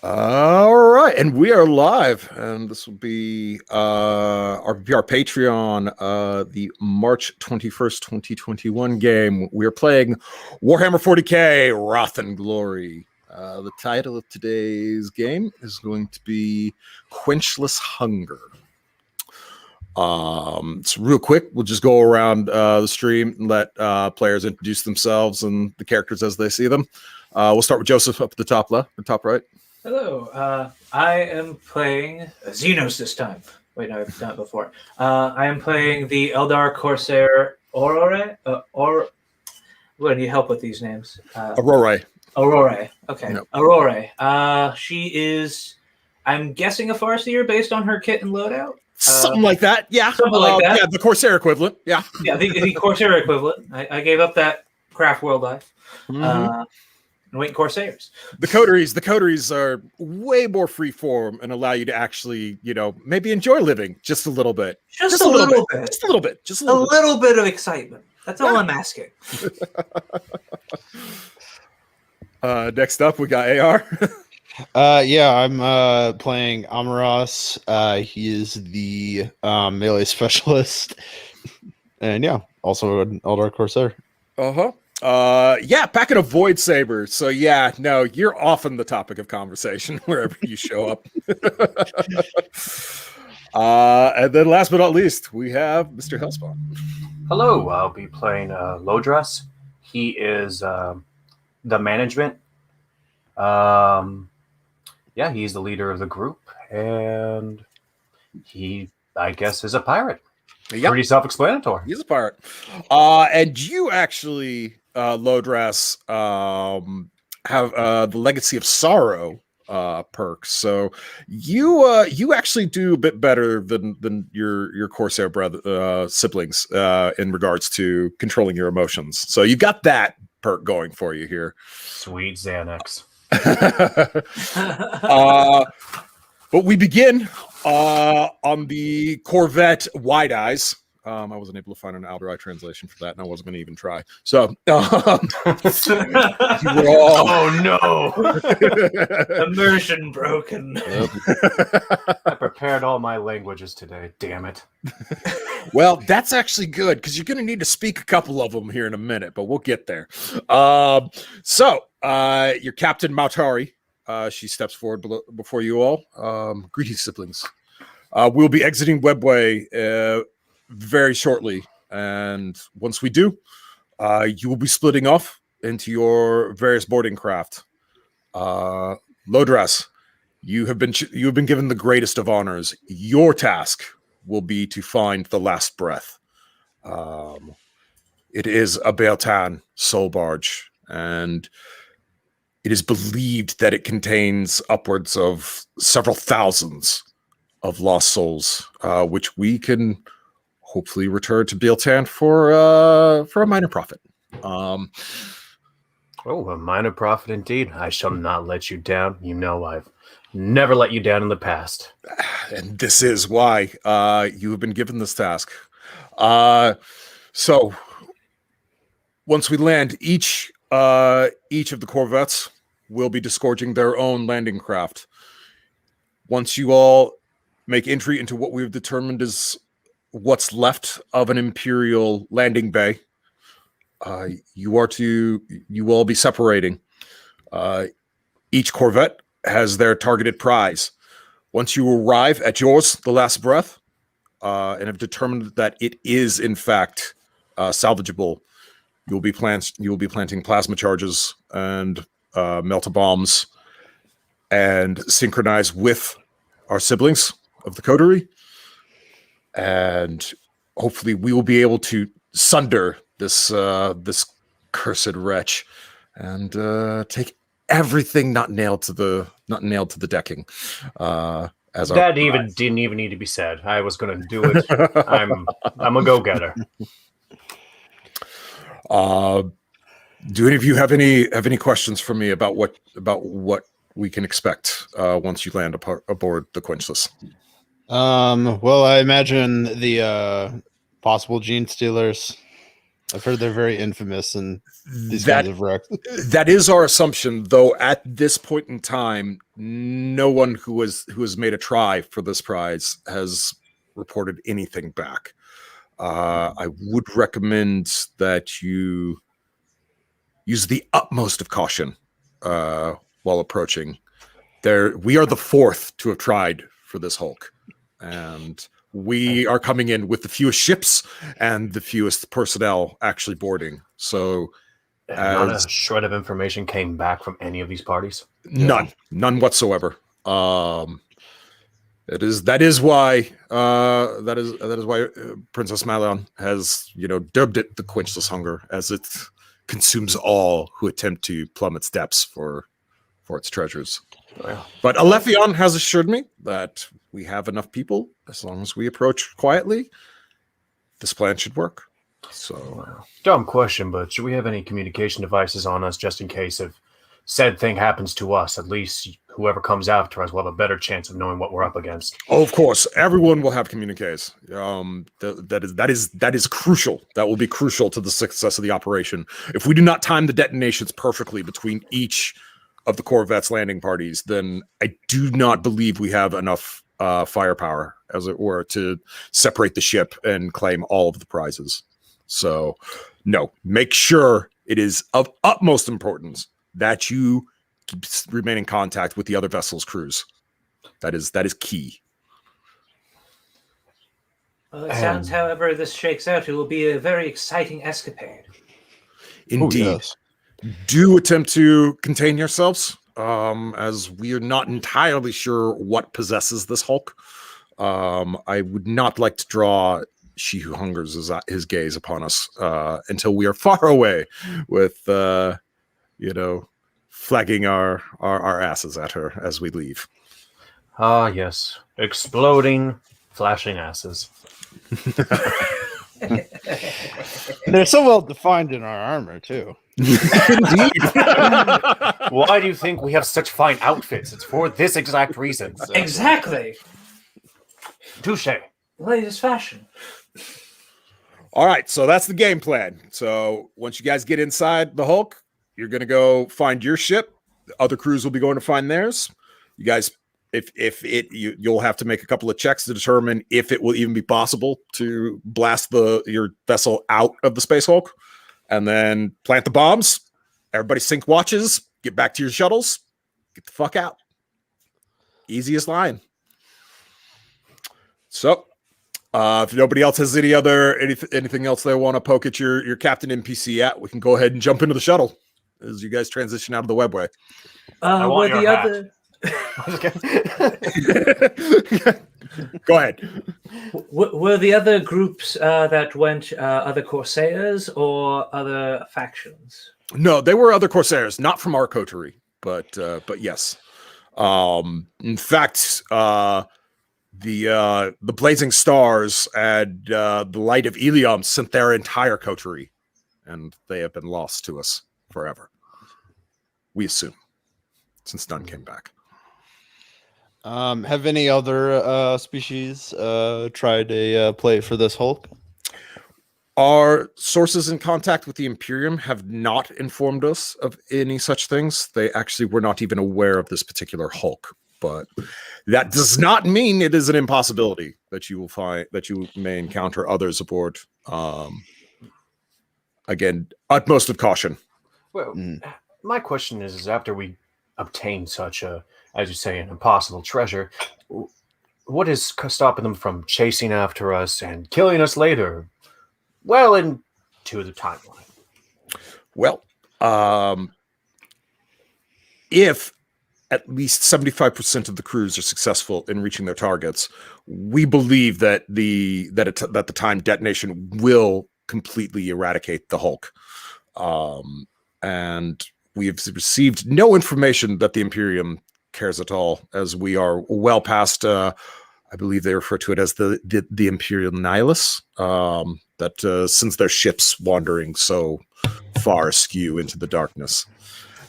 All right, and we are live, and this will be our Patreon, the March 21st, 2021 game. We are playing Warhammer 40K, Wrath and Glory. The title of today's game is going to be Quenchless Hunger. So real quick, we'll just go around the stream and let players introduce themselves and the characters as they see them. We'll start with Joseph up at the top left, or top right. Hello, I am playing Xenos this time. Wait, no, I've done it before. I am playing the Eldar Corsair Aurora. What do you help with these names? Aurora. Aurora. Okay. Yep. Aurora. She is, I'm guessing, a Farseer based on her kit and loadout. Something like that. Yeah. Something like that. Yeah, the Corsair equivalent. Yeah. Yeah, the Corsair equivalent. I gave up that craft world life. And waiting Corsairs. The coteries are way more free form and allow you to actually, maybe enjoy living just a little bit. Just a little bit. Just a little bit. Just a little bit of excitement. That's all I'm asking. Next up, we got AR. I'm playing Amaras. He is the melee specialist. And also an Eldar Corsair. Packing a Void Saber. So you're often the topic of conversation wherever you show up. And then last but not least, we have Mr. Hellspawn. Hello, I'll be playing Lodras. He is the management. He's the leader of the group, and he, I guess, is a pirate. Yep. Pretty self-explanatory. He's a pirate. And you actually, Lodras, have the Legacy of Sorrow perks. So you actually do a bit better than your Corsair brother siblings in regards to controlling your emotions. So you got that perk going for you here. Sweet Xanax. But we begin on the Corvette Wide Eyes. I wasn't able to find an Alderai translation for that, and I wasn't going to even try. So, oh no, immersion broken. I prepared all my languages today. Damn it. Well, that's actually good because you're going to need to speak a couple of them here in a minute, but we'll get there. Your Captain Mautari, she steps forward before you all. Greetings, siblings. We'll be exiting Webway very shortly, and once we do, you will be splitting off into your various boarding craft. Lodras, you have been given the greatest of honors. Your task will be to find the last breath. It is a Bealtan soul barge, and it is believed that it contains upwards of several thousands of lost souls, which we can hopefully return to Bealtan for a minor profit. A minor profit indeed. I shall not let you down. You know I've never let you down in the past. And this is why you have been given this task. So once we land, each of the Corvettes will be disgorging their own landing craft. Once you all make entry into what we've determined is what's left of an Imperial landing bay, you will all be separating. Each Corvette has their targeted prize. Once you arrive at yours, the last breath, and have determined that it is in fact salvageable, you will be planting plasma charges and melta bombs, and synchronize with our siblings of the coterie, and hopefully we will be able to sunder this cursed wretch and take everything not nailed to the decking. As that didn't even need to be said. I was going to do it. I'm a go-getter. Do any of you have any questions for me about what we can expect once you land aboard the Quenchless? Well, I imagine the possible gene stealers I've heard they're very infamous in these That kinds of wrecks. that is our assumption, though. At this point in time, no one who has made a try for this prize has reported anything back. I would recommend that you use the utmost of caution while approaching. We are the fourth to have tried for this Hulk, and we are coming in with the fewest ships and the fewest personnel actually boarding. So, not a shred of information came back from any of these parties. None whatsoever. That is why Princess Malion has dubbed it the Quenchless Hunger, as it consumes all who attempt to plumb its depths for its treasures. Well, but Alephion has assured me that we have enough people. As long as we approach quietly, this plan should work. So, dumb question, but should we have any communication devices on us just in case if said thing happens to us? At least whoever comes after us will have a better chance of knowing what we're up against. Oh, of course, everyone will have communiques. That is crucial. That will be crucial to the success of the operation. If we do not time the detonations perfectly between each of the Corvette's landing parties, then I do not believe we have enough firepower, as it were, to separate the ship and claim all of the prizes. So, no, make sure it is of utmost importance that you remain in contact with the other vessel's crews. That is key. Well, it sounds, however this shakes out, it will be a very exciting escapade. Indeed. Oh, yes. Do attempt to contain yourselves, as we are not entirely sure what possesses this Hulk. I would not like to draw She Who Hungers his gaze upon us until we are far away with, flagging our asses at her as we leave. Ah, yes. Exploding, flashing asses. They're so well defined in our armor, too. Indeed. Why do you think we have such fine outfits? It's for this exact reason. So. Exactly. Touche. Latest fashion. All right, so that's the game plan. So once you guys get inside the Hulk, you're going to go find your ship. The other crews will be going to find theirs. You guys, you'll have to make a couple of checks to determine if it will even be possible to blast your vessel out of the Space Hulk, and then plant the bombs. Everybody sync watches, get back to your shuttles, get the fuck out. Easiest line. So, if nobody else has anything else they want to poke at your captain NPC at, we can go ahead and jump into the shuttle as you guys transition out of the webway. I want your hat. Go ahead. Were the other groups that went other Corsairs or other factions? No, they were other Corsairs, not from our coterie, but yes. In fact, the Blazing Stars and the Light of Eliam sent their entire coterie, and they have been lost to us forever. We assume, since none came back. Have any other species tried a play for this Hulk? Our sources in contact with the Imperium have not informed us of any such things. They actually were not even aware of this particular Hulk, but that does not mean it is an impossibility that you may encounter others aboard. Again, utmost of caution. Well, my question is after we obtain such a, as you say, an impossible treasure, what is stopping them from chasing after us and killing us later? Well into the timeline. Well, if at least 75% of the crews are successful in reaching their targets, we believe that the time detonation will completely eradicate the Hulk. And we have received no information that the Imperium cares at all, as we are well past, I believe they refer to it as the Imperial Nihilus, that sends their ships wandering so far askew into the darkness.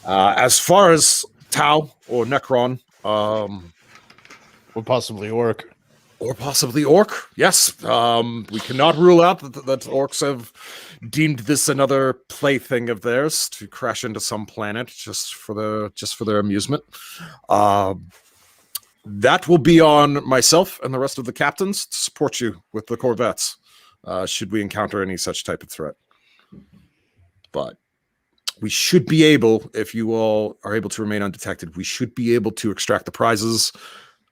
As far as Tau or Necron, Would possibly work. Or possibly orc. Yes. We cannot rule out that orcs have deemed this another plaything of theirs to crash into some planet just for their amusement. That will be on myself and the rest of the captains to support you with the corvettes, should we encounter any such type of threat. But we should be able, if you all are able to remain undetected, we should be able to extract the prizes,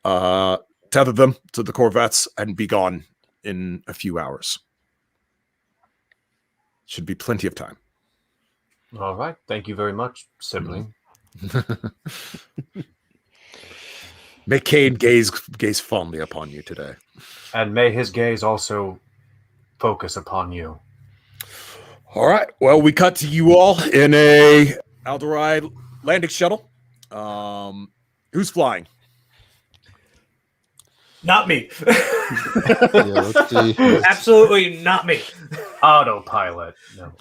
tether them to the corvettes, and be gone in a few hours. Should be plenty of time. All right. Thank you very much, sibling. May Cain gaze fondly upon you today. And may his gaze also focus upon you. All right. Well, we cut to you all in a Alderai landing shuttle. Who's flying? Not me. Yeah, let's see. Absolutely not me. Autopilot. No.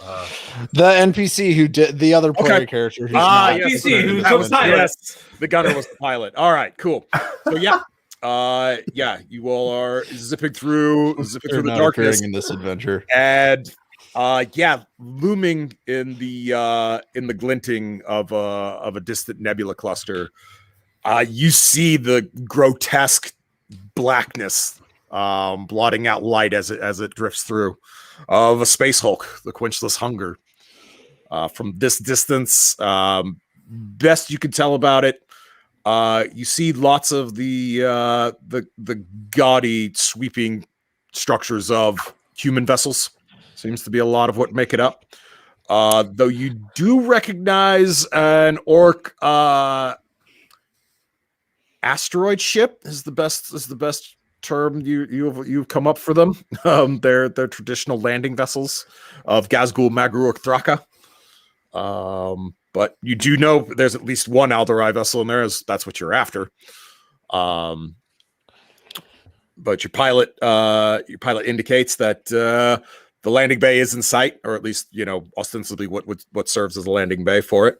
The NPC who did the other player Okay. character. Who's Yes. NPC who That took was pilot. yes. The gunner was the pilot. All right. Cool. So yeah. You all are zipping through the not darkness, appearing in this adventure. and looming in the glinting of a distant nebula cluster, you see the grotesque blackness blotting out light as it drifts through of a space hulk, the Quenchless Hunger. From this distance, best you can tell about it, you see lots of the gaudy, sweeping structures of human vessels. Seems to be a lot of what make it up. Though you do recognize an orc asteroid ship is the best term you've come up for them. They're traditional landing vessels of Gazgul Magruok Thraka. But you do know there's at least one Alderai vessel in there, as that's what you're after. But your pilot indicates that the landing bay is in sight, or at least ostensibly what serves as a landing bay for it.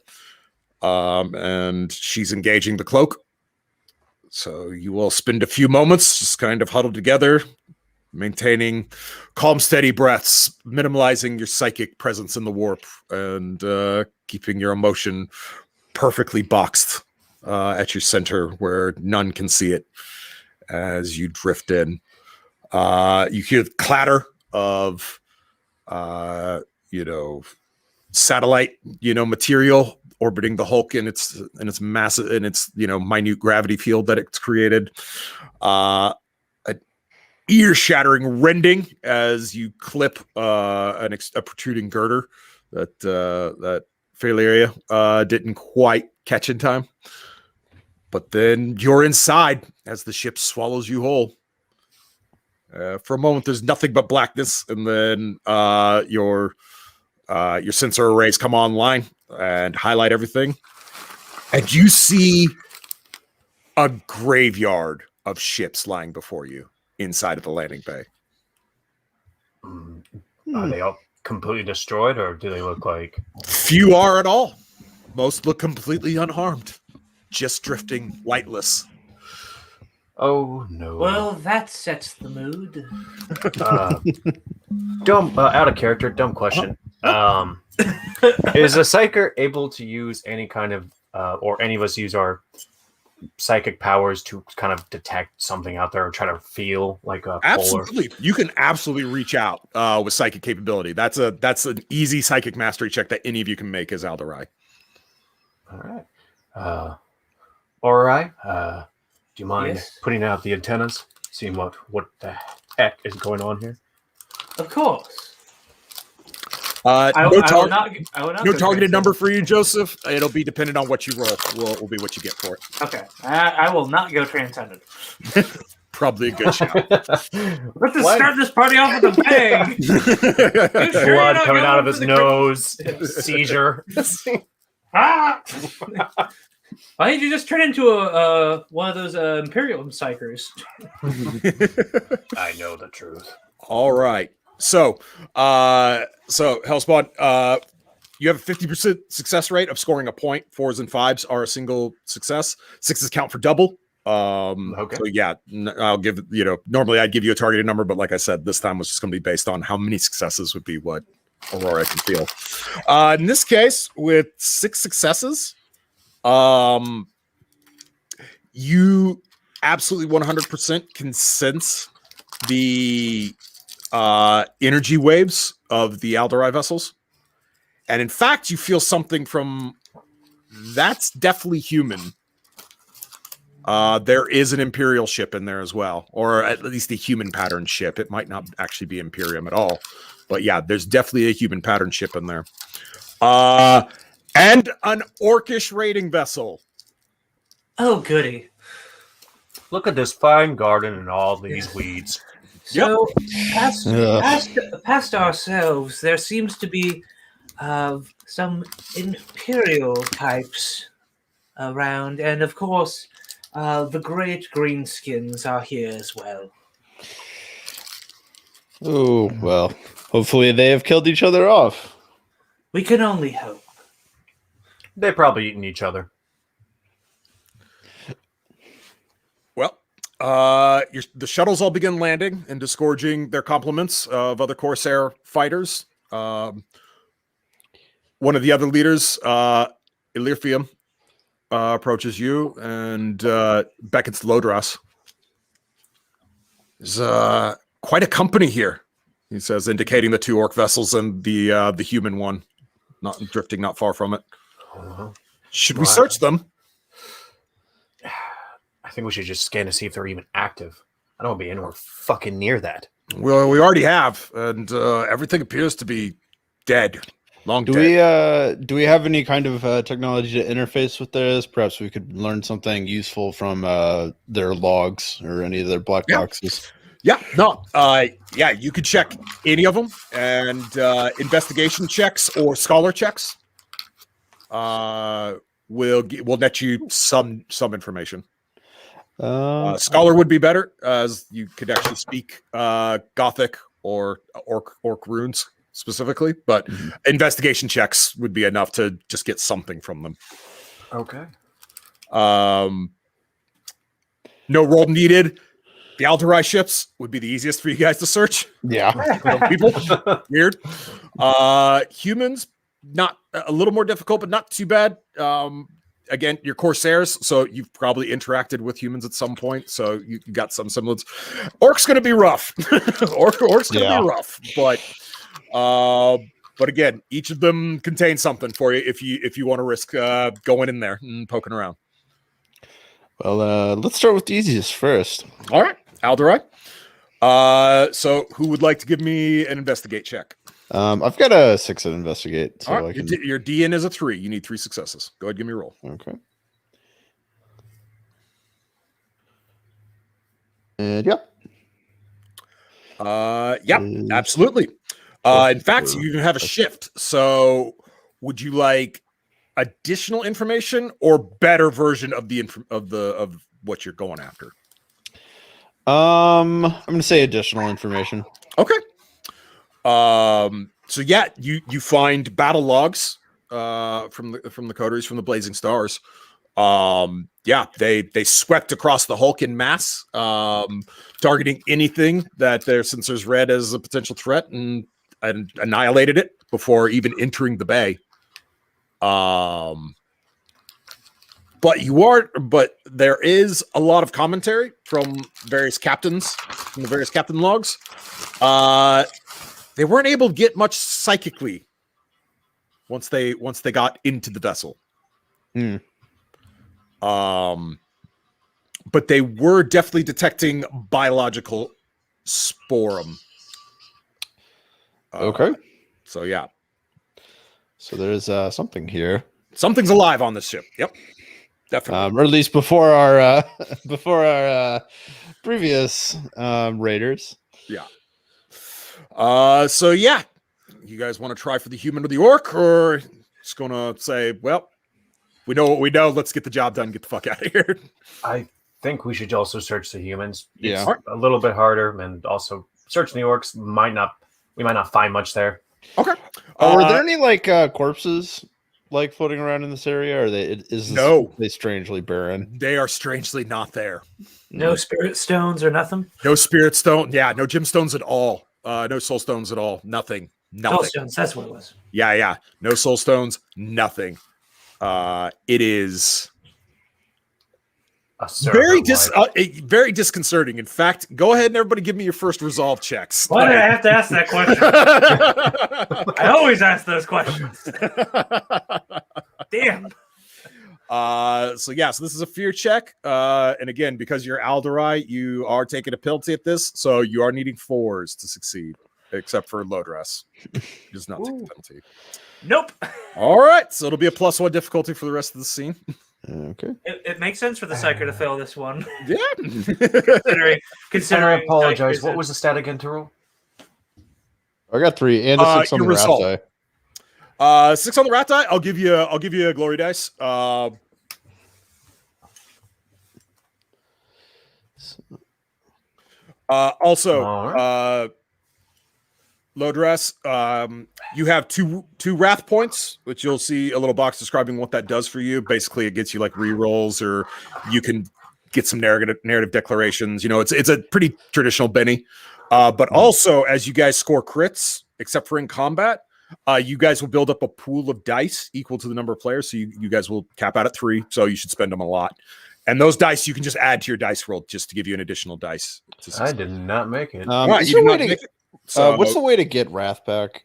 And she's engaging the cloak. So you will spend a few moments just kind of huddled together, maintaining calm, steady breaths, minimalizing your psychic presence in the warp, and keeping your emotion perfectly boxed at your center where none can see it as you drift in. You hear the clatter of, satellite, material orbiting the Hulk in its massive, in its minute gravity field that it's created. An ear-shattering rending as you clip a protruding girder that Faileria didn't quite catch in time. But then you're inside as the ship swallows you whole. For a moment, there's nothing but blackness, and then your sensor arrays come online and highlight everything, and you see a graveyard of ships lying before you inside of the landing bay. Are they all completely destroyed, or do they look like... Few are at all. Most look completely unharmed, just drifting lightless. Oh, no. Well, that sets the mood. Out of character, dumb question. Is a psyker able to use any kind of, or any of us use our psychic powers to kind of detect something out there or try to feel like a Absolutely. You can absolutely reach out with psychic capability. That's an easy psychic mastery check that any of you can make as Alderai. All right. Do you mind Yes. putting out the antennas, seeing what the heck is going on here? Of course. No I will targeted not go targeted crazy. number for you, Joseph. It'll be dependent on what you roll. Will be what you get for it. Okay. I will not go transcendent. Probably a good shot. Let's just start this party off with a bang. You sure you're Blood not coming going out of for his the nose, seizure. Ah! Why did you just turn into a one of those Imperium psychers? I know the truth. All right. So Hellspawn, you have a 50% success rate of scoring a point. 4s and 5s are a single success. 6s count for double. Okay. So yeah, I'll give normally I'd give you a targeted number, but like I said, this time was just going to be based on how many successes would be what Aurora can feel. In this case, with 6 successes, you absolutely 100% can sense the energy waves of the Alderai vessels. And in fact, you feel something from that's definitely human. There is an Imperial ship in there as well, or at least a human pattern ship. It might not actually be Imperium at all, but yeah, there's definitely a human pattern ship in there. And an orcish raiding vessel. Oh, goody. Look at this fine garden and all these weeds. So, past, Ugh. past ourselves, there seems to be some Imperial types around, and of course, the great greenskins are here as well. Oh, well. Hopefully they have killed each other off. We can only hope. They're probably eating each other. Well, the shuttles all begin landing and disgorging their complements of other Corsair fighters. One of the other leaders, Ilirfium, approaches you and beckons to Lodras. There's quite a company here, he says, indicating the 2 orc vessels and the human one, not drifting not far from it. Should we Wow. search them? I think we should just scan to see if they're even active. I don't want to be anywhere fucking near that. Well, we already have, and everything appears to be dead. Long Do dead. we have any kind of technology to interface with this? Perhaps we could learn something useful from their logs or any of their black Yeah. boxes. Yeah, no, yeah, you could check any of them, and investigation checks or scholar checks will net you some information. Scholar would be better, as you could actually speak Gothic or orc runes specifically, but investigation checks would be enough to just get something from them. Okay. No roll needed. The Alderai ships would be the easiest for you guys to search. Yeah. People, weird. Humans, not a little more difficult, but not too bad. Again, you're Corsairs, so you've probably interacted with humans at some point, so you got some semblance. Orc's going to be rough. Orc's going to be rough, but again, each of them contains something for you if you want to risk going in there and poking around. Well, let's start with the easiest first. All right, Alderai. So who would like to give me an investigate check? I've got a 6 at investigate, so All right, I can. your DN is a 3. You need 3 successes. Go ahead, give me a roll. Okay. And yeah. Yeah, Is- absolutely. In fact, you even have a shift. So, would you like additional information or better version of of what you're going after? I'm gonna say additional information. Okay. So yeah, you find battle logs from the coteries from the Blazing Stars. Yeah, they swept across the Hulk in mass, targeting anything that their sensors read as a potential threat and annihilated it before even entering the bay. But there is a lot of commentary from various captains, from the various captain logs. They weren't able to get much psychically once they got into the vessel. But they were definitely detecting biological sporum. Okay. So yeah, So there's something here, something's alive on this ship. Yep, definitely. or at least before our previous raiders. Yeah. So yeah, you guys want to try for the human or the orc, or just gonna say, well, we know what we know. Let's get the job done. Get the fuck out of here. I think we should also search the humans. Yeah. It's a little bit harder, and also searching the orcs we might not find much there. Okay. Were there any like corpses like floating around in this area? Or are No. they strangely barren? They are strangely not there. No spirit stones or nothing. No spirit stone. Yeah, no gemstones at all. No soul stones at all. Nothing. Soul stones. That's what it was. Yeah. No soul stones. Nothing. It is A servant life. very disconcerting. In fact, go ahead and everybody give me your first resolve checks. Why did I have to ask that question? I always ask those questions. Damn. So this is a fear check. And again, because you're Alderai, you are taking a penalty at this, so you are needing 4s to succeed, except for low dress. Does not take the penalty. Nope. All right, so it'll be a +1 difficulty for the rest of the scene. Okay. It makes sense for the psyker to fail this one. Yeah. Considering I apologize. psychers What are- was the stat again to roll? I got 3 and a 6 on your the rat result. die. 6 on the rat die. I'll give you a glory dice. Also, All right. low dress. You have two wrath points, which you'll see a little box describing what that does for you. Basically, it gets you like rerolls, or you can get some narrative declarations. You know, it's a pretty traditional Benny. But also, as you guys score crits, except for in combat, you guys will build up a pool of dice equal to the number of players. So you guys will cap out at 3. So you should spend them a lot. And those dice you can just add to your dice roll just to give you an additional dice. I did not make it. Right, Is you there did a way not to make it? So, what's the way to get wrath back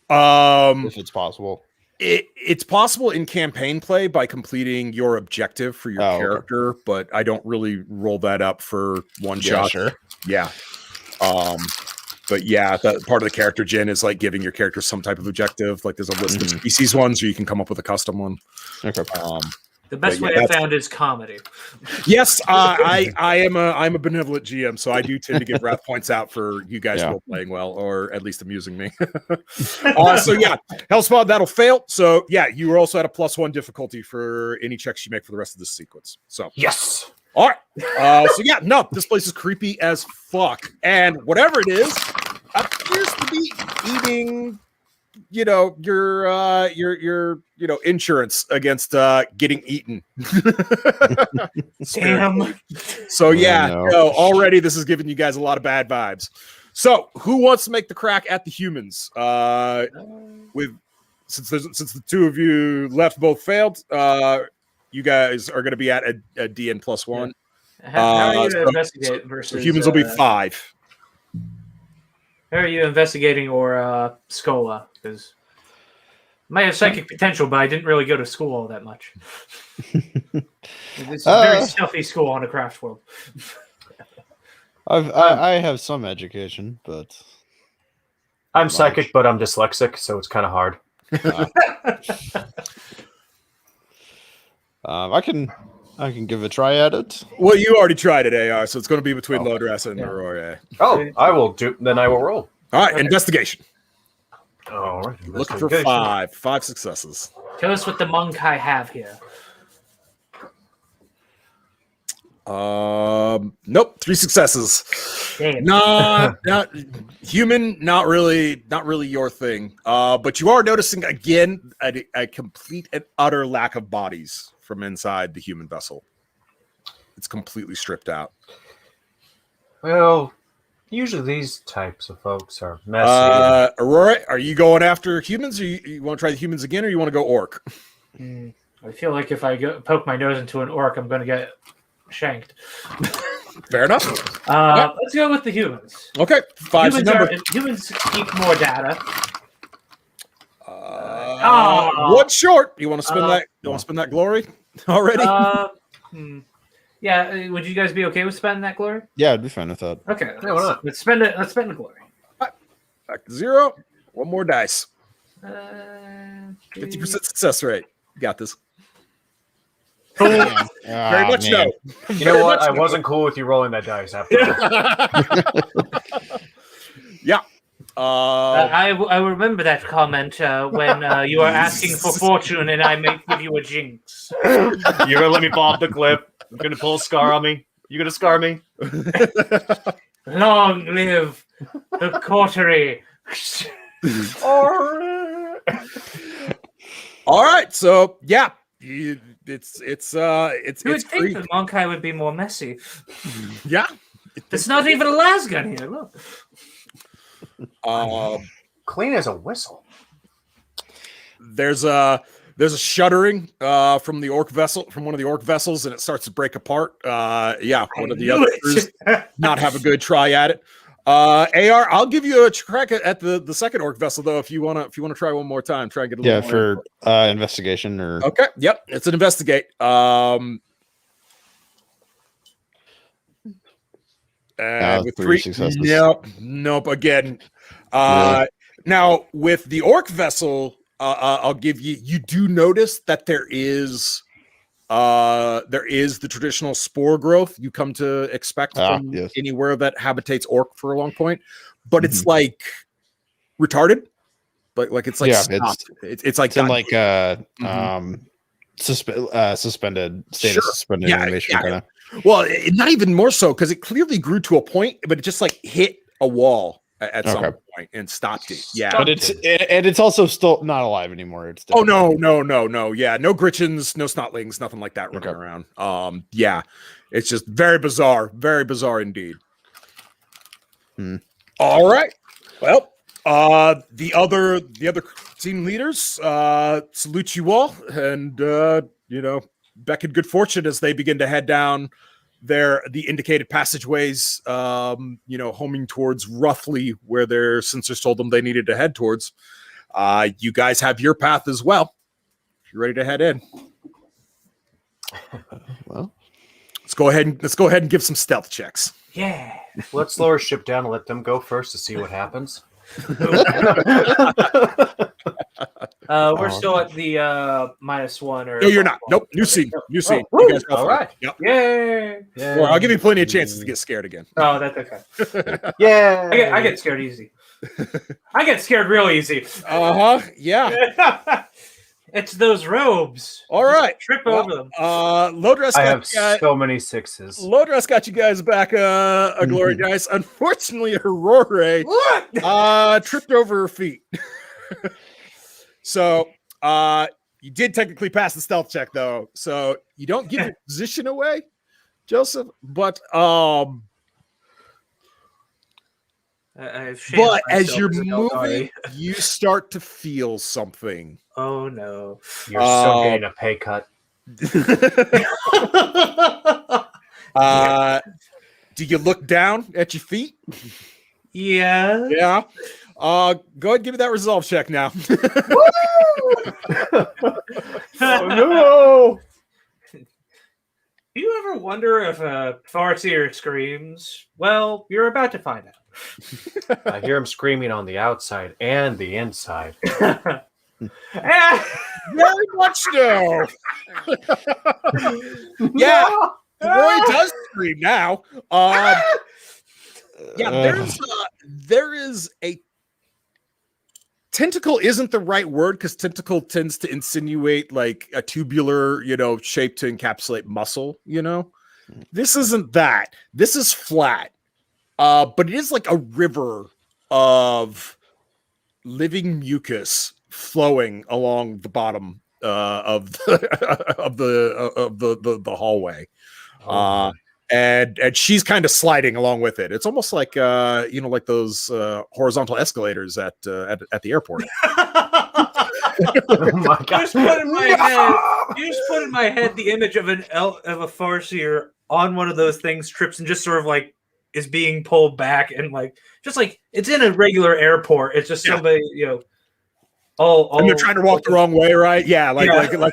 if it's possible? It's possible in campaign play by completing your objective for your Oh, okay. character, but I don't really roll that up for one shot. Sure. Yeah. But yeah, that part of the character gen is like giving your character some type of objective. Like there's a list of species ones, or you can come up with a custom one. Okay. The best But way yeah, I that's- found is comedy. Yes, I'm a benevolent GM, so I do tend to give wrath points out for you guys Yeah. role playing well, or at least amusing me. So yeah, Hellspawn, that'll fail. So yeah, you are also at a +1 difficulty for any checks you make for the rest of this sequence. So Yes. all right. So yeah, no, this place is creepy as fuck, and whatever it is appears to be eating, your insurance against getting eaten. Damn. So yeah, no. no, already this is giving you guys a lot of bad vibes. So who wants to make the crack at the humans? Since the two of you left both failed, you guys are going to be at a DN +1. How are you so- investigate versus So humans will be 5. How are you investigating or Scola? Because I might have psychic potential, but I didn't really go to school all that much. It's a very stealthy school on a craft world. I have some education, but I'm psychic, but I'm dyslexic, so it's kind of hard. I can give a try at it. Well, you already tried it, AR, so it's going to be between Oh. Lodras and Yeah. Aurora. Oh, I will do. Then I will roll. All right, investigation. All right. Looking for investigation. 5 successes. Tell us what the monk I have here. Nope, 3 successes. Damn. Not human, not really your thing. But you are noticing again a complete and utter lack of bodies from inside the human vessel. It's completely stripped out. Well, usually these types of folks are messy. Aurora, are you going after humans, or you want to try the humans again, or you want to go orc? I feel like if I poke my nose into an orc, I'm going to get shanked. Fair enough. Let's go with the humans. Okay, 5's the number. Humans keep more data. One short. You want to spend that? You want to spend that glory already? Yeah, would you guys be okay with spending that glory? Yeah, I'd be fine with that. Okay, Yeah, why not? let's spend it. Let's spend the glory. Back to 0. One more dice. 50% 50% success rate. You got this. Very Very much no. You know what? I wasn't cool with you rolling that dice after. Yeah. I remember that comment when you are asking for fortune and I may give you a jinx. You're gonna let me fall off the cliff. You're gonna pull a scar on me. You gonna scar me? Long live the coterie. All right, so yeah, it's You would think free. the Monkai would be more messy. Yeah. It's not even a lasgun here. Look. Clean as a whistle. There's a shuddering from the orc vessel, from one of the orc vessels, and it starts to break apart. Yeah, one of the other crews not have a good try at it. AR, I'll give you a crack at the second orc vessel though, if you wanna try one more time. Try and get a little more for investigation or okay. Yep, it's an investigate. With 3 successes. Nope. Again, now with the orc vessel, I'll give you. You do notice that there is the traditional spore growth you come to expect from anywhere that habitates orc for a long point, but it's like retarded. Like it's like stopped. It's like in like suspended status, suspended animation kind of. Well, not even more so because it clearly grew to a point, but it just like hit a wall at some point and stopped it. Yeah, but it's also still not alive anymore. It's no. Yeah, no Gritchins, no Snotlings, nothing like that running around. Yeah, it's just very bizarre indeed. All right, well, the other team leaders salute you all, and beckon good fortune as they begin to head down the indicated passageways, homing towards roughly where their sensors told them they needed to head towards. You guys have your path as well. If you're ready to head in. Well, let's go ahead and give some stealth checks. Yeah. Let's slow our ship down and let them go first to see what happens. We're still at the -1 or no, you're not. Nope. New scene. You guys go all right. Yep. Yay. Well, I'll give you plenty of chances to get scared again. Oh, that's okay. Yeah. I get scared easy. I get scared real easy. Yeah. It's those robes. All right. Trip over them. Lodress. I have so many sixes. Lodress got you guys back a glory dice. Unfortunately, Aurora tripped over her feet. So you did technically pass the stealth check though, so you don't give your position away, Joseph. But as you're moving, you start to feel something. Oh no! You're still getting a pay cut. Do you look down at your feet? Yeah. Yeah. Go ahead and give me that resolve check now. Oh no! Do you ever wonder if a Farseer screams? Well, you're about to find out. I hear him screaming on the outside and the inside. Very much so. Yeah, Roy does scream now. Yeah, there is a tentacle isn't the right word because tentacle tends to insinuate like a tubular, shape to encapsulate muscle. This isn't that. This is flat, but it is like a river of living mucus flowing along the bottom of the hallway. And she's kind of sliding along with it. It's almost like like those horizontal escalators at the airport. Oh my God. You just put in my head the image of a Farseer on one of those things, trips and just sort of like is being pulled back and just like it's in a regular airport. It's just somebody, and they're trying to walk the wrong way, right? Yeah, like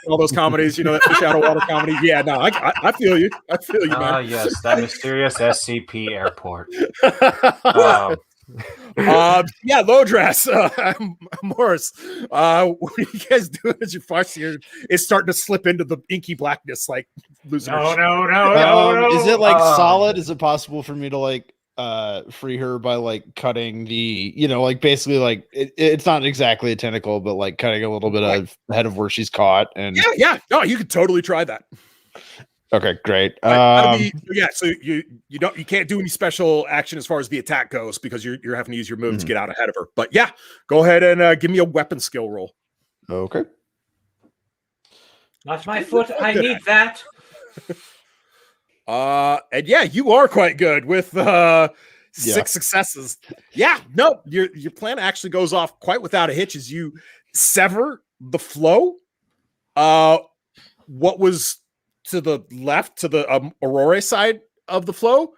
all those comedies, that Shadow Water comedy. Yeah, no, I feel you. I feel you, man. Yes, that mysterious SCP airport. Yeah, Lodress, Morris. What are you guys doing as your Farseer is starting to slip into the inky blackness, like losing? No. Is it like solid? Is it possible for me to free her by cutting the basically it's not exactly a tentacle but cutting a little bit of head of where she's caught and no, you could totally try that. Okay, great. So you can't do any special action as far as the attack goes because you're having to use your move to get out ahead of her, but go ahead and give me a weapon skill roll. Okay. Not my foot. I need that. And yeah, you are quite good with 6 successes. Yeah, no, your plan actually goes off quite without a hitch as you sever the flow. What was to the left, to the Aurora side of the flow,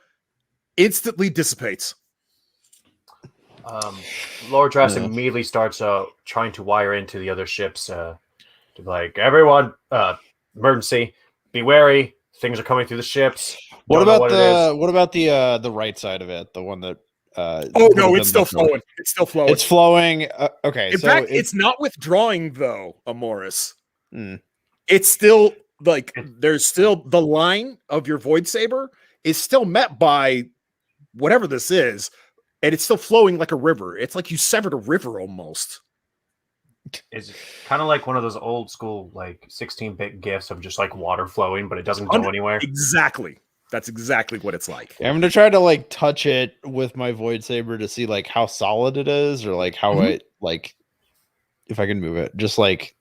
instantly dissipates. Lord Drafts immediately starts trying to wire into the other ships to be like, everyone, emergency, be wary. Things are coming through the ships. What Don't know about it the right side of it? The one that Oh would no, have it's been still left over? flowing. It's still flowing. It's flowing. Okay, In so fact, it's not withdrawing though, Amoris. Mm. It's still like there's still the line of your void saber is still met by whatever this is, and it's still flowing like a river. It's like you severed a river almost. It's kind of like one of those old school like 16-bit gifs of just like water flowing, but it doesn't go anywhere. Exactly. That's exactly what it's like. I'm gonna try to like touch it with my void saber to see like how solid it is, or like how I like if I can move it. Just like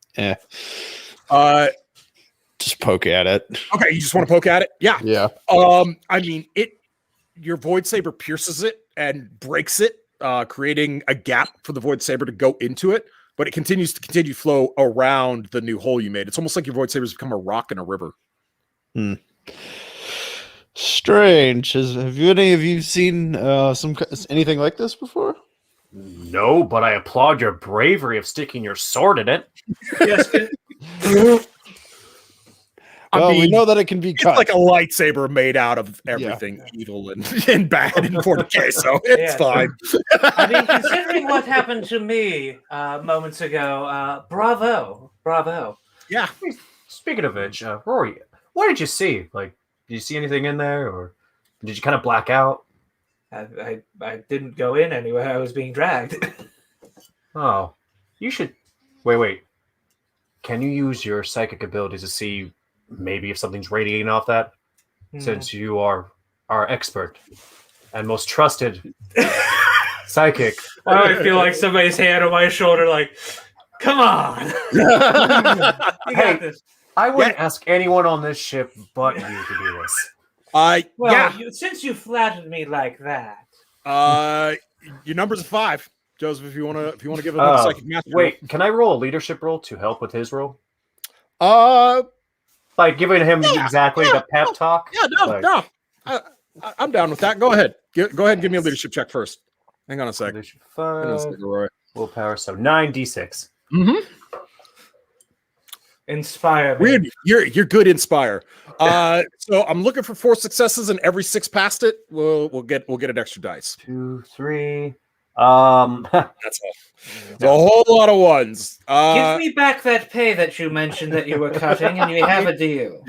just poke at it. Okay, you just want to poke at it? Yeah. Yeah. I mean, your void saber pierces it and breaks it, creating a gap for the void saber to go into it, but it continues to flow around the new hole you made. It's almost like your void saber's become a rock in a river. Strange. Have any of you seen anything like this before? No, but I applaud your bravery of sticking your sword in it. Yes. Well, we know that it can be cut. It's like a lightsaber made out of everything evil and bad in 40K, so it's fine. I mean, considering what happened to me moments ago, bravo. Yeah. Speaking of which, Rory, what did you see? Like, did you see anything in there, or did you kind of black out? I didn't go in anywhere. I was being dragged. Oh, you should... Wait. Can you use your psychic abilities to see maybe if something's radiating off that? Since you are our expert and most trusted psychic. I feel like somebody's hand on my shoulder, like, come on. You got this. I wouldn't ask anyone on this ship but you to do this. Well, since you flattered me like that. Your number's a 5. Joseph, if you want to give another psychic mastery. Wait, can I roll a leadership roll to help with his roll? Like giving him exactly the pep talk? Yeah, no. I'm down with that. Go ahead. Go ahead and give me a leadership check first. Hang on a sec. Leadership 5. Willpower, so 9d6. Inspire me. Weird. You're good. Inspire. So I'm looking for 4 successes, and every 6 past it, we'll get an extra dice. 2, 3. That's all. It's a whole lot of ones. Give me back that pay that you mentioned that you were cutting, and you have a deal.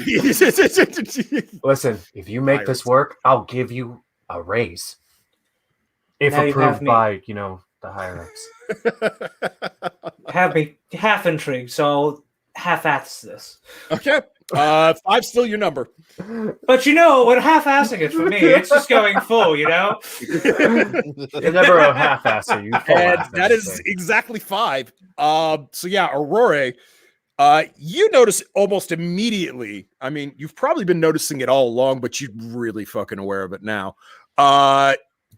Listen, if you make this work, I'll give you a raise. If Now you have approved me. by, the higher ups. Have me half intrigued, so I'll half-ass this. Okay. 5's still your number. But when half-assing it for me, it's just going full, You're never a half-asser. You And that is exactly 5. So yeah, Aurora, you notice almost immediately. I mean, you've probably been noticing it all along, but you're really fucking aware of it now.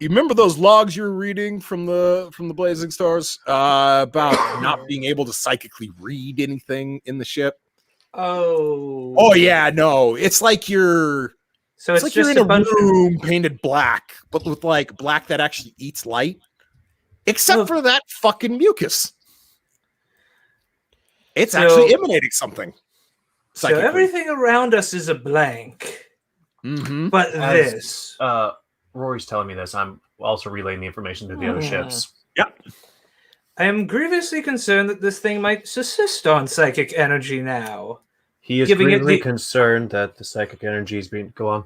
You remember those logs you were reading from the Blazing Stars about not being able to psychically read anything in the ship? Oh yeah, no. It's like you're So it's like just you're in a bunch room painted black, but with like black that actually eats light. Except for that fucking mucus. It's actually emanating something. So everything around us is a blank. But this. Rory's telling me this. I'm also relaying the information to the other ships. Yep. I am grievously concerned that this thing might subsist on psychic energy now. He is grievously concerned that the psychic energy is being... Go on.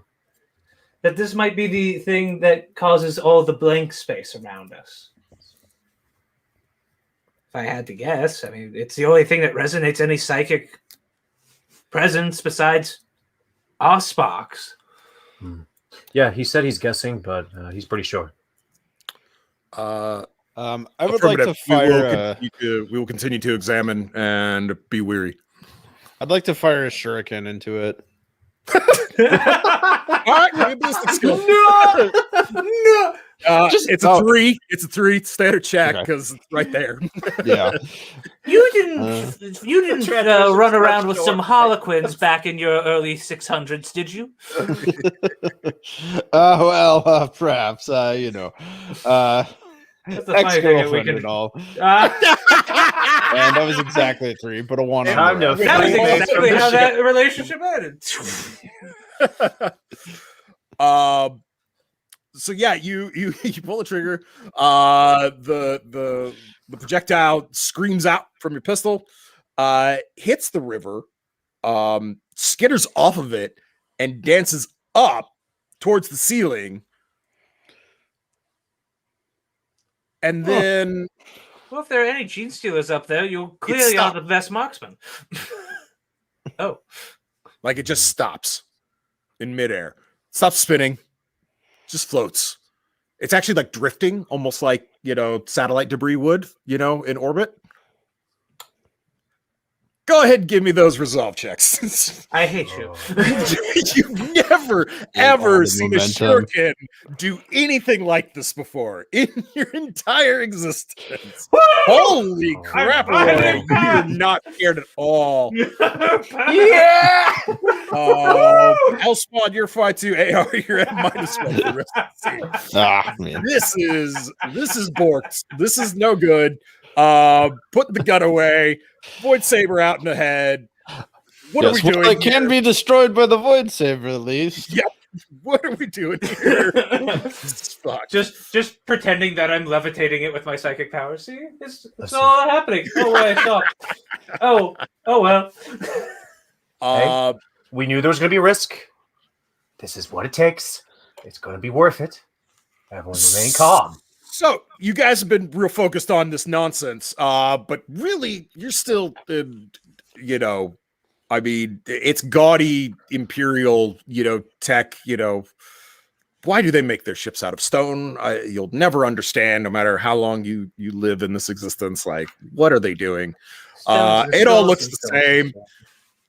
That this might be the thing that causes all the blank space around us. If I had to guess, I mean, it's the only thing that resonates any psychic presence besides our sparks. Yeah, he said he's guessing, but he's pretty sure. I would like to fire. We will continue to examine and be weary. I'd like to fire a shuriken into it. All right, give me a ballistic skill. No. It's a 3. It's a 3 standard check Okay. because it's right there. Yeah. You didn't run around with some harlequins back in your early 600s, did you? Perhaps. You know. That's the funny thing that we Ex-girlfriend can. and all. Uh, And that was exactly a 3, but a 1 on Time the to round. that was Freebase exactly from the how ship. that relationship ended. So yeah, you pull the trigger. The projectile screams out from your pistol, hits the river, skitters off of it, and dances up towards the ceiling. And then Well, if there are any gene stealers up there, you clearly are the best marksman. Oh. like it just stops in midair, stops spinning, just floats. It's actually like drifting, almost like, satellite debris would, in orbit. Go ahead and give me those resolve checks. I hate you. You've never, ever seen a shuriken do anything like this before in your entire existence. Holy crap! finally You are not scared at all. Yeah! Hellspawn, you're fine too. AR, you're at -1 for the rest of the scene. Ah, man. This is borked. This is no good. Put the gun away. Void Saber out in the head. What are we doing? It can be destroyed by the Void Saber, at least. Yeah. What are we doing here? Fuck. Just pretending that I'm levitating it with my psychic power. See, it's all happening. Oh wait, stop. Oh well. We knew there was going to be risk. This is what it takes. It's going to be worth it. Everyone remain calm. So you guys have been real focused on this nonsense, but really, you're still, I mean, it's gaudy imperial, tech. Why do they make their ships out of stone? You'll never understand, no matter how long you live in this existence. Like, what are they doing? It all looks the same.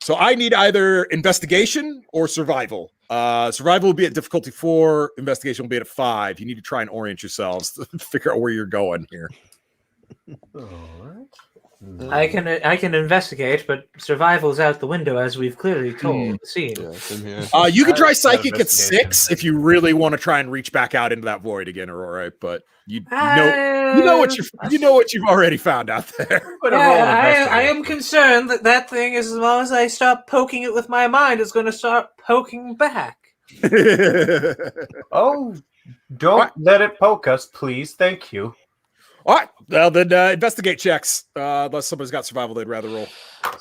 So I need either investigation or survival. Survival will be at difficulty 4. Investigation will be at a 5. You need to try and orient yourselves to figure out where you're going here. I can investigate, but survival's out the window, as we've clearly told the scene. Yeah, same here. You can try psychic at investigation. 6 if you really want to try and reach back out into that void again, Aurora. But you know what you've already found out there. I am concerned that thing, as long as I stop poking it with my mind, is going to start poking back. Oh, don't let it poke us, please. Thank you. All right. Well, then investigate checks. Unless somebody's got survival, they'd rather roll.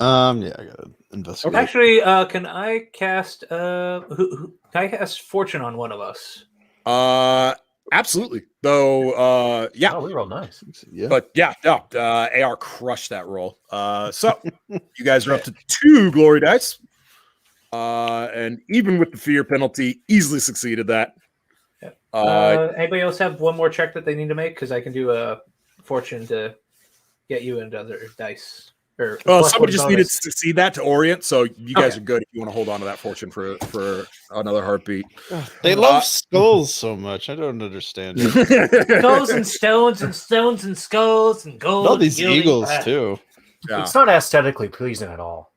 Yeah, I gotta investigate. Actually, can I cast can I cast Fortune on one of us? Absolutely. Though, yeah. Oh, we rolled nice. Yeah. But yeah, no, AR crushed that roll. So you guys are up to 2 glory dice. And even with the fear penalty, easily succeeded that. Anybody else have one more check that they need to make? Because I can do a Fortune to get you into other dice. Somebody just needed to succeed that to orient, so you guys are good if you want to hold on to that fortune for another heartbeat. They love skulls so much. I don't understand it. Skulls and stones and stones and skulls and gold. All these gilding. eagles too. Yeah. It's not aesthetically pleasing at all.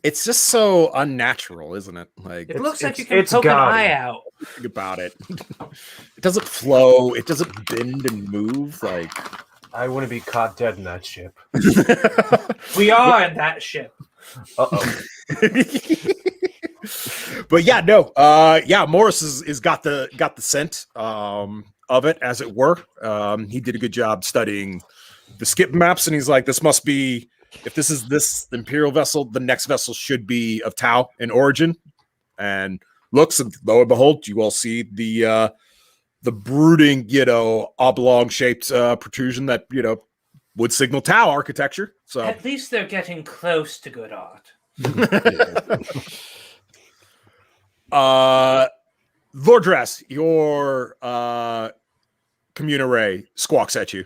It's just so unnatural, isn't it? Like It looks like you can it's poke an gaudy. eye out. think about it. It doesn't flow. It doesn't bend and move. Like I wouldn't be caught dead in that ship. We are in that ship. Uh-oh. But yeah, no. Yeah, Morris is got the scent of it, as it were. He did a good job studying the skip maps, and he's like, this must be, if this is this Imperial vessel, the next vessel should be of Tau in origin. And looks, and lo and behold, you all see the brooding, oblong shaped protrusion that would signal Tau architecture. So At least they're getting close to good art. Lord Dress, your commune array squawks at you.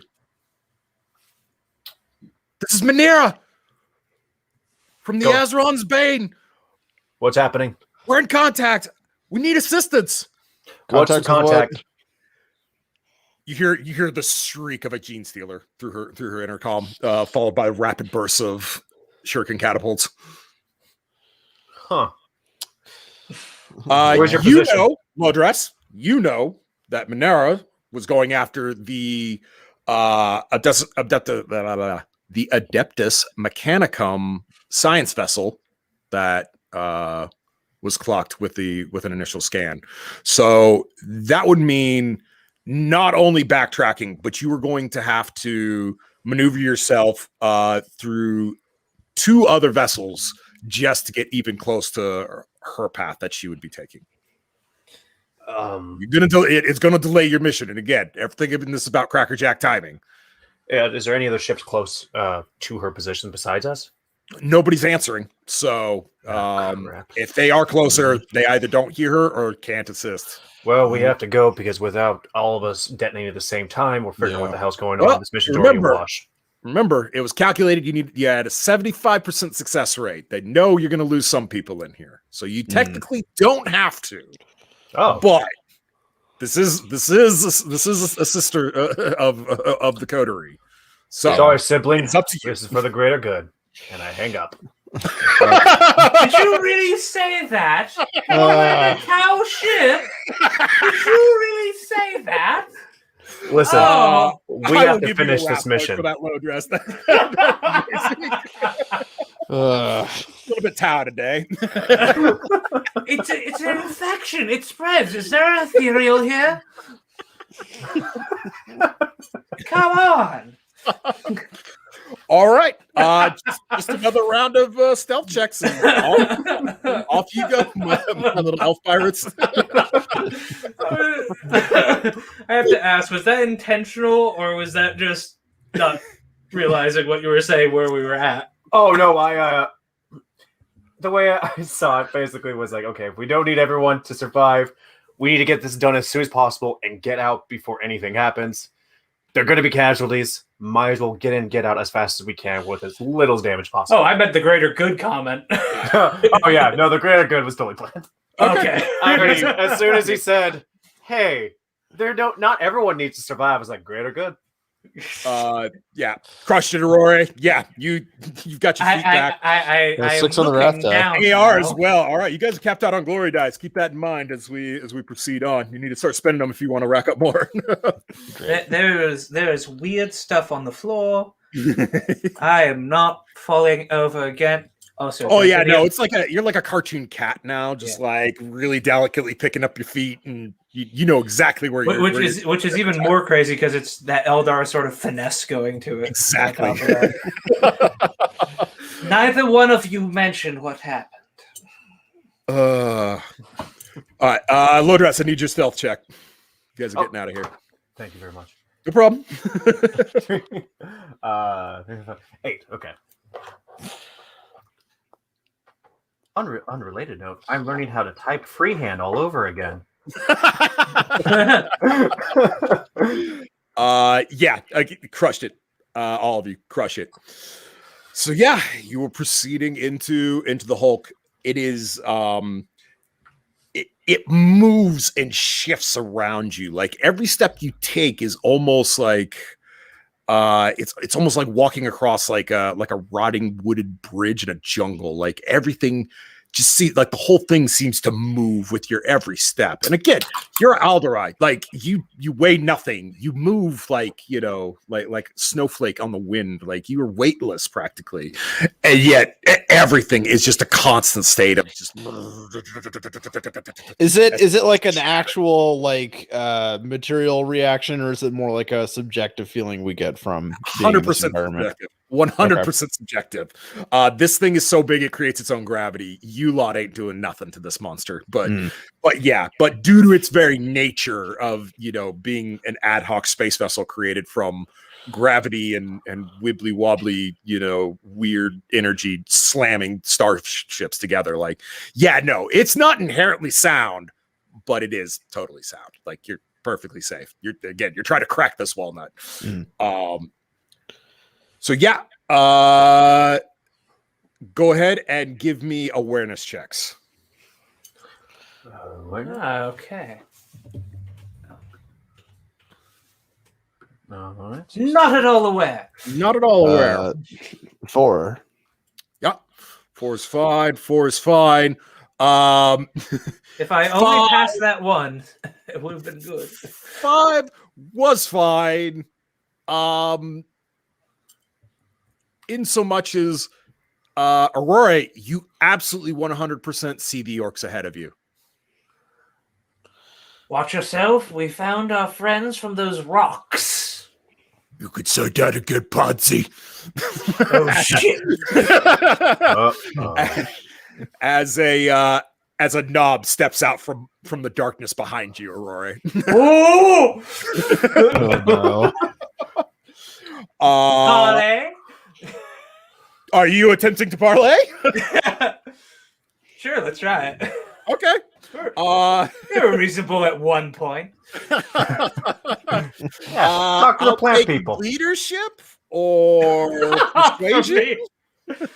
This is Manera. from the Go. Azeron's Bane. What's happening? We're in contact. We need assistance. What's the Contact with what? contact? You hear the shriek of a gene stealer through her intercom, followed by rapid bursts of shuriken catapults. Huh. Uh, Where's your you position? know, Lodress, you know that Minera was going after the the Adeptus Mechanicum science vessel that was clocked with an initial scan. So that would mean not only backtracking, but you were going to have to maneuver yourself through 2 other vessels just to get even close to her path that she would be taking. You're gonna it's gonna delay your mission. And again, everything in this is about crackerjack timing. Yeah, is there any other ships close to her position besides us? Nobody's answering. So crap. if they are closer, they either don't hear her or can't assist. Well, we have to go because without all of us detonating at the same time, we're figuring out what the hell's going on. Well, This mission's already a wash. Remember, it was calculated. You had a 75% success rate. They know you're going to lose some people in here, so you technically don't have to. Oh, But this is a sister of the coterie. So sorry, sibling. it's up to you. This is for the greater good. And I hang up. Did you really say that? On a cow ship? Did you really say that? Listen, Oh, we have to finish this mission. For that low dress. A little bit tired today. It's an infection. It spreads. Is there an ethereal here? Come on. All right, just another round of stealth checks. And off you go, my little elf pirates. I have to ask, was that intentional or was that just not realizing what you were saying where we were at? Oh no, the way I saw it basically was like, okay, if we don't need everyone to survive, we need to get this done as soon as possible and get out before anything happens. They're going to be casualties. Might as well get in, get out as fast as we can with as little damage possible. Oh, I meant the greater good comment. Oh yeah, no, the greater good was totally planned. Okay. As soon as he said, "Hey, not everyone needs to survive," I was like, "Greater good." Yeah, crushed it, Aurora. Yeah, you've got your feet back. I There's am 6 on the looking raft die. down AR now. as well. All right, you guys are capped out on glory dice. Keep that in mind as we proceed on. You need to start spending them if you want to rack up more. There is weird stuff on the floor. I am not falling over again. Also, Oh yeah, no, it's like you're like a cartoon cat now, just Yeah. like really delicately picking up your feet, and you know exactly where you're. which is even more crazy because it's that Eldar sort of finesse going to it. Exactly. On top of that. Neither one of you mentioned what happened. All right, Lodress, I need your stealth check. You guys are getting out of here. Thank you very much. No problem. 8. Okay. Unrelated note, I'm learning how to type freehand all over again. Yeah, I crushed it. All of you crush it. So yeah, you were proceeding into the Hulk. It is it moves and shifts around you. Like every step you take is almost like it's almost like walking across like a rotting wooded bridge in a jungle. Like everything like the whole thing seems to move with your every step. And again, you're Alderai. Like you weigh nothing. You move like, like snowflake on the wind. Like you are weightless practically. And yet everything is just a constant state of just Is it like an actual like material reaction, or is it more like a subjective feeling we get from 100% environment? subjective. 100% subjective. This thing is so big it creates its own gravity. You lot ain't doing nothing to this monster. But due to its very nature of being an ad hoc space vessel created from gravity and wibbly wobbly, weird energy slamming starships together, it's not inherently sound, but it is totally sound. Like you're perfectly safe. You're trying to crack this walnut. So yeah, Go ahead and give me awareness checks. Okay. Alright. Not at all aware. Not at all aware. 4. Yeah. 4 is fine. 4 is fine. If I only passed that one, it would have been good. 5 was fine. In so much as Aurora, you absolutely 100% see the orcs ahead of you. Watch yourself. We found our friends from those rocks. You could say that again, Podsy. Oh shit! As a knob steps out from the darkness behind you, Aurora. Oh! Oh no. Parlay? Are you attempting to parlay? Sure, let's try it. Okay. They were reasonable at one point. Talk to the I'll plant take people. leadership or persuasion? This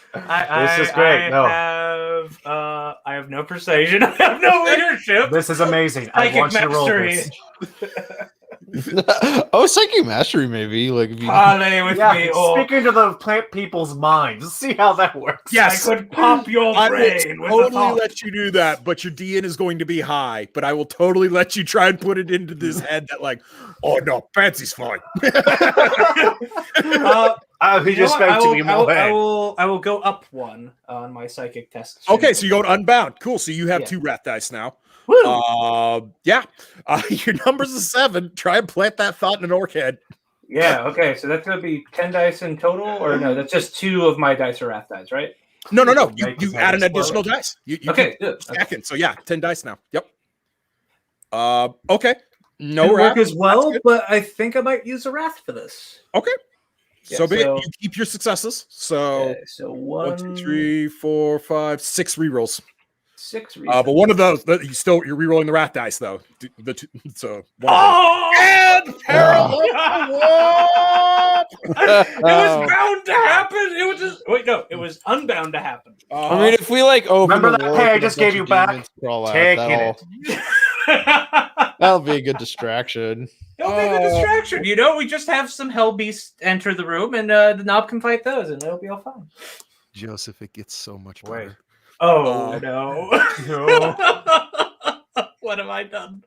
is great. I have no persuasion. I have no leadership. This is amazing. I Psychic want you to roll mastery. this. Psychic mastery, maybe. Like if you Parlay with me, or speaking to the plant people's minds. See how that works. Yes. I could pop your I brain will with a totally thought. let you do that, but your DN is going to be high. But I will totally let you try and put it into this head that, like, oh no, Fancy's fine. He just You know what? spoke to me more. I will go up one on my psychic test. Okay, so you go to unbound. Cool. So you have 2 wrath dice now. Woo! Yeah. Your number's a 7. Try and plant that thought in an orc head. Yeah, okay, so that's going to be 10 dice in total, or no, that's just 2 of my dice are wrath dice, right? No. Make You his add head an explode. additional dice. You Okay, keep good. Okay. stacking. So yeah, 10 dice now. Yep. Okay. No Didn't wrath. work as well, That's good. but I think I might use a wrath for this. Okay. Yeah, so be it. so- You keep your successes. So Okay, so 1, 2, 3, 4, 5, 6 rerolls. 6 But one of those, you're rerolling the wrath dice though. So one of Oh! those. And parallel. It was bound to happen. It was just it was unbound to happen. I mean, if we like open Remember the that war pay I and a just bunch gave you of back? demons crawl out, Taking that'll be a good distraction. Don't make a distraction. We just have some hell beasts enter the room, and the knob can fight those, and it'll be all fine. Joseph, it gets so much Wait. better. Oh no! No. What have I done?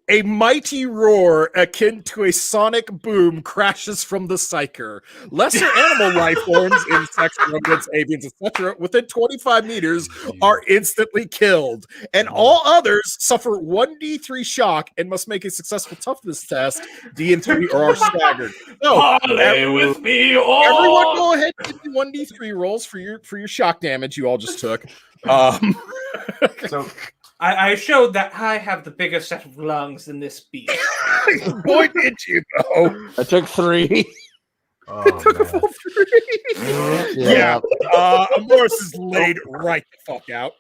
A mighty roar akin to a sonic boom crashes from the psyker. Lesser animal life forms, insects, rodents, avians, etc., within 25 meters are instantly killed, and all others suffer 1d3 shock and must make a successful toughness test, D and 3, or are staggered. So, Parlay with me, or everyone, go ahead and give me 1d3 rolls for your shock damage you all just took. So I showed that I have the biggest set of lungs in this beast. Boy, did you though? I took 3. oh, Took a man. full 3. Yeah. Morris is laid right the fuck out.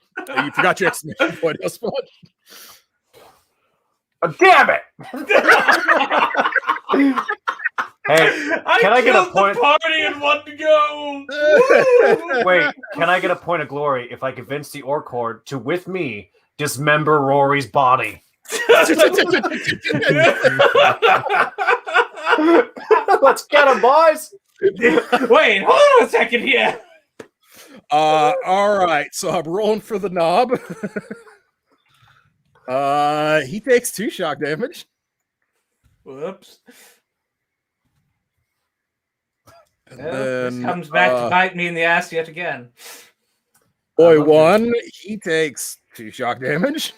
You forgot your exclamation point, Husband. Oh, damn it! Hey, can I get a killed point? the party in one go. Wait, can I get a point of glory if I convince the orc horde to, with me, dismember Rory's body? Let's get him, boys! Wait, hold on a second here. All right, so I'm rolling for the knob. He takes 2 shock damage. Whoops. And This then, comes back to bite me in the ass yet again. boy I love 1, he takes 2 shock damage.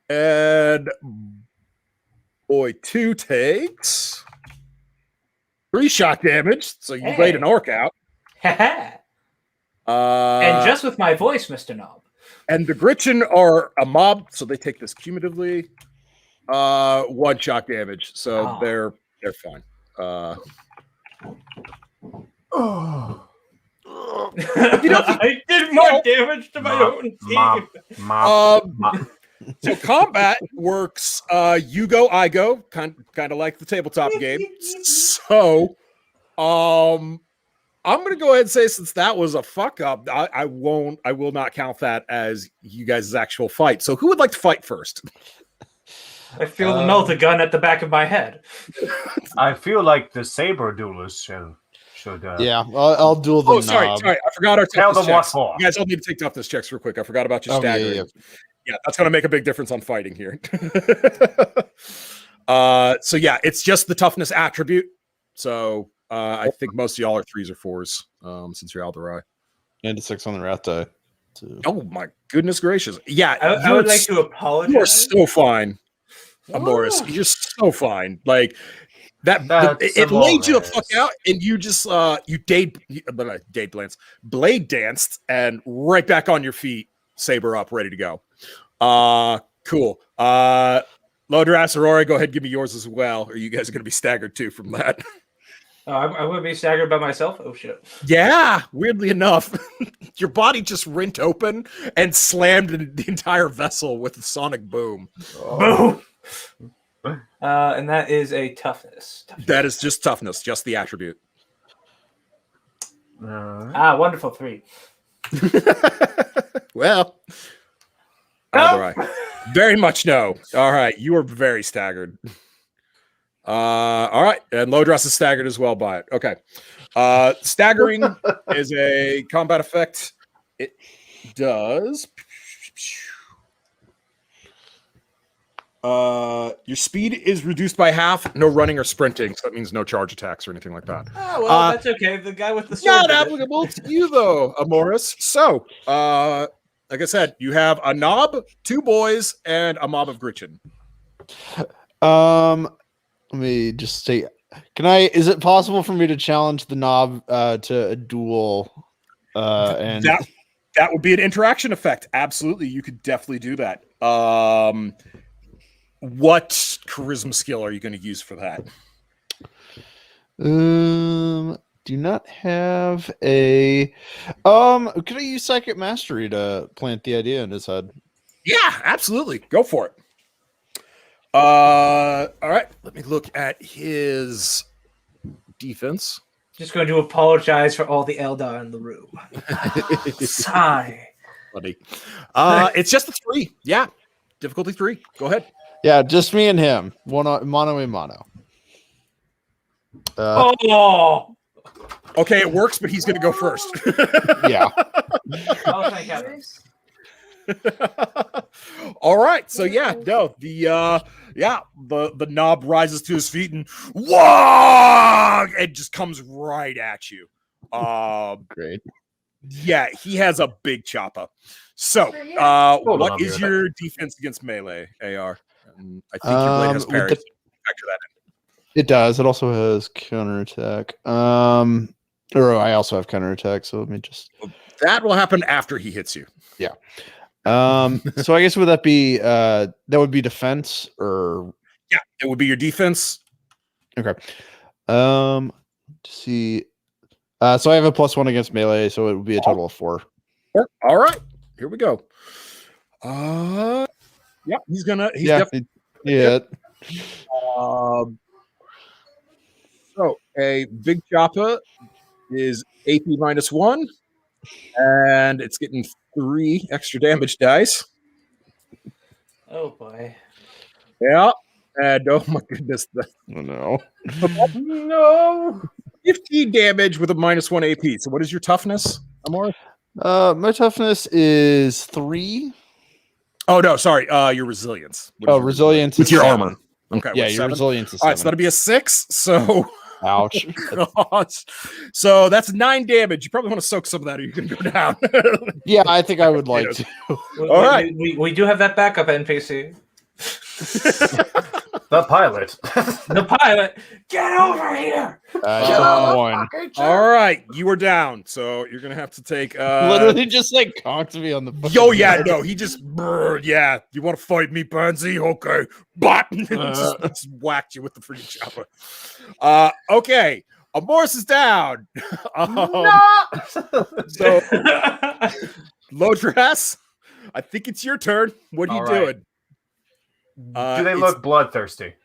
And boy 2 takes 3 shock damage. So you laid an orc out. and And just with my voice, Mr. Knob. And the Gritchen are a mob, so they take this cumulatively 1 shock damage. So Ah. they're fine. I did more damage to my own team. So combat works you go, I go, kind of like the tabletop game. So I'm gonna go ahead and say, since that was a fuck up, I will not count that as you guys' actual fight. So who would like to fight first? I feel the melta gun at the back of my head. I feel like the saber duelist should. Yeah, I'll duel the knob. Sorry, I forgot our Tell toughness them what checks. for. You guys all need to take toughness checks real quick. I forgot about your Oh, yeah, staggering. yeah. Yeah, that's gonna make a big difference on fighting here. So yeah, it's just the toughness attribute. So I think most of y'all are 3s or 4s, since you're Alderai. And a 6 on the rat die. Too. Oh my goodness gracious! Yeah, I would like to apologize. You are so fine, Amoris. You're so fine. Like that. It laid you the fuck out, and you just blade danced, and right back on your feet, saber up, ready to go. Cool. Lodras, Aurora, go ahead and give me yours as well. Or you guys are going to be staggered too from that. I would be staggered by myself. Oh shit! Yeah, weirdly enough, your body just rent open and slammed the entire vessel with a sonic boom. Boom. And that is a toughness. That is just toughness, just the attribute. Wonderful 3. Well, right. Very much no. All right, you are very staggered. All right, and Lodras is staggered as well by it. Okay. Staggering is a combat effect. It does. Your speed is reduced by half. No running or sprinting, so that means no charge attacks or anything like that. Oh well, that's okay. The guy with the sword. Not applicable to you though, Amoris. So, like I said, you have a knob, 2 boys, and a mob of Gritchen. Let me just say, is it possible for me to challenge the knob to a duel? And that would be an interaction effect. Absolutely. You could definitely do that. What charisma skill are you going to use for that? Do not have a could I use psychic mastery to plant the idea in his head? Yeah, absolutely. Go for it. All right. Let me look at his defense. Just going to apologize for all the Eldar in the room. Sigh. Buddy. It's just a 3. Yeah. Difficulty 3. Go ahead. Yeah, just me and him. Mono a mono. Okay, it works, but he's going to go first. Yeah. Oh, thank heavens. All right, so yeah, no, the knob rises to his feet and whoa, it just comes right at you. Great. Yeah, he has a big chopper. So, what is your defense against melee, AR? And I think your blade has parry. Factor that in. It does. It also has counterattack. Or I also have counterattack. So let me just. That will happen after he hits you. Yeah. So I guess would that be that would be defense or yeah, it would be your defense. Okay. Let's see. So I have a +1 against melee, so it would be a total of 4. All right, here we go. Yeah, he's definitely. Yeah. So a big chopper is AP -1, and it's getting 3 extra damage dice. Oh boy. Yeah. And oh my goodness. Oh no. No. 15 damage with a -1 AP. So what is your toughness, Amor? My toughness is 3. Oh no, sorry. Your resilience. Resilience with is your 7. armor. Okay. Yeah, your 7? resilience is 7. All right, so that'll be a 6. So ouch. So that's 9 damage. You probably want to soak some of that or you can go down. Yeah, I think I would like to. All right. We do have that backup NPC. The pilot. The pilot. Get over here. One. All right, you are down. So you're gonna have to take literally just like conked me on the yo, yeah, no, he just yeah. You want to fight me, Pansy? Okay. But just whacked you with the freaking chopper. Okay. Amoris is down. So Lodras, I think it's your turn. What are you doing? Do they look bloodthirsty?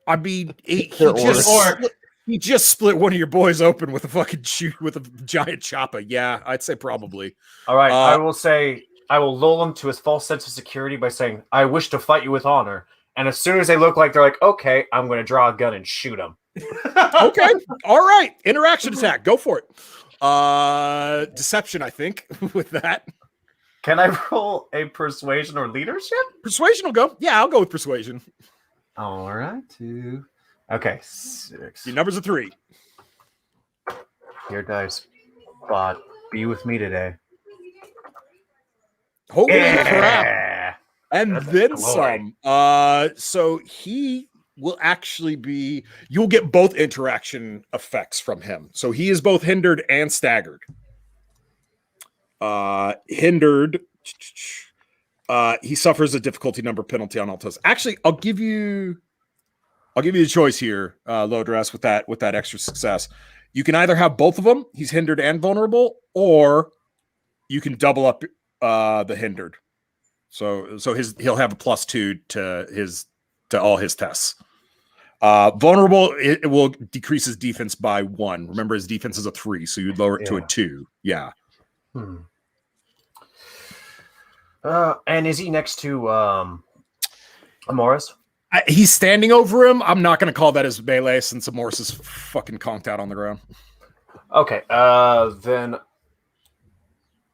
I mean, he You just split one of your boys open with a fucking shoot with a giant chopper. Yeah, I'd say probably. All right, I will say I will lull him to his false sense of security by saying, "I wish to fight you with honor." And as soon as they look like they're like, "Okay," I'm going to draw a gun and shoot him. Okay, all right. Interaction attack. Go for it. Deception, I think, with that. Can I roll a persuasion or leadership? Persuasion will go. Yeah, I'll go with persuasion. All right, 2. Okay, 6. Your numbers are 3. Here, dice. But be with me today. Holy crap. Yeah. And That's then glory. some. So he will actually be. You'll get both interaction effects from him. So he is both hindered and staggered. Hindered. He suffers a difficulty number penalty on all tests. Actually, I'll give you the choice here, Lodras, with that extra success. You can either have both of them. He's hindered and vulnerable, or you can double up the hindered. So he'll have a +2 to all his tests. Vulnerable, it will decrease his defense by 1. Remember, his defense is a 3, so you'd lower it to a 2. Yeah. And is he next to Morris? He's standing over him. I'm not going to call that his melee since Morris is fucking conked out on the ground. Okay, then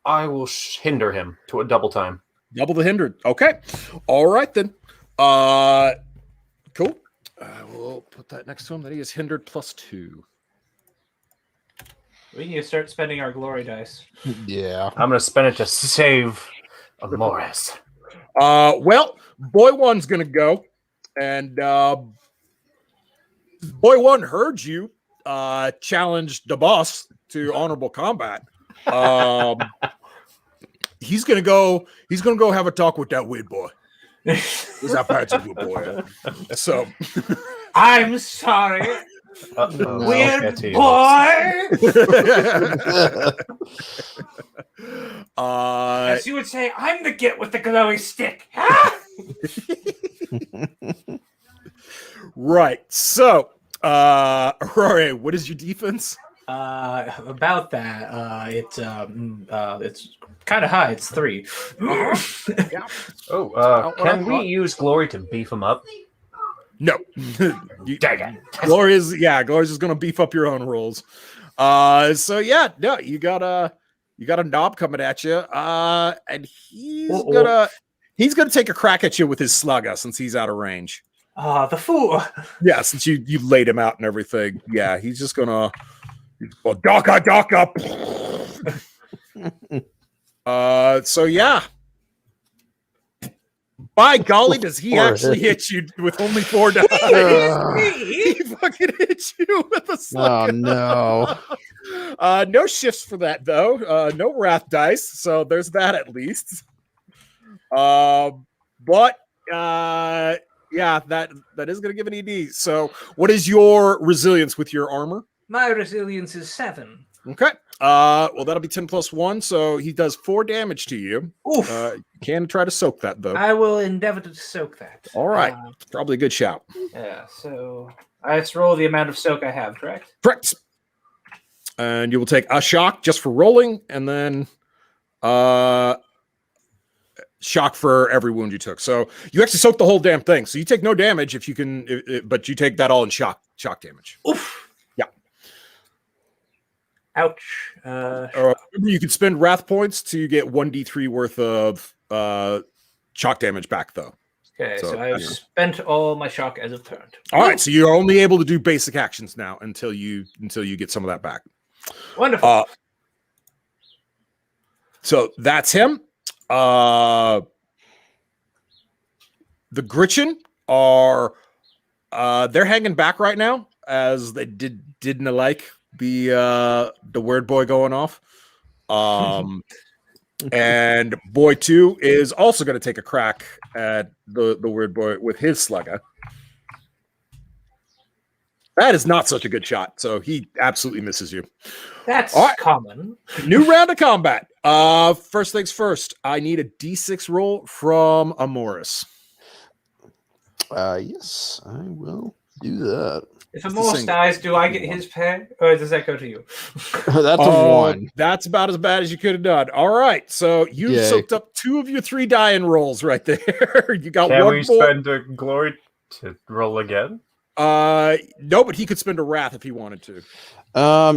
I will hinder him to a double time. Double the hindered. Okay. All right, then. Cool. We'll put that next to him. That he is hindered +2. We need to start spending our glory dice. Yeah. I'm going to spend it to save Morris. Well, boy one's going to go. And boy one heard you challenge the boss to honorable combat. He's gonna go have a talk with that weird boy. He's that patchy weird boy. So I'm sorry, weird boy. As you would say, I'm the git with the glowy stick. Right. So, Rory, what is your defense? About that, it's kind of high. It's 3. Yeah. Can we use glory to beef him up? No. Dang it. Gloria's just gonna beef up your own rolls. So yeah, no, you got a knob coming at you. And he's gonna take a crack at you with his slugger since he's out of range. The fool. Yeah, since you laid him out and everything. Yeah, he's just gonna Daka. So yeah. By golly, does he actually hit you with only 4 dice? He fucking hit you with a slugger. Oh no. No shifts for that though. No wrath dice, so there's that at least. But yeah, that is going to give an ED. So, what is your resilience with your armor? My resilience is 7. Okay. Well, that'll be 10 plus 1, so he does 4 damage to you. Oof. You can try to soak that though. I will endeavor to soak that. All right. Probably a good shout. Yeah. So I just roll the amount of soak I have, correct? Correct. And you will take a shock just for rolling, and then shock for every wound you took. So you actually soak the whole damn thing. So you take no damage if you can, but you take that all in shock damage. Oof. Yeah. Ouch. You can spend wrath points to get 1d3 worth of shock damage back, though. Okay, so I've spent all my shock as of turned. All right, so you're only able to do basic actions now until you get some of that back. Wonderful. So that's him. The Gritchen are they're hanging back right now as they didn't like the weird boy going off. And boy 2 is also going to take a crack at the weird boy with his slugger. That is not such a good shot, so he absolutely misses you. That's right. common. New round of combat. First things first, I need a d6 roll from Amoris. Yes, I will Do that. If a It's the Morse same. dies, do I get his pay, or does that go to you? That's a one. That's about as bad as you could have done. All right, so you've Yay. soaked up 2 of your 3 die-in rolls right there. You got Can one we more. spend a glory to roll again? No, but he could spend a wrath if he wanted to.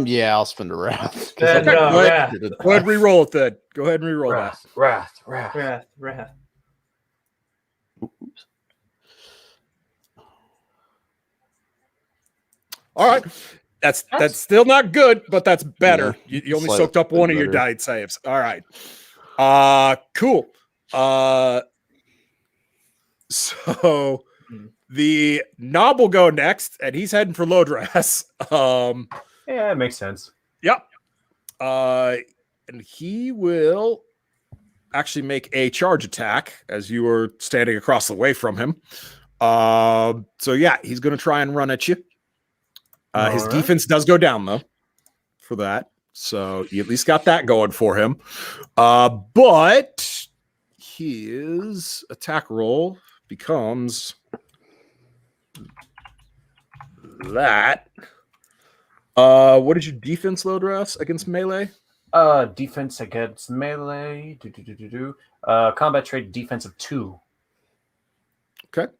Yeah, I'll spend a wrath. Then, Okay, go wrath, Go ahead and re-roll it then. Go ahead and re-roll that. Wrath. wrath. All right. That's still not good, but that's better. Yeah, You only slightly soaked up one of your better. died saves. All right. Cool. So the knob will go next, and he's heading for low dress. Yeah, it makes sense. Yep. And he will actually make a charge attack as you are standing across the way from him. So yeah, he's going to try and run at you. His All right. defense does go down though for that. So you at least got that going for him. But his attack roll becomes that. What is your defense low dress against melee? Defense against melee. Combat trait defense of 2. Okay.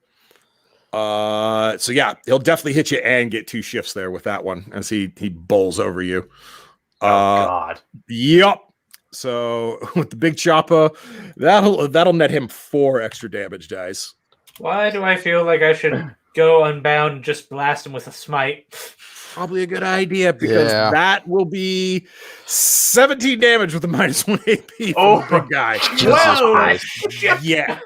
So yeah, he'll definitely hit you and get 2 shifts there with that one as he bowls over you. Oh God. Yep. So with the big chopper, that'll net him 4 extra damage dice. Why do I feel like I should go unbound and just blast him with a smite? Probably a good idea because Yeah. that will be 17 damage with a -1 AP from Oh. the big guy. Whoa! Yeah.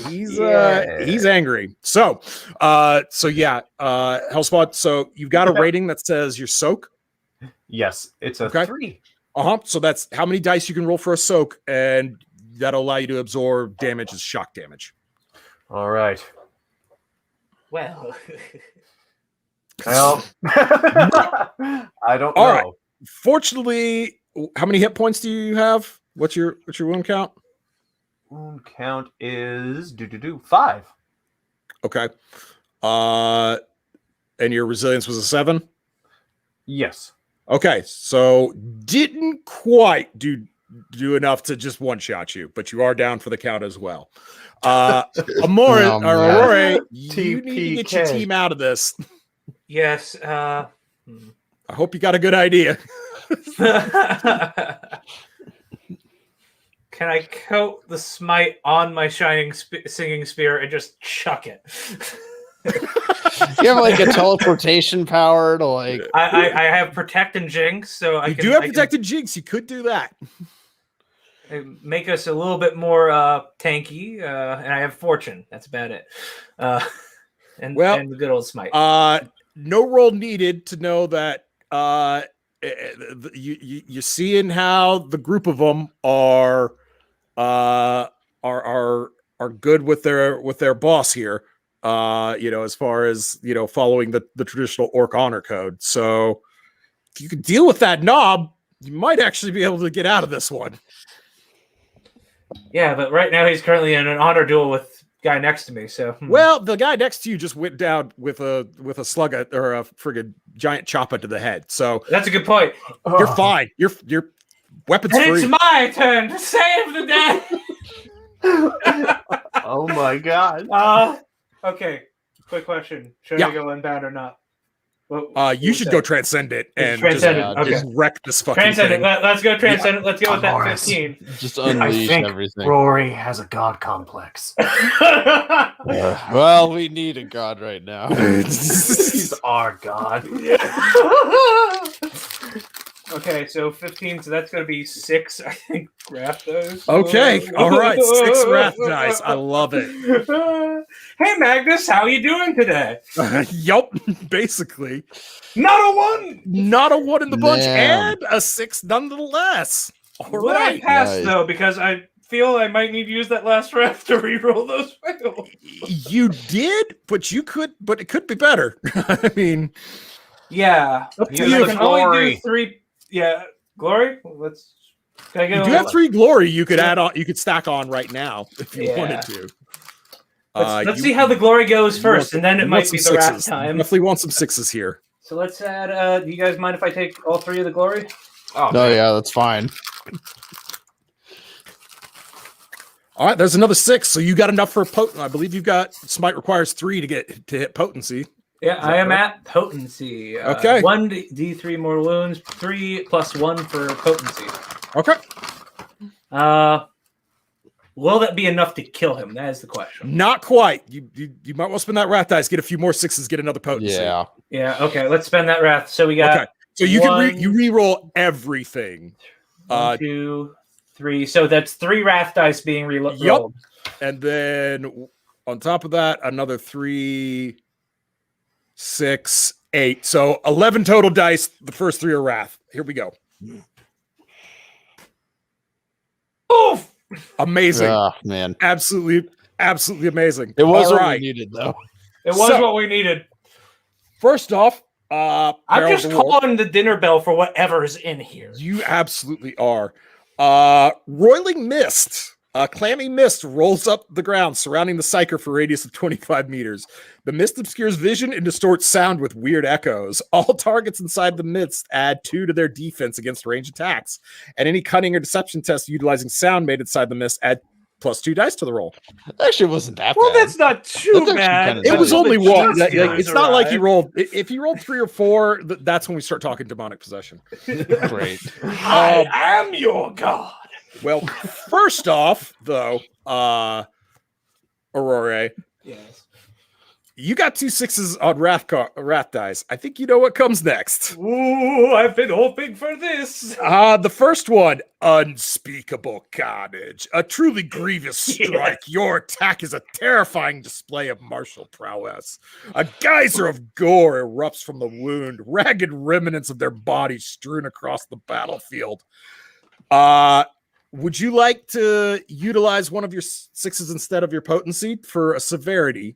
He's Yeah. he's angry. So yeah, Hellspot, so you've got a rating that says your soak. Yes, it's a Okay. 3. So that's how many dice you can roll for a soak, and that'll allow you to absorb damage as shock damage. All right. Well, Well, I don't know. All right. Fortunately, how many hit points do you have? What's your wound count? Wound count is 5. Okay. And your resilience was a 7? Yes. Okay, so didn't quite do enough to just one-shot you, but you are down for the count as well. Amore, Oh, or man. Aurora, you need to get your TPK. team out of this. yes. I hope you got a good idea. Can I coat the smite on my shining singing spear and just chuck it? You have like a teleportation power to like. I have protect and jinx, so I You can, do have I can protected jinx. You could do that. make us a little bit more tanky, and I have fortune. That's about it. And the good old smite. No roll needed to know that you're seeing how the group of them are good with their boss here. As far as following the traditional orc honor code. So if you can deal with that knob, you might actually be able to get out of this one. Yeah, but right now he's currently in an honor duel with guy next to me. So Well, the guy next to you just went down with a slug or a friggin' giant chopper to the head. So that's a good point. you're fine. Your weapons And free. it's my turn to save the day. Oh my God. Okay. Quick question: should Yeah. I go unbound or not? You should go transcendent and Transcendent. just- Okay. just wreck this fucking Transcendent. thing. Let's go transcendent. Let's go with that Morris. 15. Just I unleash think everything. Rory has a god complex. Well, we need a god right now. He's our god. Okay, so 15. So that's going to be 6. I think. Graph those. Okay, all right, 6 wrath dice. I love it. Hey Magnus, how are you doing today? Yup, basically. Not a 1. Not a 1 in the bunch, Man. and a 6 nonetheless. All Would I right. pass Nice. though? Because I feel I might need to use that last ref to reroll those fails. You did, but it could be better. I mean, Yeah, Up to because you, I can only Glory. do 3. Yeah, glory. Let's. Can I you go? do have 3 glory you could add on, you could stack on right now if you Yeah. wanted to. Let's see how the glory goes first, and then it might be the wrath time. Definitely want some sixes here. So let's add. Do you guys mind if I take all 3 of the glory? Oh, No, man. yeah, that's fine. All right, there's another 6. So you got enough for potent. I believe you've got smite requires 3 to hit potency. Yeah, I am at potency. Okay. 1d3 mortal wounds, 3 plus 1 for potency. Okay. Will that be enough to kill him? That is the question. Not quite. You might want to spend that wrath dice, get a few more 6s, get another potency. Yeah. Yeah. Okay. Let's spend that wrath. So we got. Okay. So you can you re-roll everything. 1, 2, 3. So that's 3 wrath dice being rolled. Yep. And then on top of that, another 3, 6, 8. So 11 total dice. The first 3 are wrath. Here we go. Oof! Amazing. Oh, man. Absolutely amazing. It was All what right. we needed, though. It was what we needed. First off, I'm Barrel just of the War. calling the dinner bell for whatever's in here. You absolutely are. Roiling mist. A clammy mist rolls up the ground, surrounding the psyker for a radius of 25 meters. The mist obscures vision and distorts sound with weird echoes. All targets inside the mist add 2 to their defense against ranged attacks. And any cunning or deception test utilizing sound made inside the mist add plus 2 dice to the roll. Actually, it wasn't that Well, bad. that's not too That's actually bad. kinda It nice. was only one. Just It's not like he rolled. If he rolled 3 or 4, that's when we start talking demonic possession. Great. I am your god. Well, first off, though, Aurora, Yes. you got 2 6s on wrath dice. I think you know what comes next. Ooh, I've been hoping for this. The first one, unspeakable carnage, a truly grievous strike. Your attack is a terrifying display of martial prowess. A geyser of gore erupts from the wound, ragged remnants of their bodies strewn across the battlefield. Would you like to utilize one of your 6s instead of your potency for a severity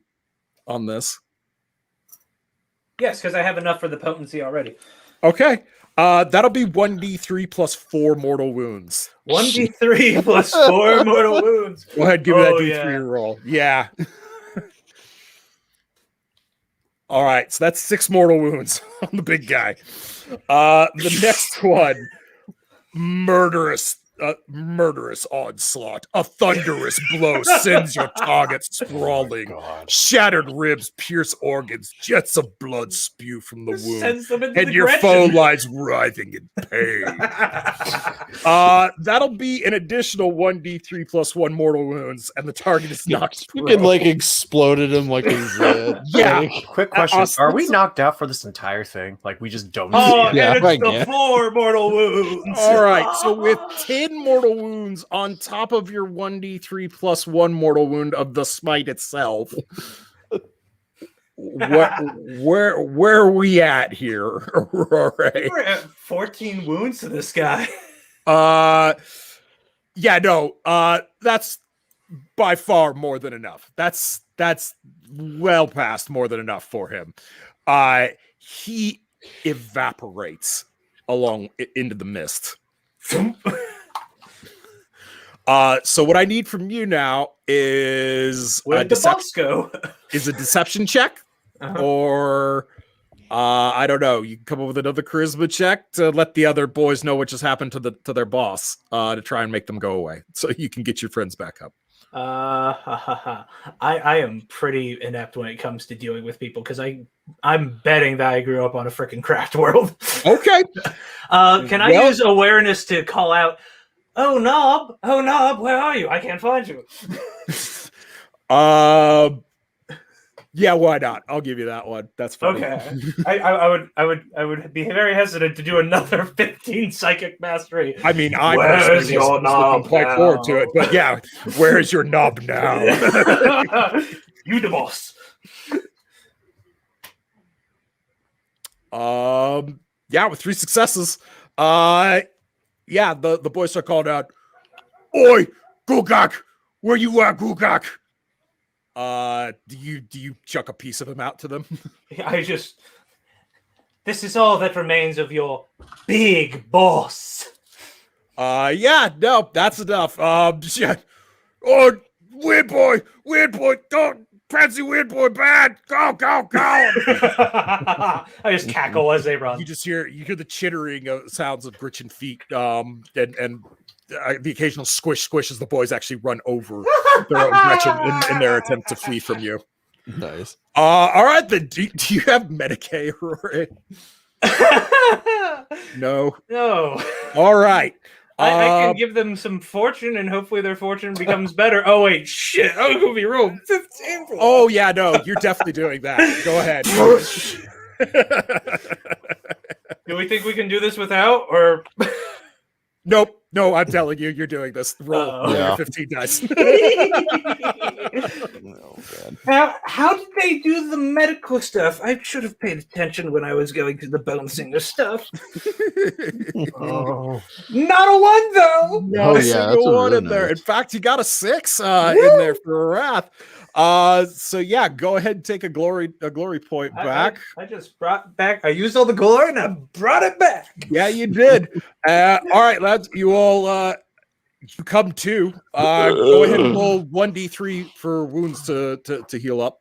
on this? Yes, because I have enough for the potency already. Okay. That'll be 1d3 plus 4 mortal wounds. 1d3 plus 4 mortal wounds. Go ahead, give me that Oh, d3 roll. Yeah. All right, so that's 6 mortal wounds on the big guy. The next one, murderous onslaught. A thunderous blow sends your target sprawling. God. Shattered ribs pierce organs. Jets of blood spew from the wound. Sends them into And the your Gretchen. foe lies writhing in pain. That'll be an additional 1d3 plus 1 mortal wounds, and the target is knocked You prone. can like exploded him like he's Yeah. like- Quick question: Austin, are we knocked out for this entire thing? Like we just don't Oh, see it? Yeah, and I it's the guess. 4 mortal wounds. All right, so with 10 mortal wounds on top of your 1d3 plus 1 mortal wound of the smite itself, where are we at here? Right. We're at 14 wounds to this guy. Yeah, no, that's by far more than enough. That's well past more than enough for him. He evaporates into the mist. So what I need from you now is Where'd the boss go? is a deception check, or I don't know. You can come up with another charisma check to let the other boys know what just happened to their boss, to try and make them go away, so you can get your friends back up. I am pretty inept when it comes to dealing with people because I'm betting that I grew up on a freaking craft world. Okay. Can I use awareness to call out? Oh Knob, where are you? I can't find you. Yeah, why not? I'll give you that one. That's fine. Okay. I would be very hesitant to do another 15 psychic mastery. I mean, I Where's personally your was knob looking quite now? forward to it, but yeah, where is your knob now? You the boss. Yeah, with 3 successes. Yeah, the boys start calling out, "Oi, Gugak! Where you at, Gugak?" Do you chuck a piece of him out to them? This is all that remains of your big boss. Yeah, no, that's enough. Yeah. Oh, weird boy, Fancy weird boy bad. Go, go, go. I just cackle as they run. You hear the chittering sounds of Gritchin feet, and the occasional squish as the boys actually run over their own Gretchen in their attempt to flee from you. Nice. All right, then. Do you have Medicaid, Rory? No. All right. I can give them some fortune, and hopefully their fortune becomes better. Oh wait, shit! I'm gonna be rolled 15 for that. Oh yeah, no, you're definitely doing that. Go ahead. Do we think we can do this without, or? Nope. No, I'm telling you, you're doing this. Roll Uh-oh. 15 dice. How did they do the medical stuff? I should have paid attention when I was going to the Bone Singer stuff. Oh, Not a one though. Not a yeah, that's single a one really in there. nice. In fact, you got a 6 in there for Wrath. So yeah, go ahead and take a glory point back. I just brought back. I used all the glory and I brought it back. Yeah, you did. All right, lads, you all you come to. Go ahead and roll 1d3 for wounds to heal up.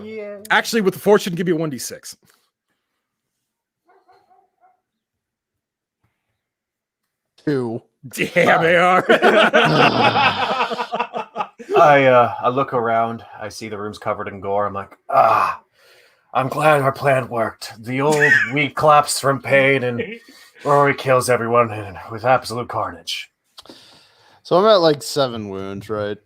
yeah. Actually, with the fortune, give you a 1d6. Two. Damn, they are. I look around. I see the room's covered in gore. I'm like, I'm glad our plan worked. The old weed collapsed from pain, and Rory kills everyone with absolute carnage. So I'm at like 7 wounds, right?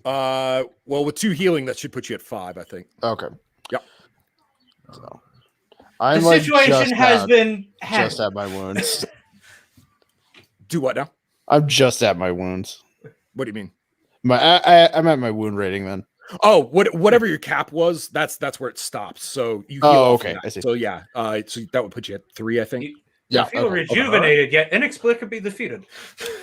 Well, with 2 healing, that should put you at 5, I think. Okay. Yep. So The I'm like situation has been just handled. at my wounds. Do what now? I'm just at my wounds. What do you mean? I'm at my wound rating then. Oh, whatever your cap was, that's where it stops. So you heal off of okay. that. I see. So yeah, so that would put you at 3, I think. You feel rejuvenated yet inexplicably defeated.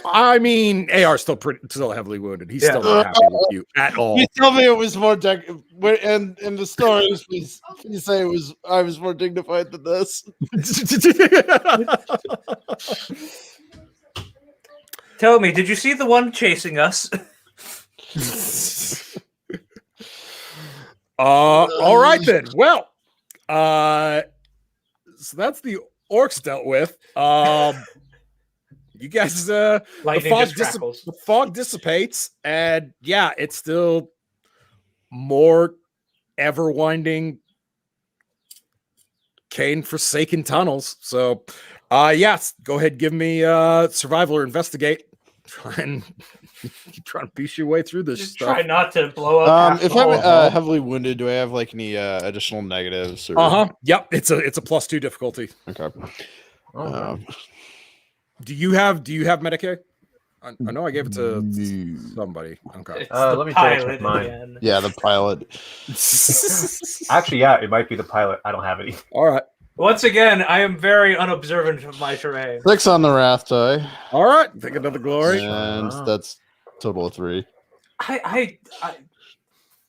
I mean, AR's still heavily wounded. He's still not happy with you at all. You tell me it was more and in the stories, please say I was more dignified than this. Tell me, did you see the one chasing us? All right then. Well, so that's the orcs dealt with. You guys, the Lightning just crackles. the fog dissipates, and yeah, it's still more ever winding, cane forsaken tunnels. So, yes, go ahead, give me survival or investigate. Try and piece your way through this Just stuff. try not to blow up. half If the I'm hall. heavily wounded, do I have like any additional negatives? Or... Yep, it's a +2 difficulty. Okay. Do you have Medicaid? I know I gave it to somebody. Okay. It's the Let me double check pilot mine. again. Yeah, the pilot. Actually, yeah, it might be the pilot. I don't have any. All right. Once again, I am very unobservant of my terrain. 6 on the wrath die, All right. Take another glory. and that's total of 3. I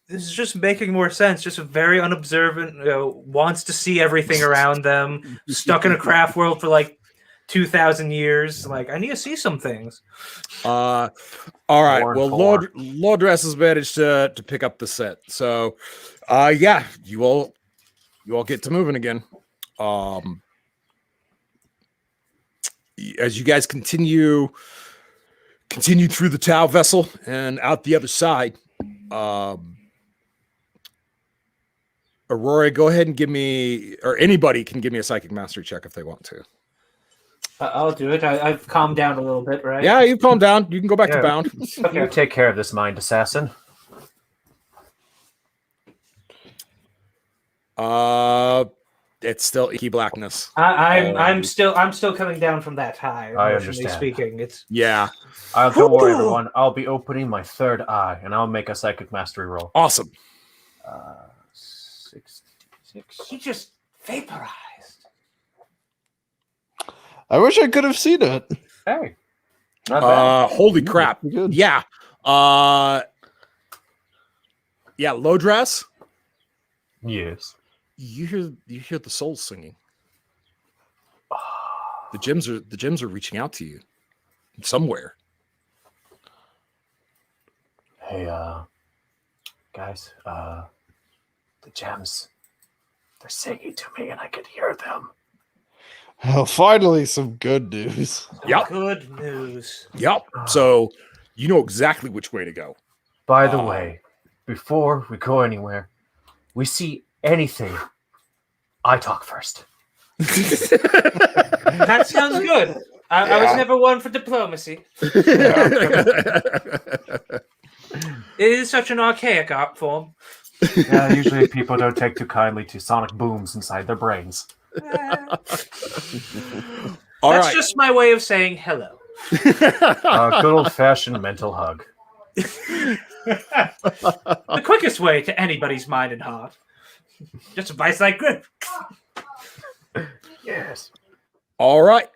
this is just making more sense. Just a very unobservant, wants to see everything around them, stuck in a craft world for like 2,000 years. Like, I need to see some things. All right. Four and Well, four. Lordress has managed to pick up the set. So, yeah, you all get to moving again. As you guys continue through the Tau vessel and out the other side, Aurora, go ahead and give me, or anybody can give me a psychic mastery check if they want to. I'll do it. I've calmed down a little bit, right? Yeah, you calm down. You can go back to Yeah. bound. You take care of this mind assassin. It's still icky blackness. I'm still coming down from that high. I Emotionally understand. speaking, it's Yeah, Don't worry, everyone. I'll be opening my third eye, and I'll make a psychic mastery roll. awesome. 66. he just vaporized. I wish I could have seen it. Hey, not bad. Holy crap! Pretty good. Yeah, yeah. Low dress. Yes. You hear the souls singing. The gems are reaching out to you somewhere. Hey, guys, the gems, they're singing to me and I could hear them. Well, finally, some good news. Yep. Good news. Yep. So you know exactly which way to go. By the way, before we go anywhere, we see anything, I talk first. That sounds good. I was never one for diplomacy. It is such an archaic art form. Yeah, usually people don't take too kindly to sonic booms inside their brains. All That's right. just my way of saying hello. A good old-fashioned mental hug. The quickest way to anybody's mind and heart. Just a vice-like grip. Yes. All right.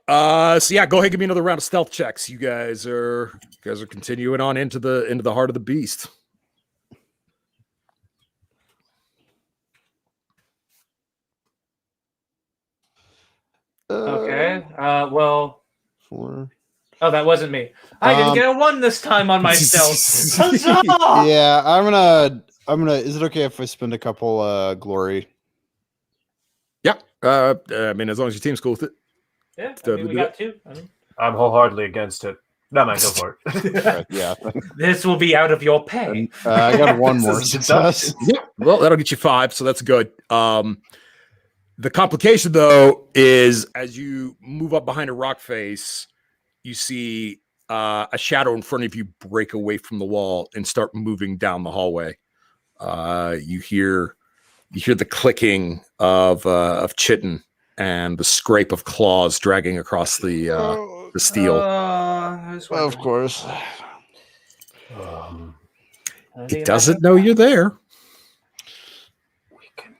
So yeah, go ahead, give me another round of stealth checks. You guys are continuing on into the heart of the beast. Okay. Well. 4. Oh, that wasn't me. I didn't get a 1 this time on my stealth. Huzzah! Yeah, I'm gonna. Is it okay if I spend a couple glory? Yeah. I mean, as long as your team's cool with it. Yeah, Totally we do got 2. I'm wholeheartedly against it. No, man, go for it. Yeah. This will be out of your pay. I got one more This is success. Yeah. Well, that'll get you 5, so that's good. The complication though is as you move up behind a rock face, you see a shadow in front of you break away from the wall and start moving down the hallway. You hear the clicking of chitin and the scrape of claws dragging across the steel. Of course. It doesn't know you're there. We can.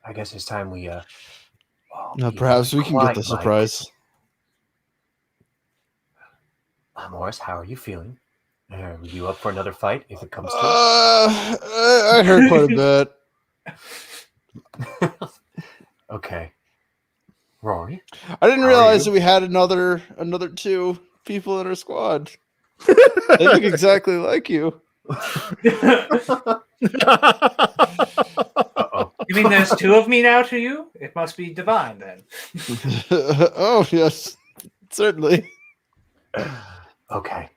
I guess it's time we. Perhaps we can get the surprise. Morris, how are you feeling? Are you up for another fight if it comes to it? I heard quite a bit. Okay. Rory? I didn't How are realize you? that we had another 2 people in our squad. They look exactly like you. Uh-oh. You mean there's 2 of me now to you? It must be divine then. Oh yes, certainly. Okay.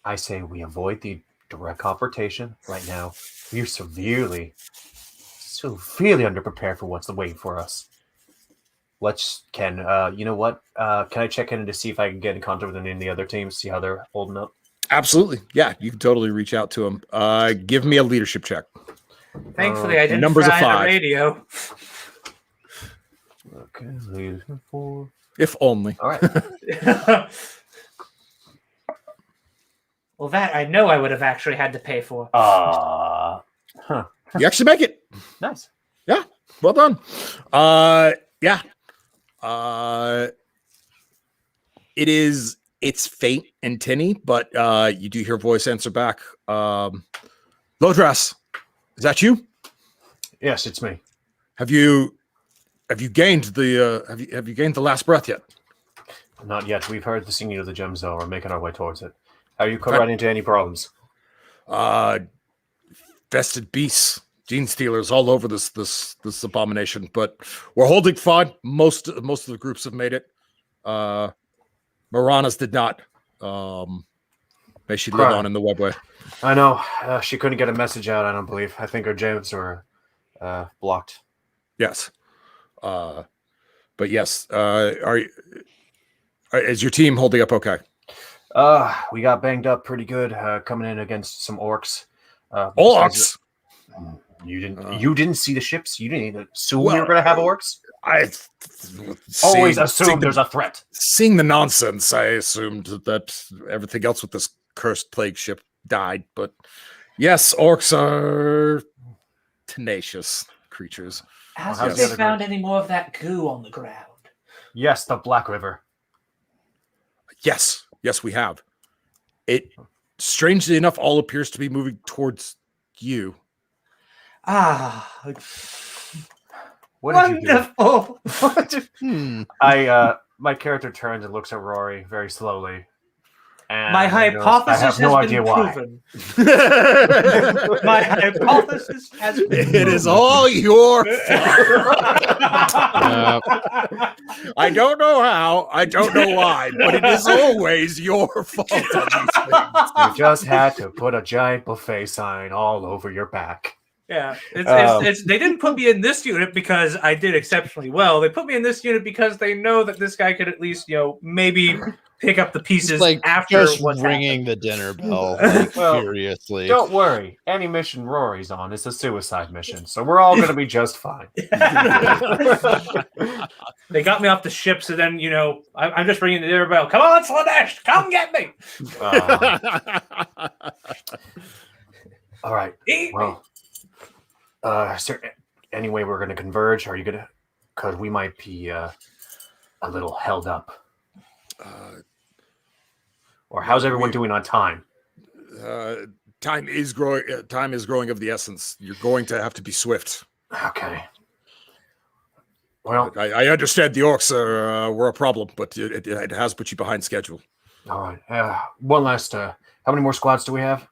I say we avoid the direct confrontation right now. We're severely underprepared for what's waiting for us. You know what? Can I check in to see if I can get in contact with any of the other teams, see how they're holding up? Absolutely. Yeah, you can totally reach out to him. Give me a leadership check. Thankfully, I didn't numbers fry of 5. the radio. Okay, leadership 4. If only. All right. Well, that I know I would have actually had to pay for. You actually make it. Nice. Yeah. Well done. Yeah. It's faint and tinny, but you do hear voice answer back. Lodras, is that you? Yes, it's me. Have you gained the have you gained the last breath yet? Not yet. We've heard the singing of the gems, though. We're making our way towards it. Have you Okay. run into any problems? Vested beasts, gene stealers all over this abomination, but we're holding fine. Most of the groups have made it. Marana's did not. May she live Right. on in the webway. I know. She couldn't get a message out, I don't believe. I think her gems were blocked. Yes. But yes, is your team holding up okay? We got banged up pretty good coming in against some orcs. Orcs? You didn't see the ships? You didn't even assume we Well, were going to have orcs? I Always assume there's a threat. Seeing the nonsense, I assumed that everything else with this cursed plague ship died. But yes, orcs are tenacious creatures. Has how's they the other found groups? any more of that goo on the ground? Yes, the Black River. Yes, we have. It, strangely enough, all appears to be moving towards you. Ah, What did you do? wonderful. Hmm. My character turns and looks at Rory very slowly. And My hypothesis I have no has idea been why. proven. My hypothesis has been proven. It is all your fault. I don't know how, I don't know why, but it is always your fault on these things. You just had to put a giant buffet sign all over your back. Yeah, it's they didn't put me in this unit because I did exceptionally well. They put me in this unit because they know that this guy could at least, maybe pick up the pieces It's like after just what's ringing happened. the dinner bell like, Well, furiously. Don't worry. Any mission Rory's on is a suicide mission, so we're all going to be just fine. They got me off the ship, so then I'm just ringing the dinner bell. Come on, Slanesh, come get me. All right. Eat me. Well, is there any way we're going to converge? Are you going to? Because we might be a little held up. Or how's everyone doing on time? Time is growing. Time is growing of the essence. You're going to have to be swift. Okay. Well, I understand the orcs were a problem, but it has put you behind schedule. all right. One last. How many more squads do we have?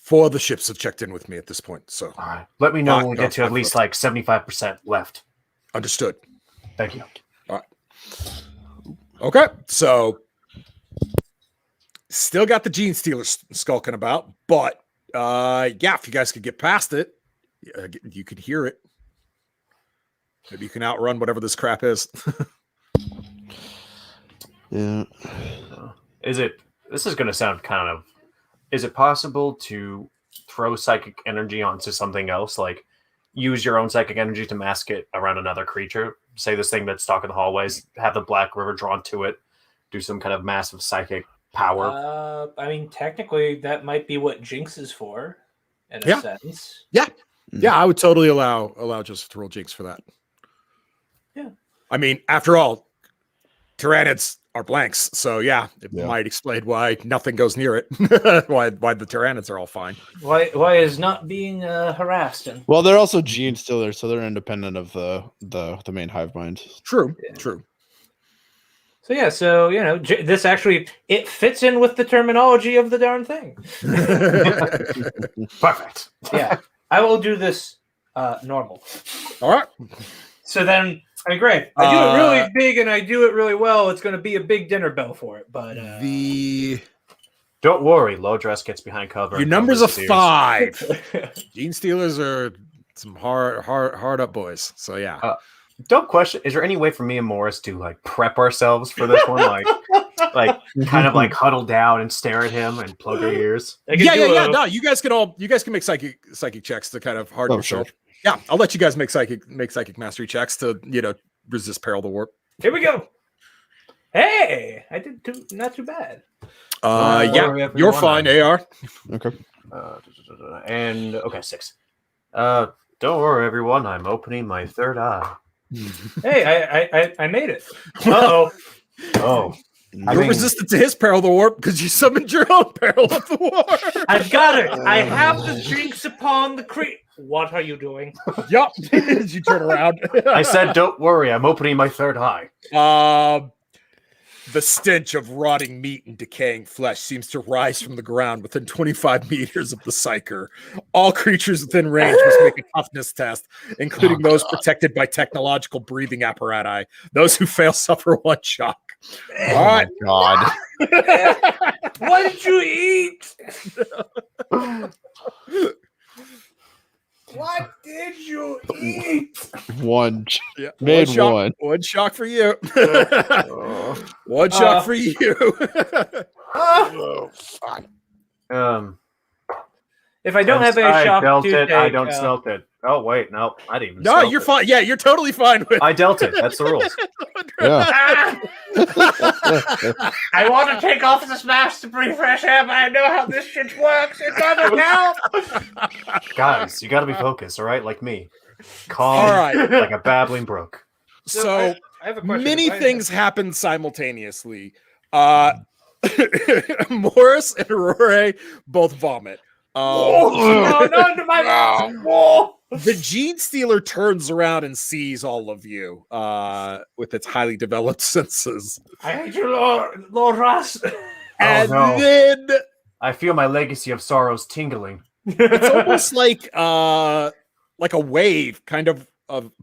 4 of the ships have checked in with me at this point. So All right. Let me know when we no, get to at least like 75% left. understood. Thank you. Okay, so still got the Gene Stealer skulking about, but yeah, if you guys could get past it, you could hear it. Maybe you can outrun whatever this crap is. Yeah. This is going to sound kind of, is it possible to throw psychic energy onto something else? Like use your own psychic energy to mask it around another creature? Say this thing that's stalking the hallways, have the Black River drawn to it, do some kind of massive psychic power. I mean, technically, that might be what Jinx is for, in a Yeah. sense. Yeah, I would totally allow Joseph to roll Jinx for that. Yeah. I mean, after all, Tyranids are blanks, so yeah, it might explain why nothing goes near it. why the Tyranids are all fine. Why is not being harassed? And Well, they're also gene stealers, so they're independent of the main hive mind. True, Yeah. true. so yeah, this actually it fits in with the terminology of the darn thing. Perfect. Yeah, I will do this normal. All right. So then, I mean, great. I do it really big and I do it really well. It's going to be a big dinner bell for it. But Don't worry, low dress gets behind cover. your and number's covers a his ears. 5. Gene Stealers are some hard up boys. So yeah. Don't question. Is there any way for me and Morris to like prep ourselves for this one? Like kind of like huddle down and stare at him and plug our ears. Yeah. No, you guys can make psychic checks to kind of harden yourself. Sure. Yeah, I'll let you guys make psychic mastery checks to resist peril the warp. Here we go. Hey, I did not too bad. Yeah, you're fine, AR. Okay. And okay, 6. Don't worry, everyone. I'm opening my third eye. Hey, I made it. Uh-oh. Oh, You're resistant to his peril of the warp because you summoned your own peril of the warp. I've got it. I have the Jinx upon the creep. What are you doing? Yup. As you turn around. I said, don't worry. I'm opening my third eye. The stench of rotting meat and decaying flesh seems to rise from the ground within 25 meters of the psyker. All creatures within range must make a toughness test, including those protected by technological breathing apparatus. Those who fail suffer 1 shock. All right. God. What did you eat? What did you eat? One. Yeah. Made shock, one. One shock for you. One shock for you. Oh, fuck. If I don't have any I shock dealt to it. I take, don't smelt it. Oh wait, no, I didn't even. No, smelt you're it. fine. Yeah, you're totally fine with. I dealt it. That's the rules. Yeah. I want to take off this mask to breathe fresh air, but I know how this shit works. It doesn't help. Guys, you got to be focused, all right? Like me, calm, All right. like a babbling brook. So I have a question. many Why- things happen simultaneously. Morris and Aurora both vomit. No, not into my The Gene Stealer turns around and sees all of you with its highly developed senses. I hate you, Lord Ross. And no. then I feel my legacy of sorrows tingling. it's almost like a wave, kind of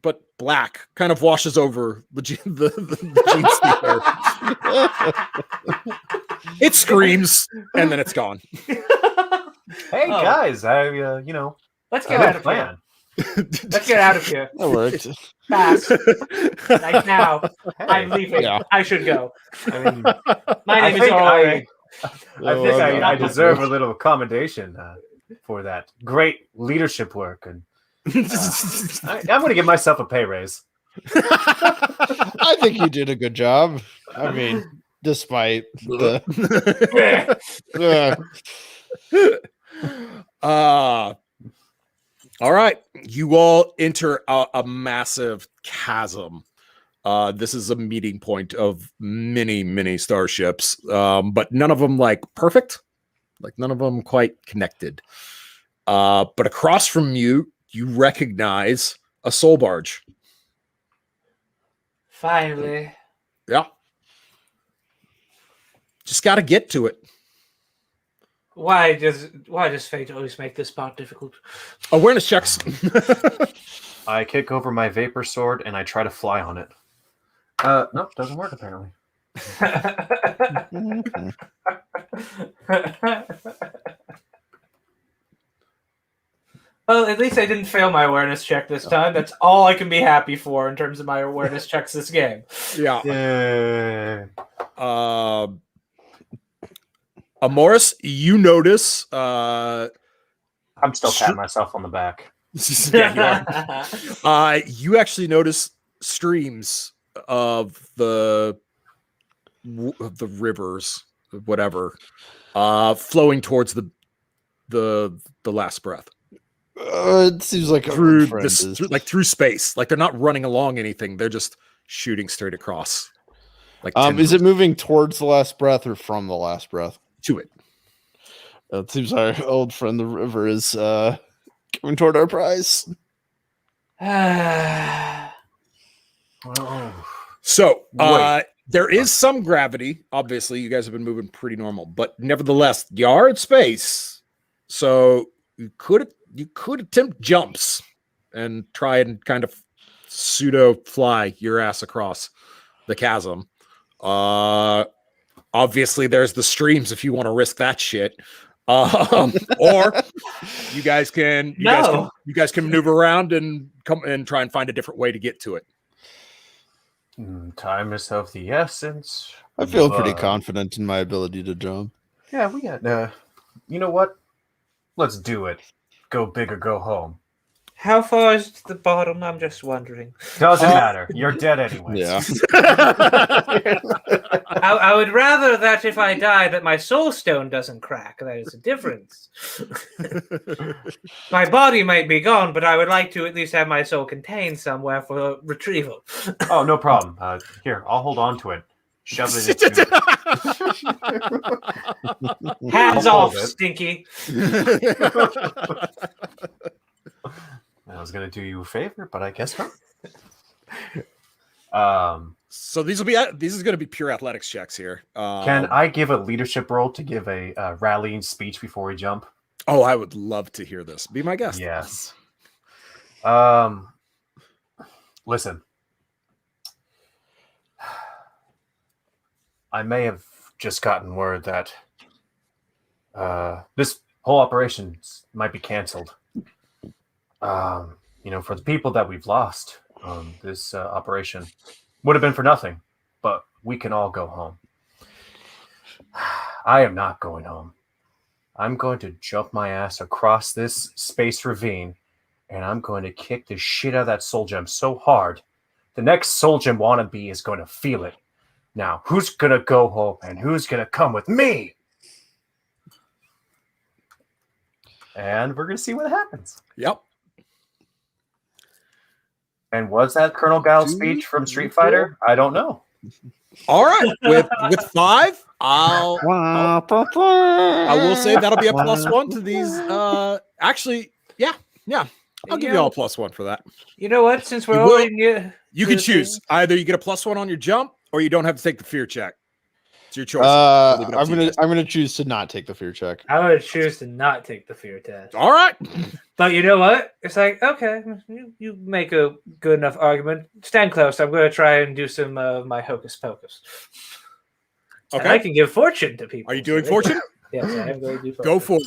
but black, kind of washes over the Gene Stealer. It screams, and then it's gone. Hey guys, let's I get had out a of here. plan. Let's get out of here. That worked. Fast. Right now. I'm leaving. Yeah. I should go. I mean, My I name is think Orore. I deserve a little commendation for that great leadership work, and I'm going to give myself a pay raise. I think you did a good job. I mean, despite the all right, you all enter a massive chasm. This is a meeting point of many starships, but none of them like perfect, like none of them quite connected. But across from you, you recognize a soul barge. Finally. Yeah. Just got to get to it. Why does fate always make this part difficult? Awareness checks. I kick over my vapor sword and I try to fly on it. Nope, doesn't work apparently. Well, at least I didn't fail my awareness check this time. That's all I can be happy for in terms of my awareness checks this game. Yeah. Amoris, you notice. I'm still patting myself on the back. Yeah, you are. You actually notice streams of the rivers, whatever, flowing towards the last breath. It seems like through through space. Like they're not running along anything; they're just shooting straight across. Like is it moving towards the last breath or from the last breath? To it. It seems our old friend the river is coming toward our prize. So there is some gravity. Obviously, you guys have been moving pretty normal, but nevertheless, you are in space. So you could attempt jumps and try and kind of pseudo fly your ass across the chasm. Obviously, there's the streams if you want to risk that shit. Or you guys can maneuver around and come and try and find a different way to get to it. Time is of the essence. I feel pretty confident in my ability to jump. Yeah, we got. You know what? Let's do it. Go big or go home. How far is to the bottom? I'm just wondering. Doesn't matter. You're dead anyway. Yeah. I would rather that if I die, that my soul stone doesn't crack. That is a difference. My body might be gone, but I would like to at least have my soul contained somewhere for retrieval. Oh, no problem. Here, I'll hold on to it. Shove it into Hands off, Stinky. I was gonna do you a favor, but I guess not. So these is going to be pure athletics checks here. Can I give a leadership role to give a rallying speech before we jump? Oh, I would love to hear this. Be my guest. Yes. Listen. I may have just gotten word that this whole operation might be canceled. For the people that we've lost, this operation would have been for nothing, but we can all go home. I am not going home. I'm going to jump my ass across this space ravine, and I'm going to kick the shit out of that soul gem so hard, the next soul gem wannabe is going to feel it. Now, who's going to go home, and who's going to come with me? And we're going to see what happens. Yep. And was that Colonel Guile's speech from Street Fighter? I don't know. All right. With 5, I will say that'll be a +1 to these. Actually, yeah. I'll give you all a +1 for that. You know what? Since we're You will- already near, You can choose. Either you get a +1 on your jump, or you don't have to take the fear check. It's your choice. I'll leave it up to you guys. I'm gonna choose to not take the fear check. I would choose to not take the fear test. All right. But you know what? It's like, okay, you make a good enough argument. Stand close. I'm going to try and do some of my hocus pocus. And I Okay. can give fortune to people. Are you doing fortune? Yes, I am going to do fortune. Go for it.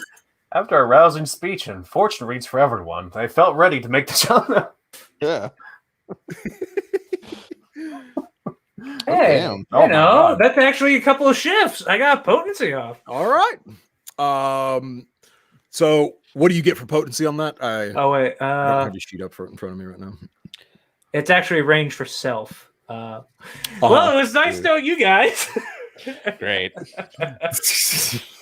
After a rousing speech and fortune reads for everyone, they felt ready to make the jump. Yeah. Hey, damn. you Oh my know, God. that's actually a couple of shifts. I got potency off. All right. So what do you get for potency on that? I Oh, wait. don't have your sheet up in front of me right now. It's actually range for self. Well, it was nice knowing you guys. Great.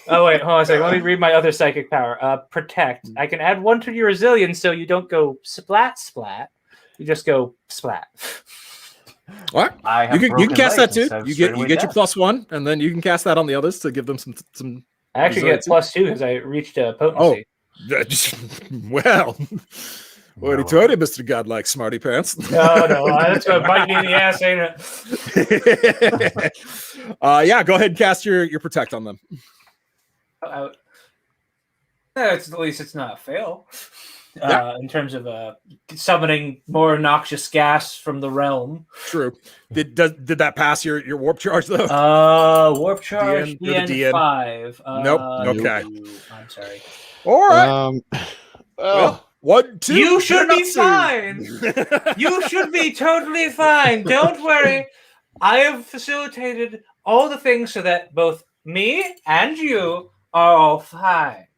Oh, wait. Hold on a second. Let me read my other psychic power. Protect. I can add 1 to your resilience so you don't go splat. You just go splat. All right. I have You can broken cast that legs too. instead of You straight away get your death. +1, and then you can cast that on the others to give them some. I actually get +2 because I reached a potency. Well, what he told you, Mr. Godlike Smarty Pants. No, that's going to bite me in the ass, ain't it? Yeah, go ahead and cast your protect on them. At least it's not a fail. Yeah. In terms of summoning more noxious gas from the realm. True. Did that pass your warp charge though? Warp charge you're the DN. DN5. Nope. Okay. I'm sorry. All right. Well, 1, 2. You should be Natsu. fine. You should be totally fine. Don't worry. I have facilitated all the things so that both me and you are all fine.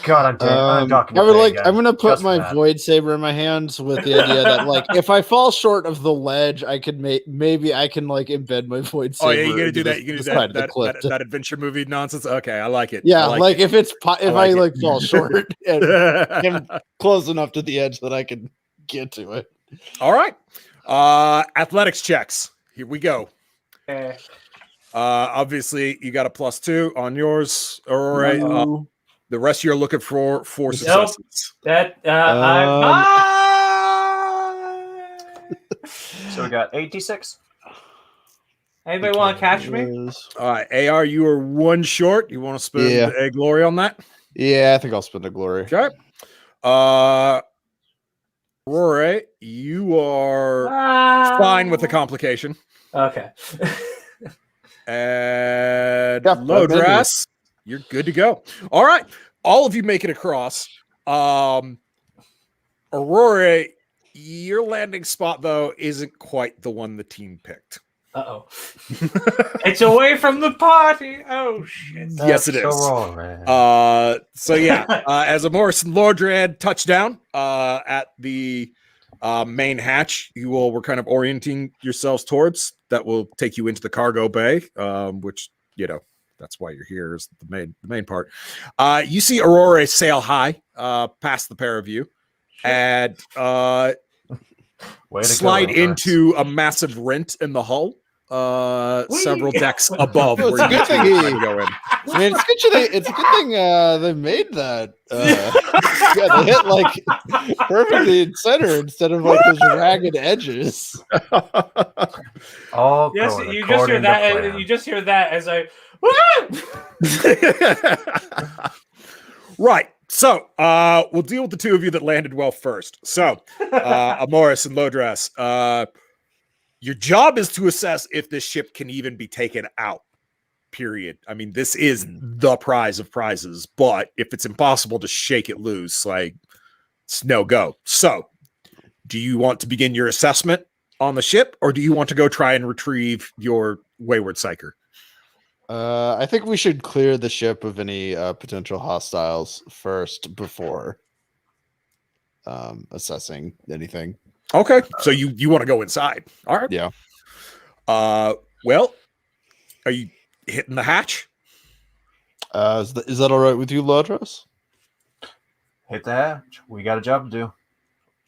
God, I'm talking. I would like. I'm gonna put Just my that. void saber in my hands with the idea that, like, if I fall short of the ledge, I could maybe I can like embed my void saber. Oh yeah, you're gonna do into that. You're gonna the do side of the that cliff to- that adventure movie nonsense. Okay, I like it. yeah, I like if it's if like I it. like fall short and it. am close enough to the edge that I can get to it. All right. Athletics checks. Here we go. Obviously, you got a +2 on yours. All right. The rest you're looking for successes. That So we got 86. Anybody want to catch me? All right, AR, you are 1 short. You want to spend Yeah. a glory on that? Yeah, I think I'll spend a glory. Okay. Rory, you are fine with the complication. Okay. And Yeah, Lodras, you're good to go. All right. All of you make it across. Aurora, your landing spot, though, isn't quite the one the team picked. Uh-oh. It's away from the party. Oh, shit. Yes, it is. Right. So yeah, as a Morrison Lordran touchdown at the main hatch, we're kind of orienting yourselves towards. That will take you into the cargo bay, which, you know, that's why you're here, is the main part. You see Aurora sail high past the pair of you, and slide into a massive rent in the hull, several decks above Well, where you it's a good two thing can go in. I mean, it's a good thing they made that. Yeah, they hit like perfectly in center instead of like those ragged edges. Oh, Yes, you just hear that. You just hear that as I. Right. So we'll deal with the two of you that landed well first. So Amoris and Lodras, your job is to assess if this ship can even be taken out. Period. I mean, this is the prize of prizes, but if it's impossible to shake it loose, like, it's no go. So, do you want to begin your assessment on the ship, or do you want to go try and retrieve your wayward psyker? I think we should clear the ship of any potential hostiles first before assessing anything. Okay, so you want to go inside? All right. Yeah. Well, are you hitting the hatch? Is that all right with you, Lodros? Hit the hatch. We got a job to do.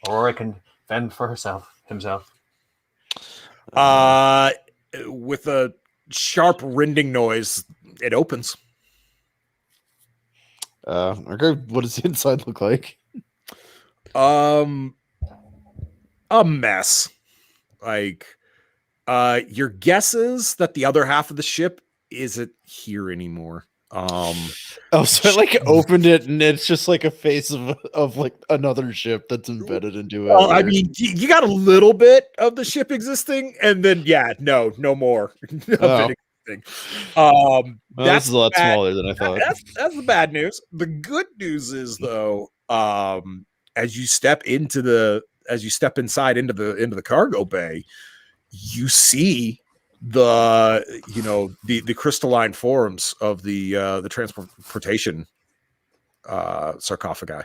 Aurora can fend for himself. With a sharp rending noise, it opens. Okay, what does the inside look like? A mess. Like, your guess is that the other half of the ship isn't here anymore. Oh, so I like opened it and it's just like a face of like another ship that's embedded into it. Well, I or- mean, you got a little bit of the ship existing, and then no more of Oh. it existing. Well, this That's is a lot bad. smaller than I thought. That's the bad news. The good news is though, as you step inside into the cargo bay, you see the crystalline forms of the transportation sarcophagi.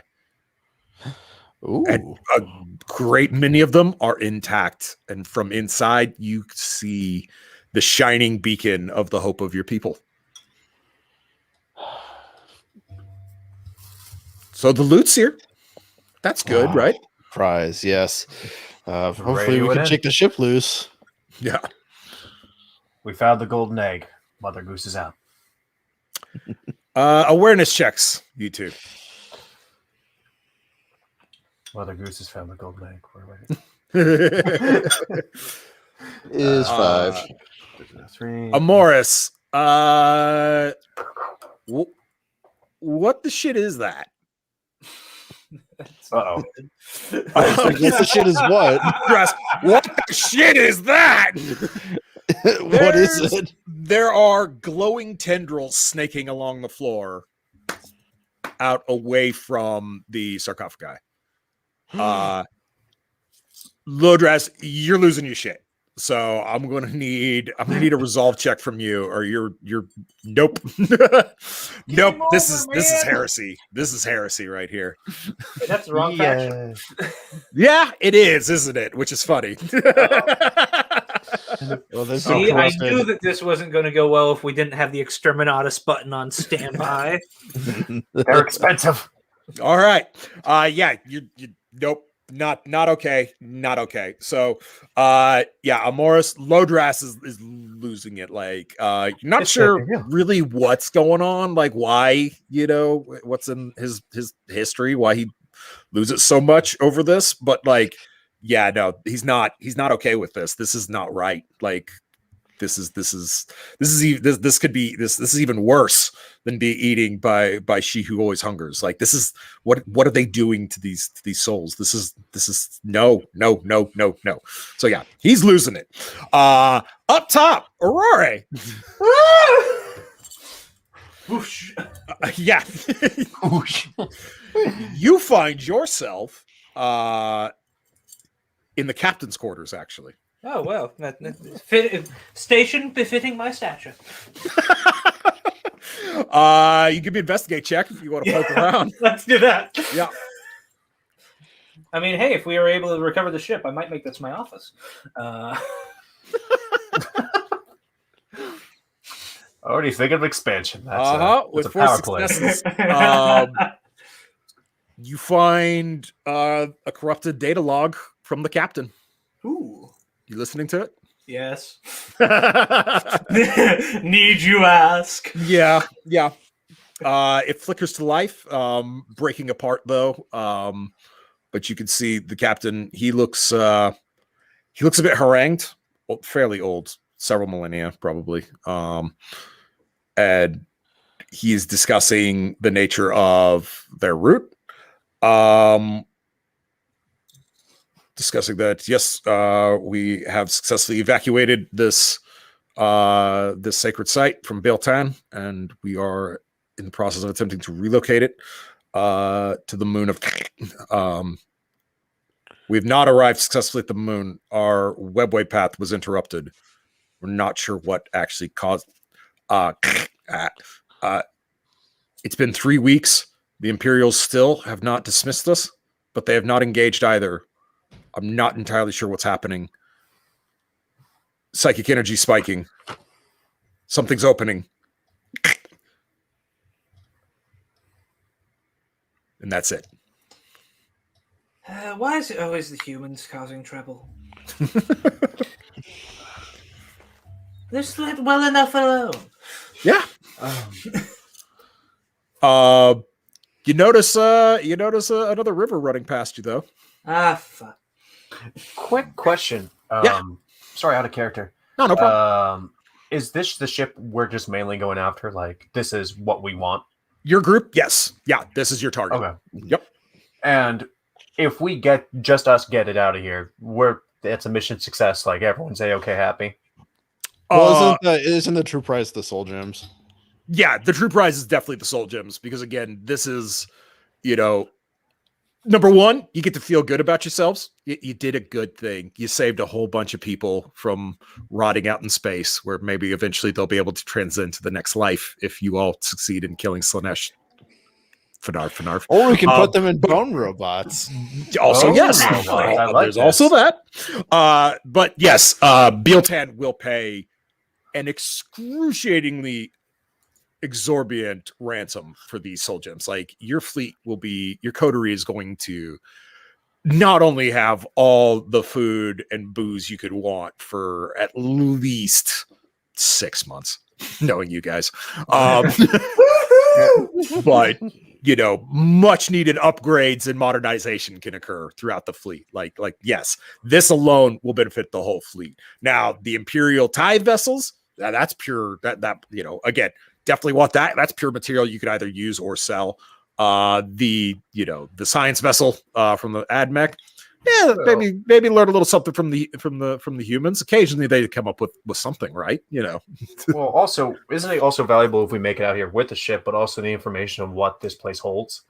Ooh. And a great many of them are intact, and from inside you see the shining beacon of the hope of your people. So the loot's here. That's good, Ah, right? Prize, yes. Hopefully Ready we to can end. shake the ship loose. Yeah. We found the golden egg. Mother Goose is out. Awareness checks, you two. Mother Goose has found the golden egg. Where Is 5. 3. Amoris, what the shit is that? Uh-oh. What the shit is what? Dress, what the shit is that? What is it? There are glowing tendrils snaking along the floor out away from the sarcophagi. Lodras, you're losing your shit. So I'm gonna need a resolve check from you, or you're nope. Nope. This is heresy. This is heresy right here. Hey, that's the wrong faction. Yeah, it is, isn't it? Which is funny. Well, there's See, no I trust knew in- that this wasn't going to go well if we didn't have the Exterminatus button on standby. They're expensive. All right. Yeah, you nope. Not okay. Not okay. So Amoris Lodras is losing it. Like you're not It's sure okay, yeah. really what's going on, like why, what's in his history, why he loses so much over this, but like, yeah, no, he's not okay with this. This is not right. Like this is even worse than be eating by she who always hungers. Like this is what are they doing to these souls? This is no. So yeah, he's losing it. Up top, Aurora. Whoosh. Yeah. You find yourself in the captain's quarters, actually. Oh, well. Station befitting my stature. You give me an investigate check if you want to poke around. Let's do that. Yeah. I mean, hey, if we were able to recover the ship, I might make this my office. Already thinking of expansion. That's With a 4 power play. successes. You find a corrupted data log from the captain. Ooh. You listening to it? Yes. Need you ask? Yeah. It flickers to life, breaking apart though. But you can see the captain. He looks a bit harangued, fairly old, several millennia probably. And he is discussing the nature of their route. Discussing that, yes, we have successfully evacuated this sacred site from Beltan, and we are in the process of attempting to relocate it to the moon of. We have not arrived successfully at the moon. Our webway path was interrupted. We're not sure what actually caused. It's been 3 weeks. The Imperials still have not dismissed us, but they have not engaged either. I'm not entirely sure what's happening. Psychic energy spiking. Something's opening. And that's it. Why is it always the humans causing trouble? Just let well enough alone. Yeah. You notice another river running past you though. Ah, fuck. Quick question. Yeah. Sorry, out of character. No problem. Is this the ship we're just mainly going after? Like, this is what we want? Your group? Yes. Yeah, this is your target. Okay. Yep. And if we get it out of here, it's a mission success. Like, everyone's okay, happy. Well, isn't the true prize the soul gems? Yeah, the true prize is definitely the soul gems because again, this is, number one, you get to feel good about yourselves. You did a good thing. You saved a whole bunch of people from rotting out in space, where maybe eventually they'll be able to transcend to the next life if you all succeed in killing Slanesh. Finarf. Or we can put them in bone robots. Also, yes. There's also that. But yes, Bealtan will pay an excruciatingly exorbitant ransom for these soul gems. Like, your coterie is going to not only have all the food and booze you could want for at least 6 months, knowing you guys, but much needed upgrades and modernization can occur throughout the fleet. Like yes, this alone will benefit the whole fleet. Now the Imperial tithe vessels, that's pure, that again, definitely want that. That's pure material you could either use or sell. The science vessel from the AdMech, maybe learn a little something from the humans. Occasionally they come up with something, right? Well, also, isn't it also valuable if we make it out here with the ship, but also the information of what this place holds?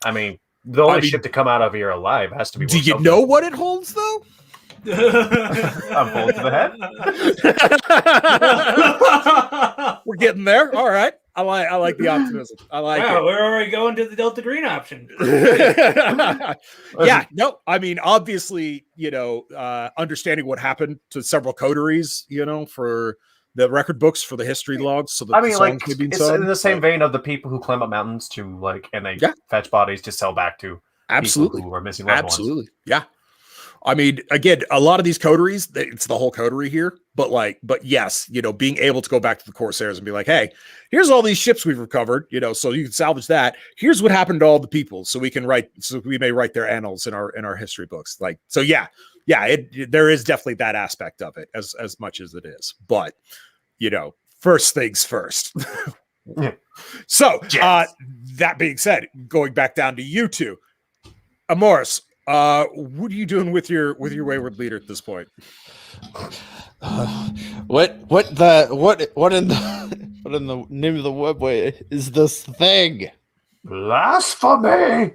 I mean, the only ship to come out of here alive has to be. Do you know what it holds, though? I'm full to the head. We're getting there. All right. I like the optimism. I like it. We're already going to the Delta Green option. Yeah. No, I mean, obviously, understanding what happened to several coteries, for the record books, for the history logs. So that it's in the same vein of the people who climb up mountains and they fetch bodies to sell back to absolutely people who are missing loved ones. Absolutely. Yeah. I mean, again, a lot of these coteries, it's the whole coterie here, but yes, being able to go back to the Corsairs and be like, hey, here's all these ships we've recovered, so you can salvage that. Here's what happened to all the people. So we may write their annals in our history books. There is definitely that aspect of it as much as it is, but first things first. So, that being said, going back down to you two, Amoris, what are you doing with your wayward leader at this point? What in the name of the webway is this thing? Blasphemy.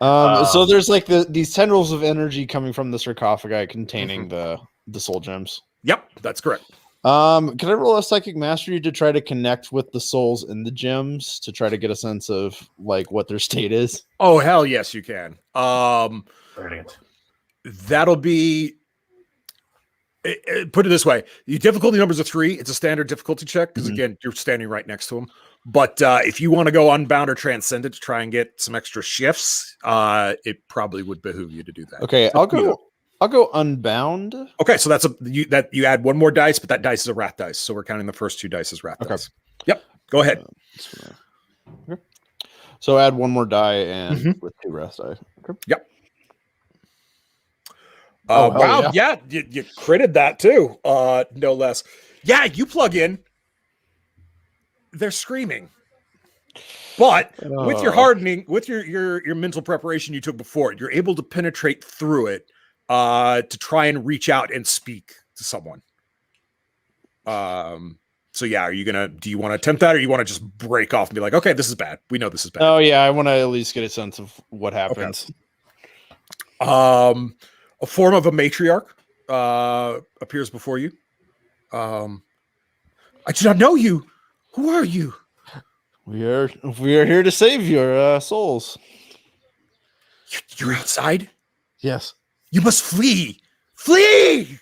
So there's these tendrils of energy coming from the sarcophagi containing the soul gems. Yep, that's correct. Can I roll a psychic mastery to try to connect with the souls in the gems to try to get a sense of what their state is? Oh, hell yes, you can. Brilliant. That'll be, put it this way. The difficulty numbers are 3. It's a standard difficulty check because again, you're standing right next to him. But if you want to go unbound or transcendent to try and get some extra shifts, it probably would behoove you to do that. Okay, I'll go unbound. Okay, so you add one more dice, but that dice is a rat dice, so we're counting the first 2 dice as rat dice. Yep, go ahead. Okay. So add one more die and with 2 rat dice. Okay. Yep. Wow, yeah, you critted that too, no less. Yeah, you plug in. They're screaming. But with your hardening, with your mental preparation you took before, you're able to penetrate through it to try and reach out and speak to someone. So yeah, do you want to attempt that, or you want to just break off and be like, okay, this is bad. We know this is bad. Oh yeah, I want to at least get a sense of what happens. Okay. A form of a matriarch appears before you. I do not know you. Who are you? We are here to save your souls. You're outside? Yes. You must flee. Flee!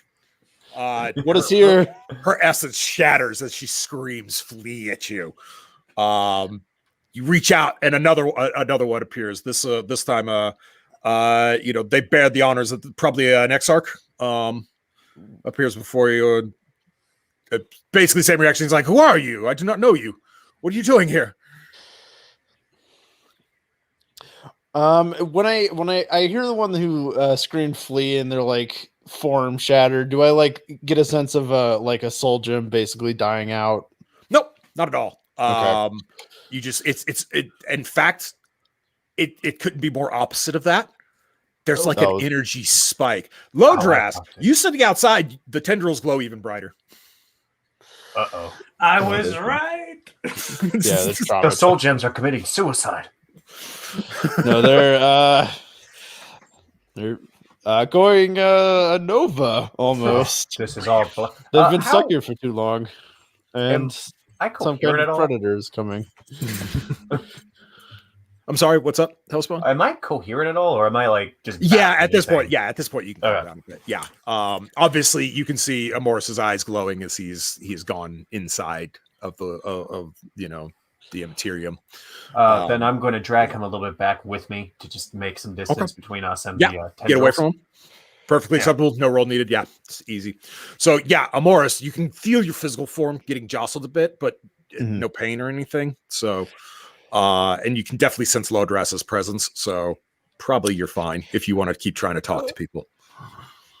What is here? Her essence shatters as she screams, "Flee!" at you. You reach out, and another one appears. This time, they bear the honors of probably an exarch. appears before you. Basically, same reaction. He's like, "Who are you? I do not know you. What are you doing here?" When I hear the one who screamed "flee" and they're like form shattered, do I like get a sense of like a soul gem basically dying out? Nope, not at all. Okay. You just it's in fact, it couldn't be more opposite of that. There's like Oh. an energy spike. I Lodras, like you sitting outside, the tendrils glow even brighter. Uh-oh. I Oh, was they- right. Yeah, they're The soul gems are committing suicide. No, they're going Nova almost. This is all. They've been stuck here for too long, and I some coherent kind at of all? predator is coming. I'm sorry, what's up, Hellspawn? Am I coherent at all, or am I like just? Yeah, baffling at this anything? point, you can calm down a bit. Yeah. Obviously you can see Amoris's eyes glowing as he's gone inside of the the Immaterium. Then I'm going to drag him a little bit back with me to just make some distance between us and Yeah, the get away tendrils. from him. Perfectly acceptable. No roll needed. Yeah, it's easy. So yeah, Amoris, you can feel your physical form getting jostled a bit, but no pain or anything. So, and you can definitely sense Lodras's presence. So probably you're fine if you want to keep trying to talk to people.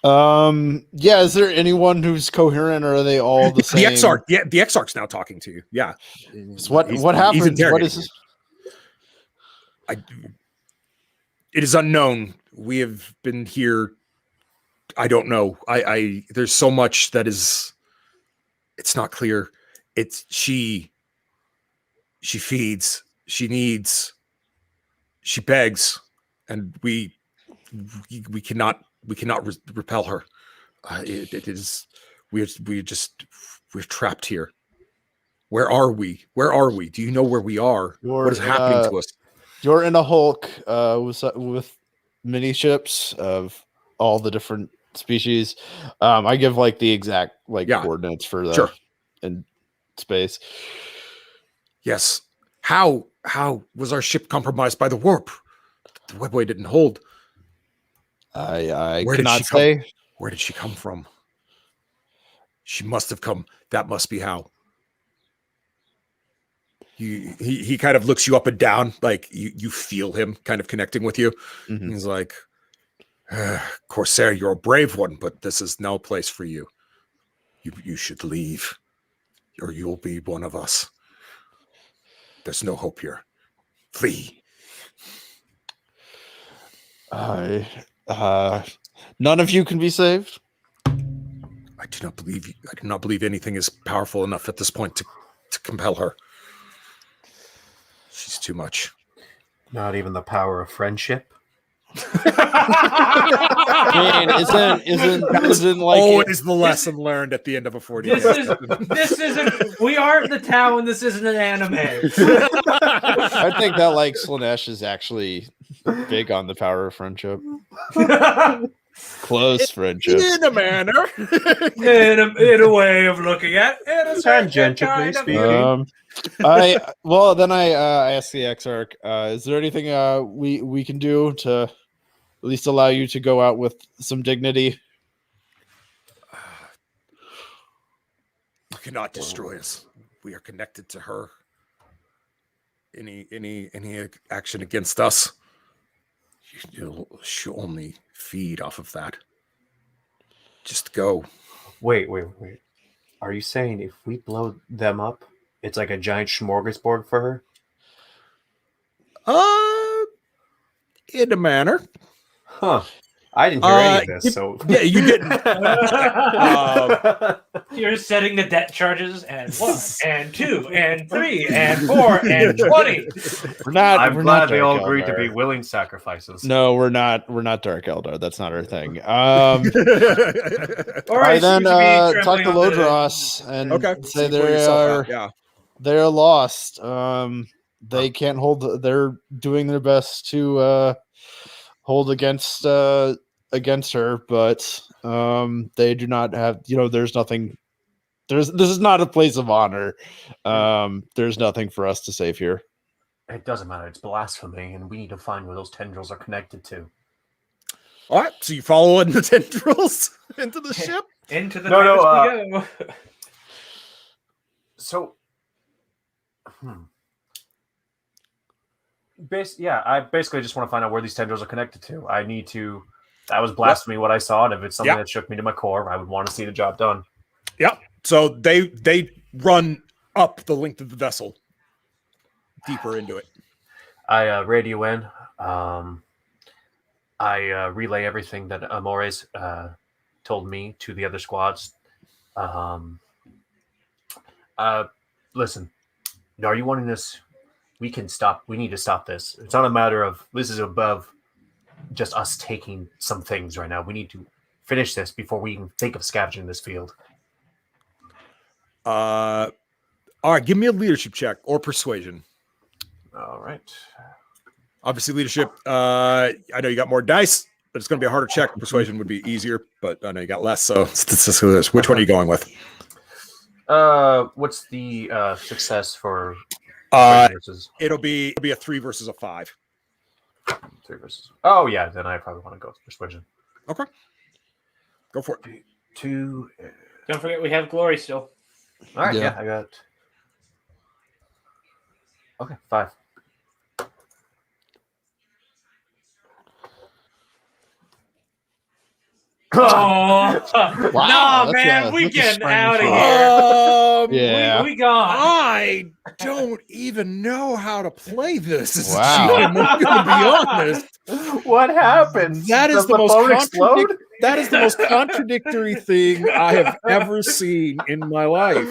Yeah, is there anyone who's coherent, or are they all the same? The Exarch, yeah, the Exarch's now talking to you. Yeah. So what happens? What is? It is unknown. We have been here. I don't know. There's so much that is. It's not clear. It's she feeds. She needs. She begs, and we cannot repel her. It is. We're trapped here. Where are we? Do you know where we are? What is happening to us? You're in a hulk with mini ships of all the different species. I give like the exact coordinates for the in space. Yes. How was our ship compromised by the warp? The webway didn't hold. I Where cannot did she come? say. Where did she come from? She must have come. That must be how. He kind of looks you up and down, like you feel him kind of connecting with you. Mm-hmm. He's like, Corsair, you're a brave one, but this is no place for you. You should leave, or you'll be one of us. There's no hope here. Flee. None of you can be saved. I do not believe anything is powerful enough at this point to compel her. She's too much. Not even the power of friendship. Man, isn't like always the lesson learned at the end of a 40. This isn't. We aren't the town. This isn't an anime. I think that like Slanesh is actually big on the power of friendship. Close friendship. In a manner. in a way of looking at it. Tangentially speaking. I asked the Exarch, is there anything we can do to at least allow you to go out with some dignity? You cannot destroy us. We are connected to her. Any action against us, she'll only feed off of that. Just go. Wait. Are you saying if we blow them up, it's like a giant smorgasbord for her? In a manner. Huh. I didn't hear any of this, so... Yeah, you didn't. You're setting the debt charges and 1 and 2 and 3 and 4 and 20. I'm glad they all agreed to be willing sacrifices. No, we're not. We're not Dark Eldar. That's not our thing. Or I then talk to Lodras and say they're lost. They can't hold. They're doing their best to hold against her, but they do not have. There's nothing. This is not a place of honor. There's nothing for us to save here. It doesn't matter. It's blasphemy, and we need to find where those tendrils are connected to. All right, so you follow in the tendrils into the ship? Into the darkness we go. So, I basically just want to find out where these tendrils are connected to. I need to. That was blasphemy what I saw, and if it's something that shook me to my core, I would want to see the job done. Yep. So they run up the length of the vessel, deeper into it. I radio in. I relay everything that Amores told me to the other squads. Listen, are you wanting this? We can stop. We need to stop this. It's not a matter of this is above just us taking some things right now. We need to finish this before we even think of scavenging this field. All right, give me a leadership check or persuasion. All right. Obviously, leadership. I know you got more dice, but it's going to be a harder check. Persuasion would be easier, but I know you got less. So which one are you going with? What's the success for? It'll be a 3 versus a 5. 3 versus. Oh yeah, then I probably want to go with persuasion. Okay, go for it. 2. Don't forget we have glory still. All right, yeah I got. Okay, 5. Oh wow, no, man, we getting out of here. We gone. I don't even know how to play this. I'm going to be honest. What happened? That is the most contradictory thing I have ever seen in my life.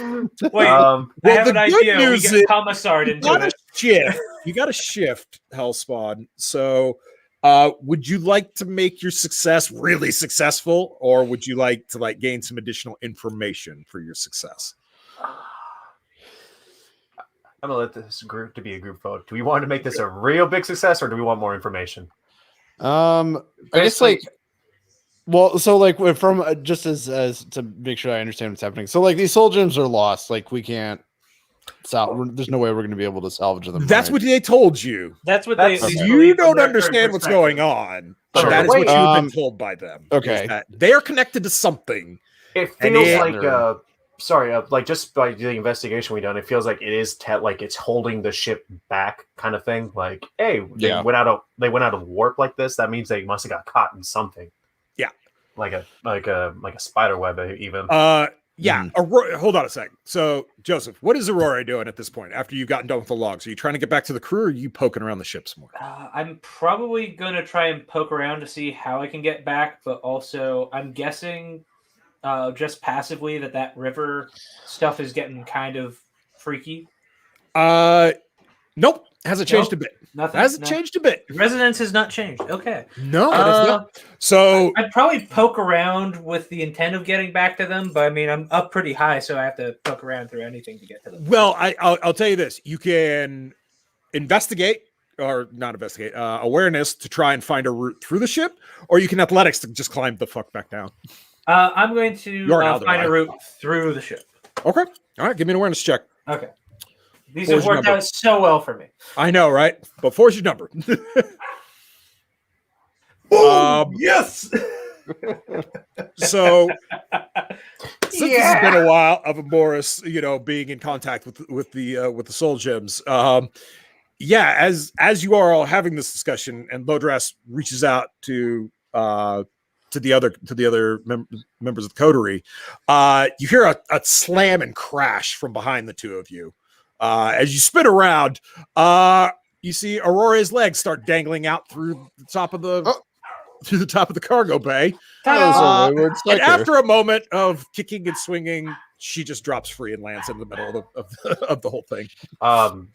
Wait, I have an idea. We get commissaried into it. You got to shift, Hellspawn. So. Would you like to make your success really successful, or would you like to gain some additional information for your success? I'm gonna let this group to be a group vote. Do we want to make this a real big success, or do we want more information? I guess from just as to make sure I understand what's happening. So these soul gems are lost. We can't. There's no way we're going to be able to salvage them. That's what they told you. That's what they. You don't understand what's going on. But that is what you've been told by them. Okay, they are connected to something. It feels just by the investigation we done, it feels like it is it's holding the ship back, kind of thing. They went out of warp like this. That means they must have got caught in something. Yeah, like a spider web even. Yeah, Aurora, hold on a second. So, Joseph, what is Aurora doing at this point after you've gotten done with the logs? Are you trying to get back to the crew, or are you poking around the ship some more? I'm probably going to try and poke around to see how I can get back, but also I'm guessing just passively that river stuff is getting kind of freaky. Nope. Hasn't changed a bit. Nothing. Hasn't changed a bit. Resonance has not changed. Okay. No, it has not. So I'd probably poke around with the intent of getting back to them, but I mean, I'm up pretty high, so I have to poke around through anything to get to them. Well, I'll tell you this: you can investigate or not investigate awareness to try and find a route through the ship, or you can athletics to just climb the fuck back down. I'm going to find a route through the ship. Okay. All right. Give me an awareness check. Okay. These have worked out so well for me. I know, right? But 4's your number. Yes. So since this has been a while of Morris, being in contact with the soul gems. As you are all having this discussion, and Lodras reaches out to the other members of the coterie, you hear a slam and crash from behind the two of you. As you spin around, you see Aurora's legs start dangling out through the top of the cargo bay. And after a moment of kicking and swinging, she just drops free and lands in the middle of the whole thing.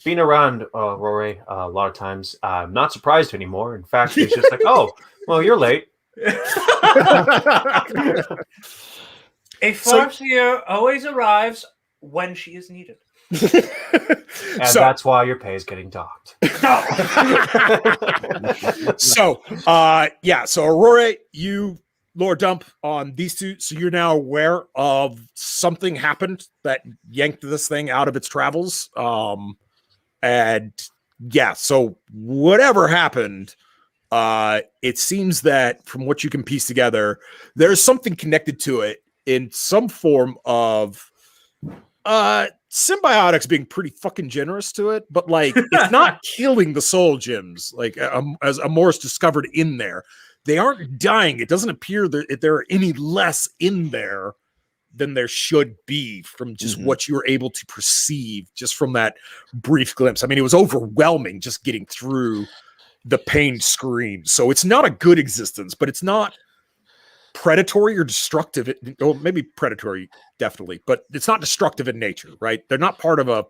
Being around Aurora a lot of times, I'm not surprised anymore. In fact, it's just like, oh, well, you're late. A Farseer always arrives when she is needed. And that's why your pay is getting docked. So Aurora, you lore dump on these two, so you're now aware of something happened that yanked this thing out of its travels. So whatever happened, it seems that from what you can piece together, there's something connected to it in some form of symbiotics being pretty fucking generous to it, but like it's not killing the soul gems like as Amoris discovered in there. They aren't dying. It doesn't appear that there are any less in there than there should be from just what you were able to perceive just from that brief glimpse. I mean, it was overwhelming just getting through the pain screams. So it's not a good existence, but it's not predatory or destructive. Well, maybe predatory, definitely, but it's not destructive in nature, right? They're not part of a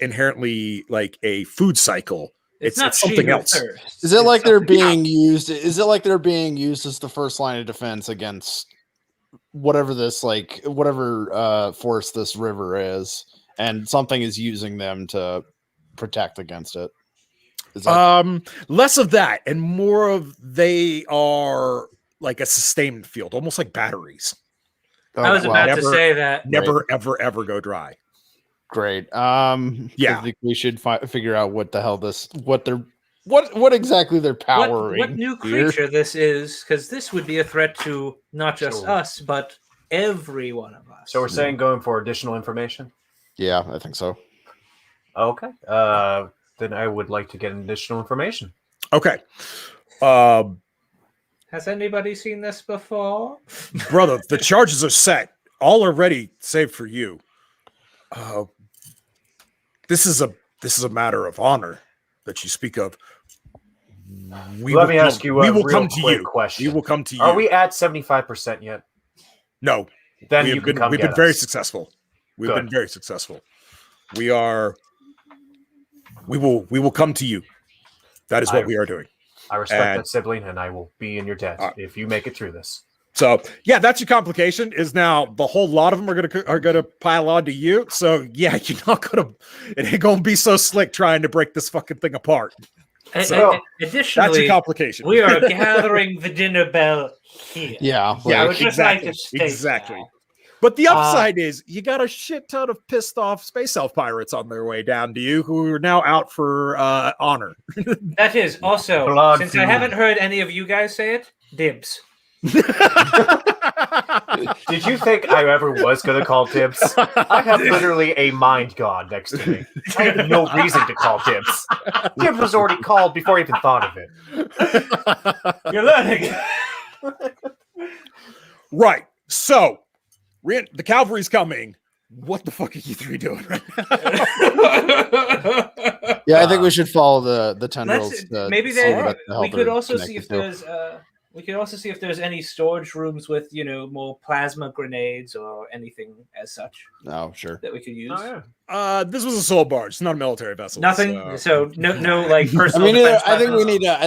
inherently like a food cycle. It's something else. Is it like they're being used? Is it like they're being used as the first line of defense against whatever force this river is, and something is using them to protect against it? Less of that and more of they are like a sustainment field, almost like batteries. I was about to say that. Never, ever go dry. Great. I think we should figure out what the hell what exactly they're powering. What new creature this is, because this would be a threat to not just us, but every one of us. So we're saying going for additional information? Yeah, I think so. Okay. Then I would like to get additional information. Okay. Has anybody seen this before? Brother, the charges are set. All are ready, save for you. This is a matter of honor that you speak of. We will come to you. We will come to you. Are we at 75% yet? No. Then we've been very successful. We've been very successful. We will come to you. That is what we are doing. I respect that, sibling, and I will be in your debt if you make it through this. So yeah, that's your complication. Is now the whole lot of them are gonna pile on to you. So yeah, you're not gonna. It ain't gonna be so slick trying to break this fucking thing apart. So additionally, that's your complication. We are gathering the dinner bell here. Yeah, yeah, I would just like to state exactly. That. But the upside is you got a shit ton of pissed off space elf pirates on their way down to you who are now out for honor. That is also, since I haven't heard any of you guys say it, dibs. Did you think I ever was going to call dibs? I have literally a mind god next to me. I have no reason to call dibs. Dibs was already called before I even thought of it. You're learning. Right. So, the cavalry's coming. What the fuck are you three doing right now? Yeah, I think we should follow the tendrils. Maybe we could also see if there's we could also see if there's any storage rooms with more plasma grenades or anything as such. Oh, sure. That we could use. Oh, yeah. This was a soul barge, not a military vessel. Nothing. So no like personal. I mean, I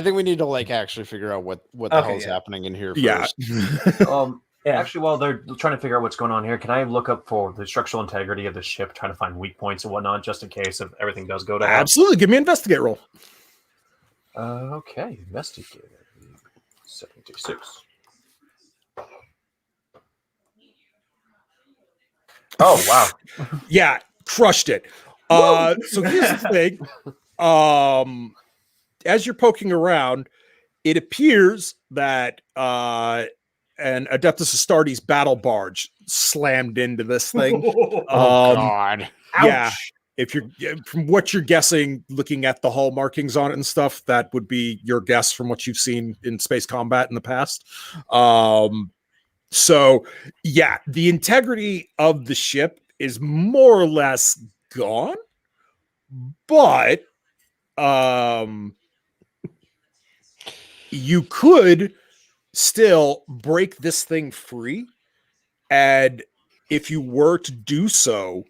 think we need to like actually figure out what the hell's happening in here first. Yeah. Actually, while they're trying to figure out what's going on here, can I look up for the structural integrity of the ship, trying to find weak points and whatnot, just in case if everything does go to hell? Absolutely. Give me an investigate roll. Okay, investigate. 76. Oh, wow. Yeah, crushed it. So here's the thing. As you're poking around, it appears that an Adeptus Astartes battle barge slammed into this thing. God. Yeah. If you're from what you're guessing, looking at the hull markings on it and stuff, that would be your guess from what you've seen in space combat in the past. So yeah, the integrity of the ship is more or less gone, but you could still break this thing free, and if you were to do so,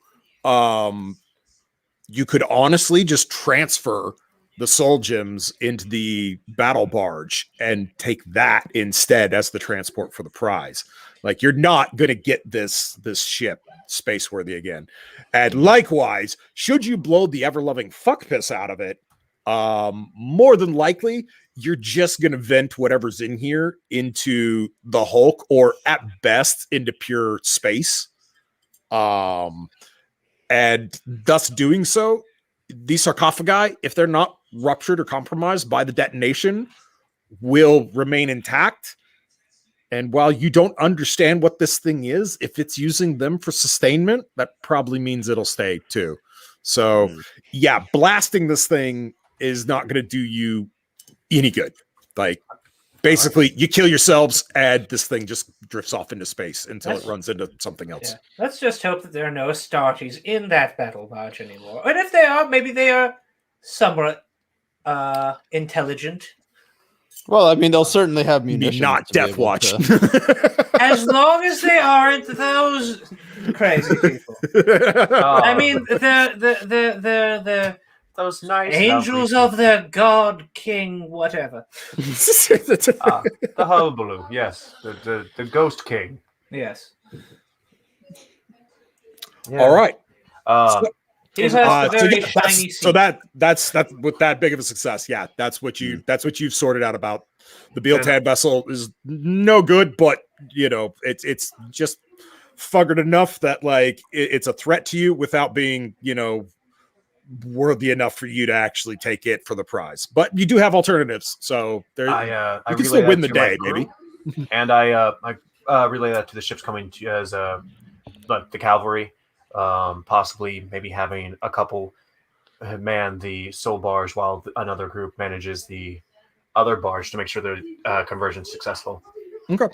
you could honestly just transfer the soul gems into the battle barge and take that instead as the transport for the prize. Like, you're not going to get this ship space worthy again. And likewise, should you blow the ever-loving fuck piss out of it, more than likely you're just going to vent whatever's in here into the Hulk, or at best into pure space. And thus doing so, these sarcophagi, if they're not ruptured or compromised by the detonation, will remain intact And while you don't understand what this thing is, if it's using them for sustainment, that probably means it'll stay too. So, yeah, blasting this thing is not going to do you any good. Like, basically, you kill yourselves, and this thing just drifts off into space until it runs into something else. Yeah. Let's just hope that there are no Astartes in that battle barge anymore. And if they are, maybe they are somewhat intelligent. Well, I mean, they'll certainly have munitions. Not Death Watch. As long as they aren't those crazy people. I mean, the those nice angels of the god king whatever. The hullabaloo, yes, the ghost king. Yes. Yeah. All right. So that's with that big of a success. Yeah, that's what you've sorted out about the Beeltan vessel is no good, but it's just fuggered enough that like it's a threat to you without being worthy enough for you to actually take it for the prize. But you do have alternatives, so there you can still win the day, maybe. And I relay that to the ships coming to as the cavalry. Possibly maybe having a couple man the soul barge while another group manages the other barge to make sure the conversion's successful. Okay.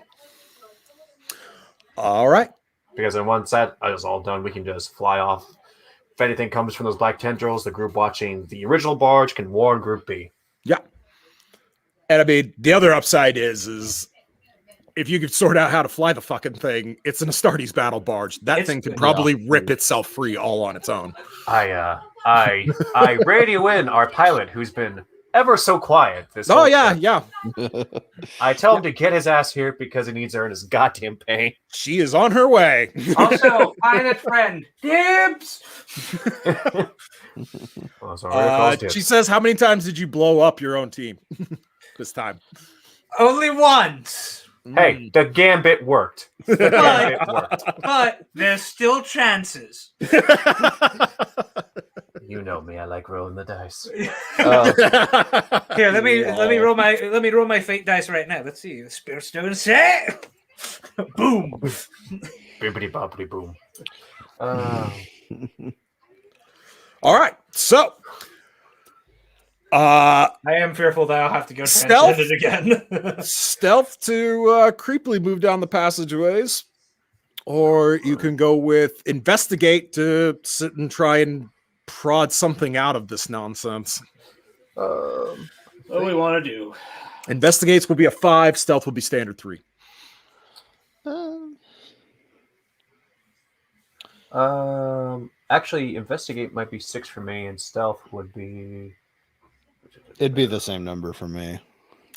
All right. Because then once that is all done, we can just fly off. If anything comes from those black tendrils, the group watching the original barge can warn Group B. Yeah. And I mean, the other upside is if you could sort out how to fly the fucking thing, it's an Astartes battle barge. That thing could probably rip itself free all on its own. I radio in our pilot who's been ever so quiet this whole trip. Yeah. I tell him to get his ass here because he needs to earn his goddamn pay. She is on her way. Also, pilot friend, dibs. She says, how many times did you blow up your own team this time? Only once. Hey, the gambit worked. But there's still chances. You know me. I like rolling the dice. Here, let me roll my fate dice right now. Let's see. The Spirit Stone set. Boom. Bibbity bobbity boom. All right. So I am fearful that I'll have to go transcend it again. Stealth to creepily move down the passageways, or you can go with investigate to sit and try and prod something out of this nonsense. What do we want to do? Investigates will be a 5. Stealth will be standard 3. Actually, investigate might be 6 for me, and stealth would be. It'd be the same number for me.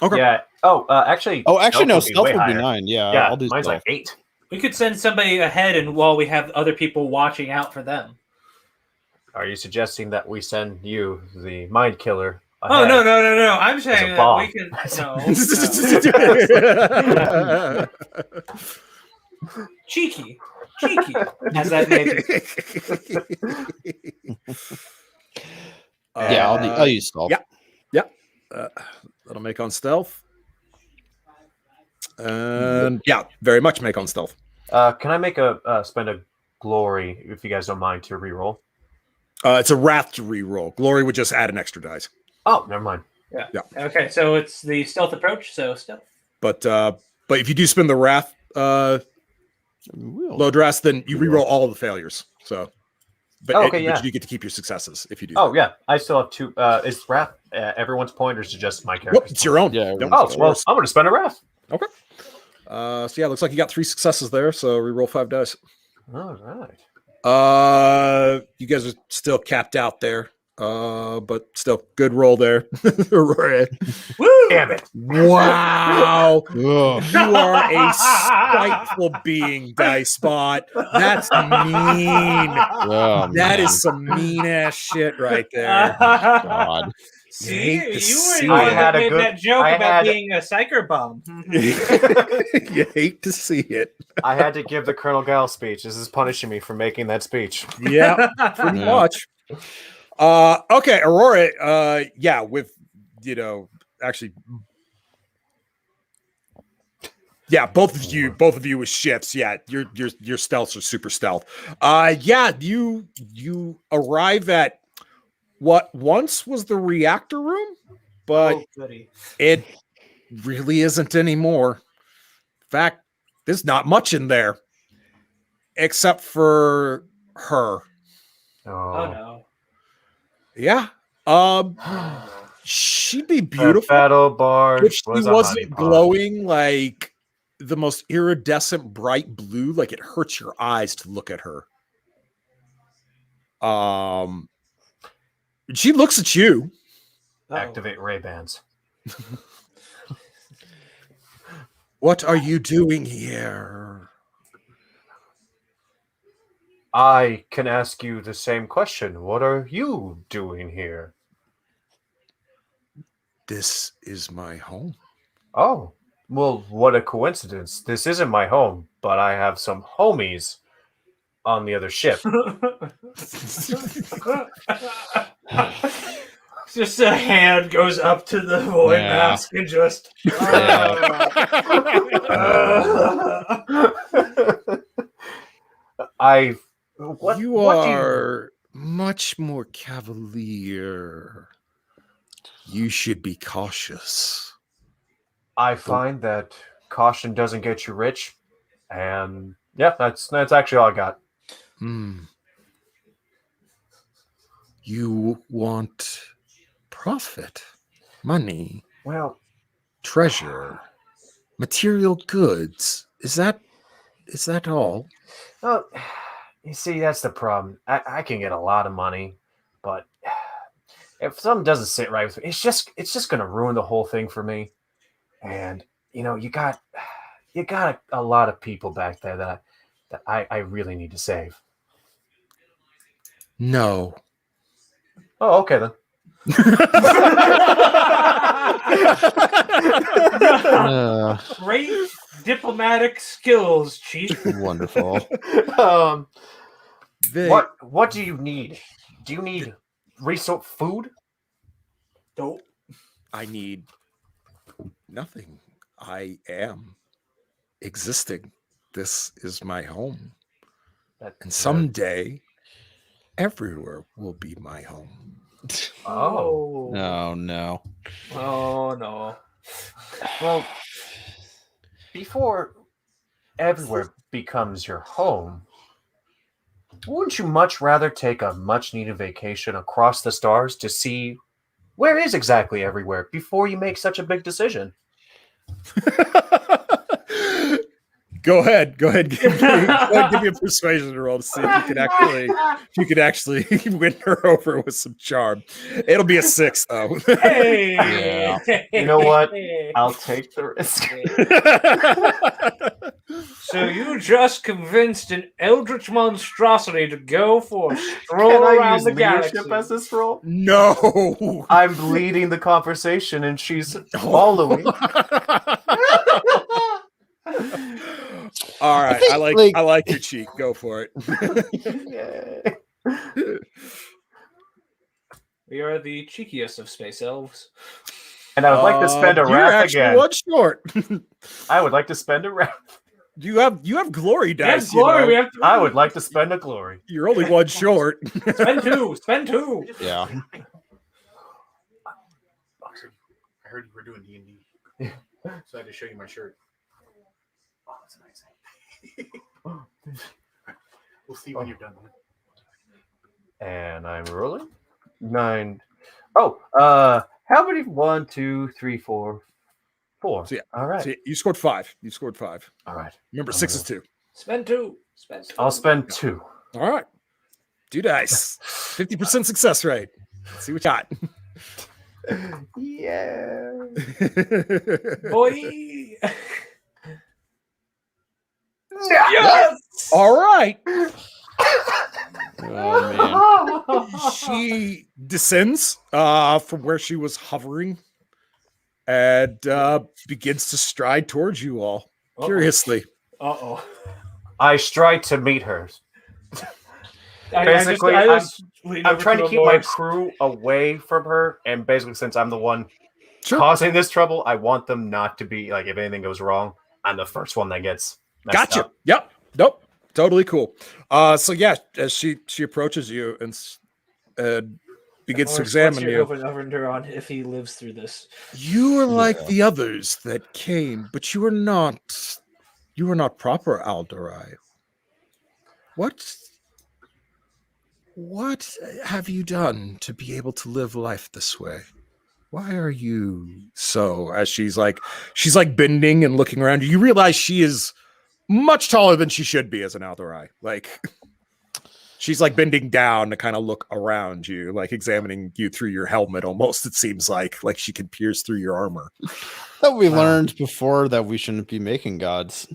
Okay. Yeah. Actually, no. Stealth would be 9. Yeah. I'll do mine's stealth. like 8. We could send somebody ahead, and while we have other people watching out for them. Are you suggesting that we send you, the mind killer? Oh no! I'm saying that we can. No. Cheeky. Has that name? I'll use stealth. Yeah. That'll make on stealth. And very much make on stealth. Can I make spend a glory if you guys don't mind to reroll? It's a wrath to reroll. Glory would just add an extra dice. Oh, never mind. Yeah. Okay, so it's the stealth approach. So stealth. But if you do spend the wrath, Lodras, then you reroll all of the failures. So, but you get to keep your successes if you do. Oh yeah, I still have 2. Is wrath everyone's point, or is it just my character? Nope, it's your own. Yeah. I'm going to spend a wrath. Okay. So yeah, looks like you got 3 successes there. So reroll 5 dice. All right. You guys are still capped out there. But still good roll there. Woo! Damn it. Wow. You are a spiteful being, Dice Spot. That's mean. That is some mean ass shit right there. God. See, you were the I one had that a made good- that joke I about had- being a psyker bomb. You hate to see it. I had to give the Colonel Guile speech. This is punishing me for making that speech. Yeah, pretty much. Okay, Aurora, with actually Yeah, both of you with shifts. Yeah, your stealths are super stealth. Yeah, you arrive at what once was the reactor room, but it really isn't anymore. In fact, there's not much in there except for her. Oh no. Yeah. She'd be beautiful. Battle barge if she wasn't glowing like the most iridescent bright blue, like it hurts your eyes to look at her. She looks at you. Activate Ray-Bans. What are you doing here? I can ask you the same question. What are you doing here? This is my home. Oh, well, what a coincidence. This isn't my home, but I have some homies on the other ship. Just a hand goes up to the void mask and just. You are much more cavalier. You should be cautious. I find that caution doesn't get you rich, and yeah, that's actually all I got. You want profit, money, treasure, material goods. Is that all? Well, you see, that's the problem. I can get a lot of money, but if something doesn't sit right with me, it's just gonna ruin the whole thing for me. And you got a lot of people back there that I really need to save. No. Oh, okay then. Great diplomatic skills, Chief. Wonderful. What do you need? Do you need food? Nope. I need nothing. I am existing. This is my home. And someday, everywhere will be my home. Oh. No. Oh, no. Well, before everywhere becomes your home, wouldn't you much rather take a much-needed vacation across the stars to see where is exactly everywhere before you make such a big decision? Go ahead. Give me a persuasion roll to see if you could actually win her over with some charm. It'll be a 6, though. Hey, yeah. You know what? I'll take the risk. So you just convinced an eldritch monstrosity to go for a stroll around the galaxy. As this role? No, I'm leading the conversation, and she's following. All right, I like your cheek. Go for it. We are the cheekiest of space elves. And I would like to spend a wrath again. One short. I would like to spend a wrath. You have glory dice. Glory. We have I would like to spend a glory. You're only one short. Spend two. Yeah. I heard you were doing D&D, so I had to show you my shirt. Oh, that's nice. We'll see when you're done. And I'm rolling 9. Oh, how many? 1, 2, 3, 4. So yeah, all right. So you scored 5. All right. Remember, 6 is 2. Spend 2. I'll spend 2. All right. 2 dice. 50% success rate. Let's see what you got. Yeah. Boy. Yes. All right. Oh man. She descends from where she was hovering and begins to stride towards you all curiously. I stride to meet her. Basically, I'm trying to keep my crew away from her, and basically, since I'm the one causing this trouble, I want them not to be like, if anything goes wrong, I'm the first one that gets messed Gotcha. up. Yep. Nope. Totally cool. So yeah, as she approaches you and begins to examine you. Over on if he lives through this. You are like the others that came, but you are not. You are not proper Aldurai. What have you done to be able to live life this way? Why are you so? As she's like bending and looking around you realize she is much taller than she should be as an Aldurai. Like she's like bending down to kind of look around you, like examining you through your helmet almost, it seems like she can pierce through your armor. That we learned before that we shouldn't be making gods.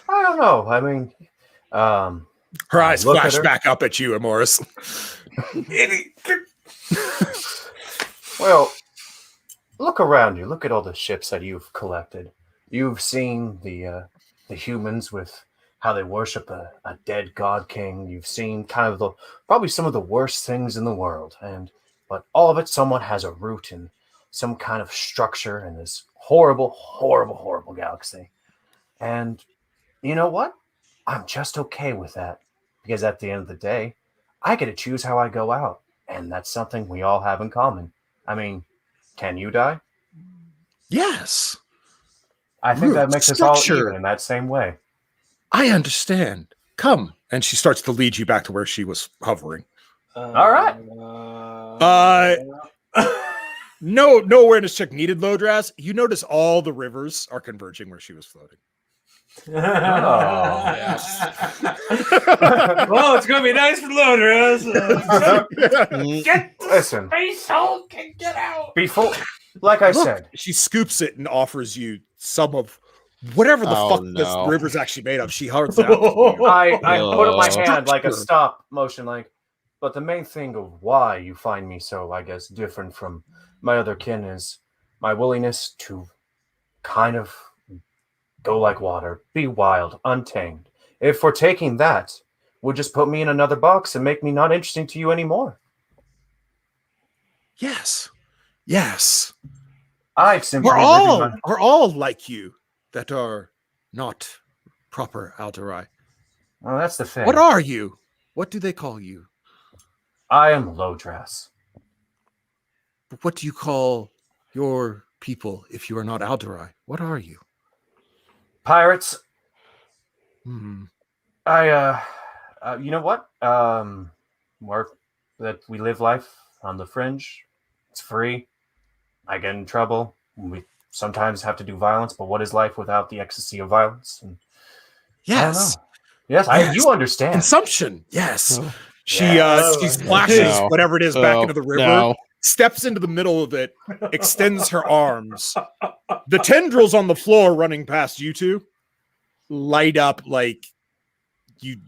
I don't know. I mean, her eyes flash back up at you, Morris. Well, look around you. Look at all the ships that you've collected. You've seen the humans with how they worship a dead god king. You've seen kind of probably some of the worst things in the world, but all of it somewhat has a root in some kind of structure in this horrible, horrible, horrible galaxy. And you know what? I'm just okay with that, because at the end of the day, I get to choose how I go out, and that's something we all have in common. I mean, can you die? Yes. I think that makes us all even in that same way. I understand. Come. And she starts to lead you back to where she was hovering. All right. No awareness check needed, Lodras. You notice all the rivers are converging where she was floating. Oh, yes. Well, it's gonna be nice for Lodras. Listen. Space Hulk can get out. Before, like I said, she scoops it and offers you some of whatever the fuck this river's actually made of. She holds it out. I put up my hand like a stop motion, but the main thing of why you find me so, I guess, different from my other kin is my willingness to kind of go like water, be wild, untamed. If we're taking that, would just put me in another box and make me not interesting to you anymore. Yes. I've simply we're all like you that are not proper Aldurai. Well, that's the thing. What are you? What do they call you? I am Lodras. But what do you call your people if you are not Aldurai? What are you? Pirates. You know what? We live life on the fringe. It's free. I get in trouble. We sometimes have to do violence, but what is life without the ecstasy of violence? And yes. You understand. Consumption. Yes. She splashes whatever it is back into the river, steps into the middle of it, extends her arms. The tendrils on the floor running past you two light up like you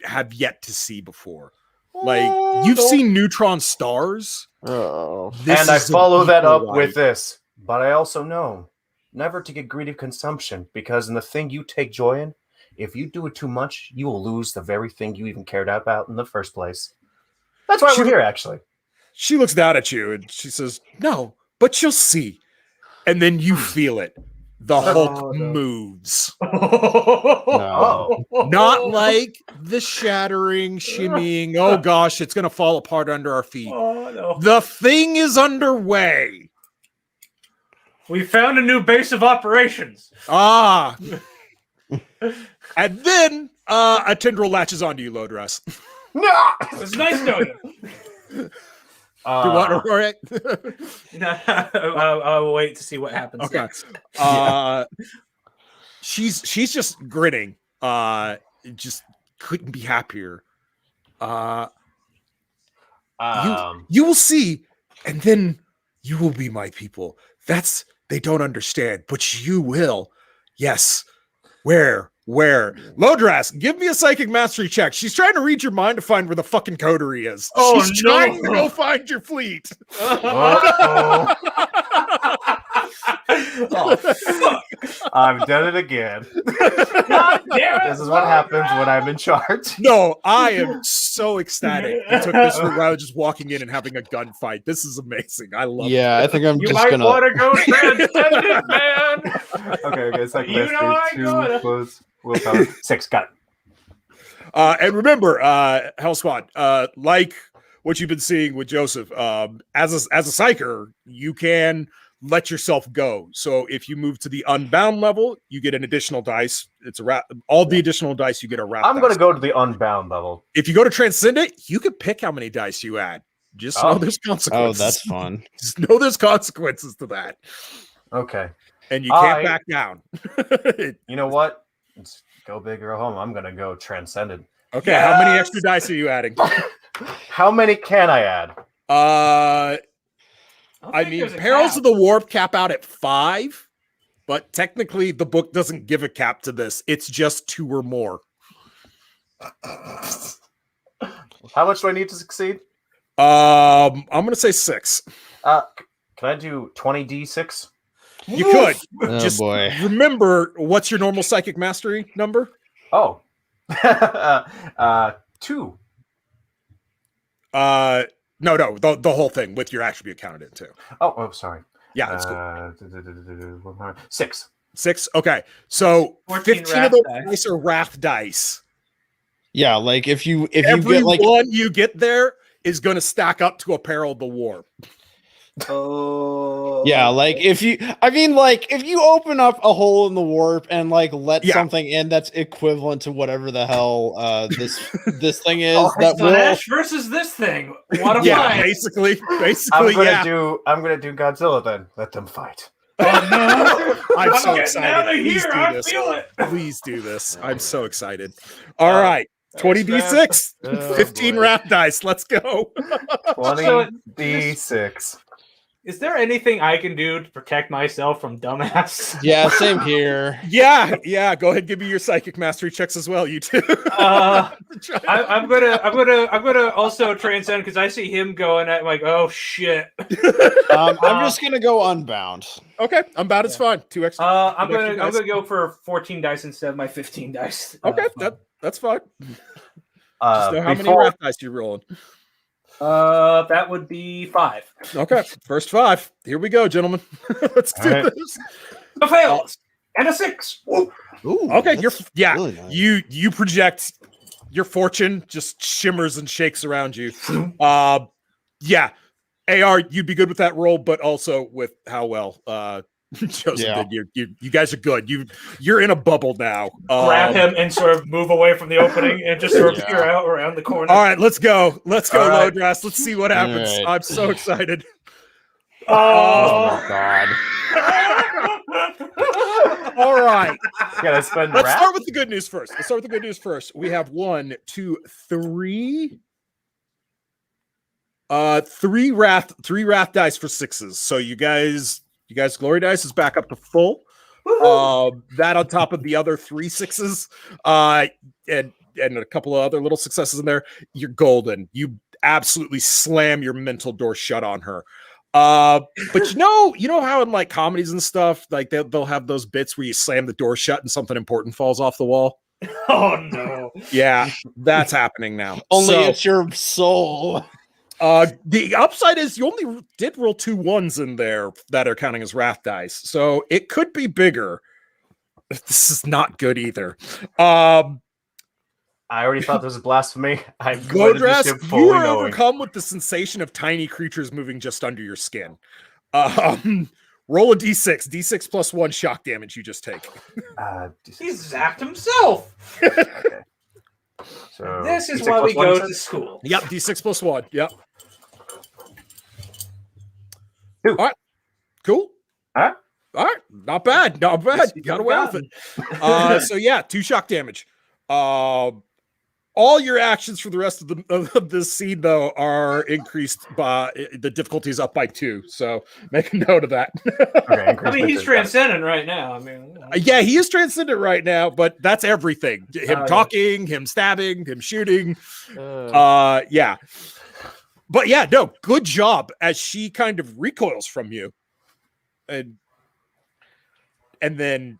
have yet to see before. Like you've seen neutron stars. And I follow that up with this. But I also know never to get greedy of consumption, because in the thing you take joy in, if you do it too much, you will lose the very thing you even cared about in the first place. That's why we're here, actually. She looks down at you and she says, "No, but you'll see." And then you feel it. The Hulk moves. Not like the shattering, shimmying, oh gosh, it's going to fall apart under our feet. The thing is underway. We found a new base of operations. And then a tendril latches onto you, Lodras. No! It's nice knowing you. Do you want to roar it? I'll wait to see what happens. Okay. She's just grinning. Just couldn't be happier. You will see, and then you will be my people. They don't understand, but you will. Yes. Where? Lodras, give me a psychic mastery check. She's trying to read your mind to find where the fucking coterie is. She's trying to go find your fleet. Oh, fuck. I've done it again. God damn it. This is what happens when I'm in charge. No, I am so ecstatic. You took this route rather than just walking in and having a gunfight. This is amazing. I love it. I think I'm you just might gonna want to go transcendent, man. Okay. Second You know I got 2 it. plus willpower. 6. Got it. And remember, Hell Squad, like what you've been seeing with Joseph, as a psyker, you can let yourself go. So if you move to the unbound level, you get an additional dice. It's a all the additional dice you get a wrath. I'm going to go to the unbound level. If you go to Transcendent, you can pick how many dice you add. Just know there's consequences. Oh, that's fun. Just know there's consequences to that. Okay. And you can't back down. You know what? Let's go big or home. I'm going to go Transcendent. Okay, yes! How many extra dice are you adding? How many can I add? I mean, Perils of the Warp cap out at 5, but technically the book doesn't give a cap to this. It's just 2 or more. How much do I need to succeed? I'm going to say 6. Can I do 20d6? You could. Oh, just boy. Remember, what's your normal psychic mastery number? Oh. 2. No, the whole thing with your attribute counted in too. Oh, sorry. Yeah, that's cool. 6. 6. Okay, so 15 of those dice are wrath dice. Yeah, like if you every get like one you get there is going to stack up to a Peril of the Warp. Oh yeah, like if you open up a hole in the warp and like let something in that's equivalent to whatever the hell this thing is, that Ash versus this thing. What a fight! Basically, I'm gonna do Godzilla then. Let them fight. Oh no! I'm so excited. Out of Please here. do I this. feel it. Please do this. I'm so excited. All right. 20d6. 15 wrath dice. Let's go. 20d6. Is there anything I can do to protect myself from dumbass? Yeah, same here. Yeah. Go ahead, give me your psychic mastery checks as well. You too. I'm gonna also transcend because I see him going at like, oh shit. I'm just gonna go unbound. Okay, unbound is fine. 2 extra. I'm gonna go for 14 dice instead of my 15 dice. Okay, that's fine. Just know how many wrath dice you're rolling. That would be 5. Okay, first 5. Here we go, gentlemen. Let's do this. A fail and a 6. Ooh, okay, really nice. You project your fortune just shimmers and shakes around you. Yeah, AR, you'd be good with that roll, but also with how well Joseph did. You guys are good. You're in a bubble now. Grab him and sort of move away from the opening and just sort of peer out around the corner. All right, let's go. Let's go, Lodras. Let's see what happens. Right. I'm so excited. Oh my god. All right. Let's start with the good news first. We have 1, 2, 3. 3 wrath dice for 6s. So you guys glory dice is back up to full. That on top of the other 3 6s, and a couple of other little successes in there. You're golden. You absolutely slam your mental door shut on her. But you know how in like comedies and stuff, like they'll have those bits where you slam the door shut and something important falls off the wall. Oh no! Yeah, that's happening now. Only it's your soul. The upside is you only did roll 2 1s in there that are counting as wrath dice, so it could be bigger. This is not good either. I already thought this was blasphemy. Glodras, you are overcome with the sensation of tiny creatures moving just under your skin. Roll a d6. D6 plus 1 shock damage you just take. He zapped himself. Okay. So this is why we go to school. Yep, d6 plus 1. Yep. 2. All right. Cool. All right. Not bad. You got away with it. So yeah, 2 shock damage. All your actions for the rest of this scene, though, are increased by the difficulties up by 2. So make a note of that. Okay, I mean, he's transcendent right now. I mean, yeah, he is transcendent right now, but that's everything. Him talking, him stabbing, him shooting. Yeah. But yeah, no, good job as she kind of recoils from you. And then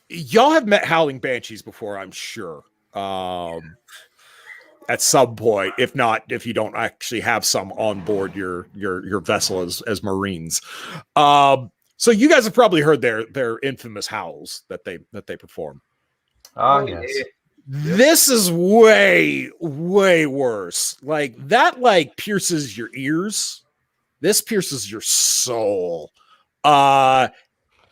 y'all have met Howling Banshees before, I'm sure. At some point, if you don't actually have some on board your vessel as Marines. So you guys have probably heard their infamous howls that they perform. Ah, yes. This is way worse. Like that pierces your ears. This pierces your soul.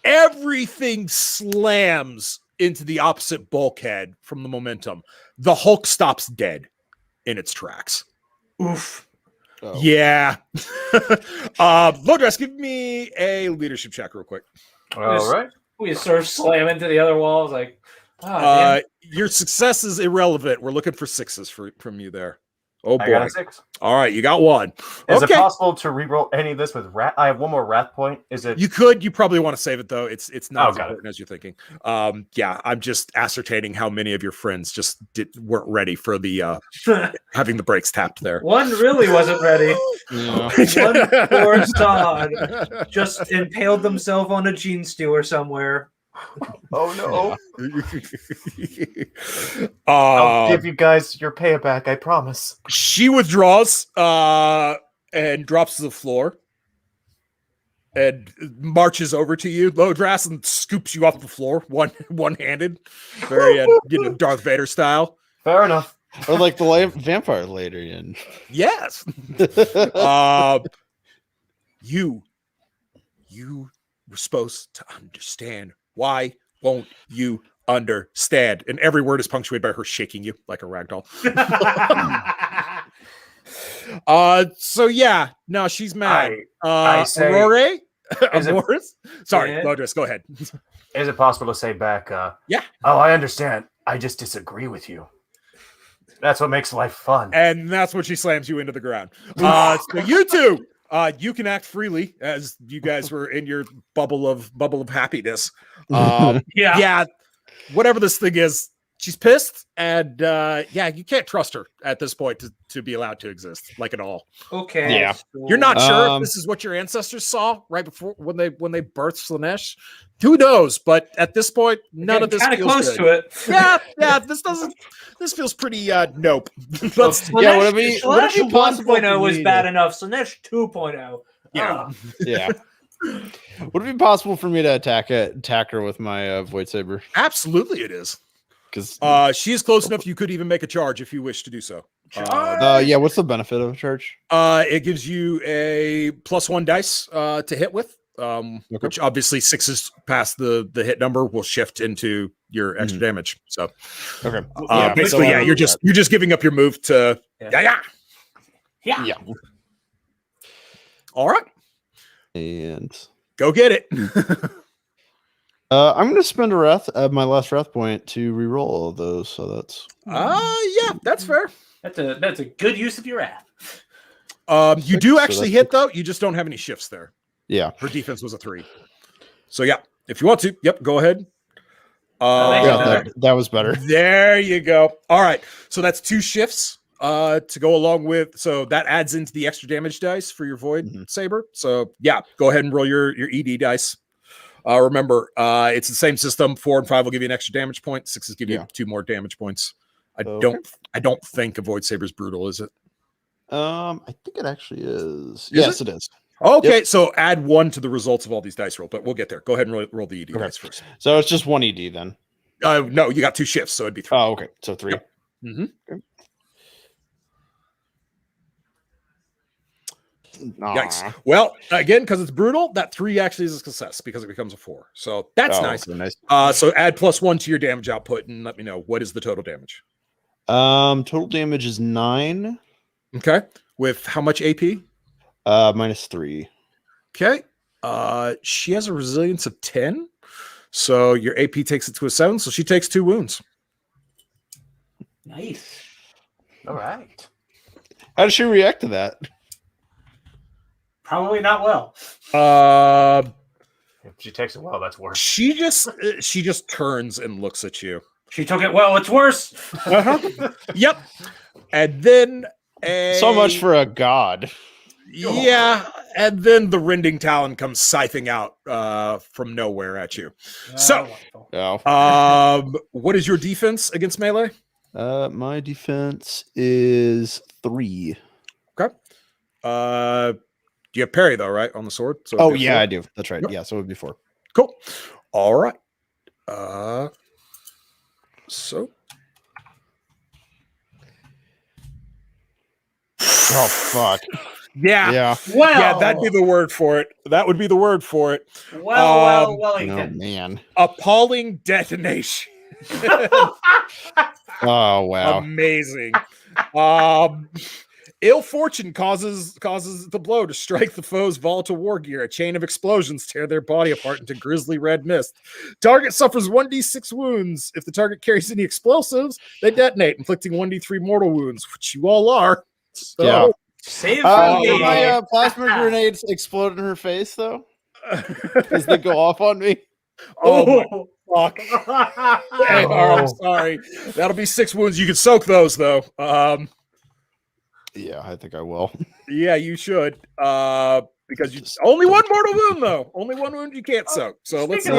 Everything slams into the opposite bulkhead from the momentum. The Hulk stops dead in its tracks. Oof. Oh. Yeah. Lodras, give me a leadership check real quick. All right. We sort of slam into the other walls like, your success is irrelevant. We're looking for 6s from you there. Oh boy. I got a 6. All right, you got 1. Is it possible to reroll any of this with wrath? I have 1 more wrath point. Is it? You could. You probably want to save it though. It's not as got important as you're thinking. Yeah, I'm just ascertaining how many of your friends just weren't ready for the having the brakes tapped there. One really wasn't ready. One poor sod just impaled themselves on a gene stewer somewhere. Oh no! I'll give you guys your payback. I promise. She withdraws and drops to the floor and marches over to you, Lodras, and scoops you off the floor, one-handed, very Darth Vader style. Fair enough. Or like the vampire later in. Yes. You were supposed to understand. Why won't you understand? And every word is punctuated by her shaking you like a ragdoll. So yeah, no, she's mad. I say, Aurora? Sorry, Yeah. Lodras, go ahead. Is it possible to say back? Yeah. Oh, I understand. I just disagree with you. That's what makes life fun. And that's when she slams you into the ground. So you two, you can act freely as you guys were in your bubble of happiness. Yeah, whatever this thing is, she's pissed, and you can't trust her at this point to be allowed to exist like at all. Okay. Yeah. So You're not sure if this is what your ancestors saw right before when they birthed Slanesh. Who knows? But at this point, none of this kind of feels close good. to it. Yeah. This feels pretty nope. Let's Yeah, would it be Slanesh possible 1.0 for was me bad to- enough. Slanesh 2.0. Yeah. Yeah. Would it be possible for me to attack her with my void saber? Absolutely it is. Because she is close enough you could even make a charge if you wish to do so. yeah, what's the benefit of a charge? It gives you a +1 dice to hit with. Which obviously 6s past the hit number will shift into your extra damage. So Okay. basically, you're just giving up your move to Yeah. All right. And Go get it. I'm gonna spend my last wrath point to reroll all of those. So that's Yeah, that's fair. That's a good use of your wrath. You do actually hit though. You just don't have any shifts there. yeah. Her defense was a 3. So yeah, if you want to, go ahead. That was better. There you go. All right. So that's 2 shifts to go along with. So that adds into the extra damage dice for your void saber. So yeah, go ahead and roll your ED dice. Remember, it's the same system. 4 and 5 will give you an extra damage point. 6s give you 2 more damage points. I don't think a void saber is brutal, is it? I think it actually is. Yes, it is. Okay, so add 1 to the results of all these dice roll, but we'll get there. Go ahead and roll the ED dice first. So it's just 1 ED then. No, you got 2 shifts, so it'd be 3. Oh, okay. So 3. Yep. Okay. Yikes. Well, again, because it's brutal, that 3 actually is a success because it becomes a 4. So that's nice. Okay, nice. So add +1 to your damage output and let me know what is the total damage. Total damage is 9. Okay. With how much AP? -3. Okay. She has a resilience of 10. So your AP takes it to a 7. So she takes 2 wounds. Nice. All right. How does she react to that? Probably not well. If she takes it well, that's worse. She just turns and looks at you. She took it well. It's worse. Yep. And then so much for a god. Yeah, and then the rending talon comes scything out from nowhere at you. What is your defense against melee? My defense is 3. Okay. Do you have parry though, right, on the sword? So oh yeah, 4? I do. That's right. Yep. Yeah, so it would be 4. Cool. All right. So. Oh fuck. Yeah. Well, yeah, that'd be the word for it. That would be the word for it. Well, oh man. Appalling detonation. Oh wow. Amazing. Ill fortune causes the blow to strike the foe's volatile war gear. A chain of explosions tear their body apart into grisly red mist. Target suffers 1d6 wounds. If the target carries any explosives, they detonate, inflicting 1d3 mortal wounds, which you all are. So, yeah. Save did my plasma grenades explode in her face though? Because they go off on me. Oh my fuck. I'm sorry. That'll be 6 wounds. You can soak those though. Yeah, I think I will. Yeah, you should. Because you only one mortal wound though. Only one wound you can't soak. So let's see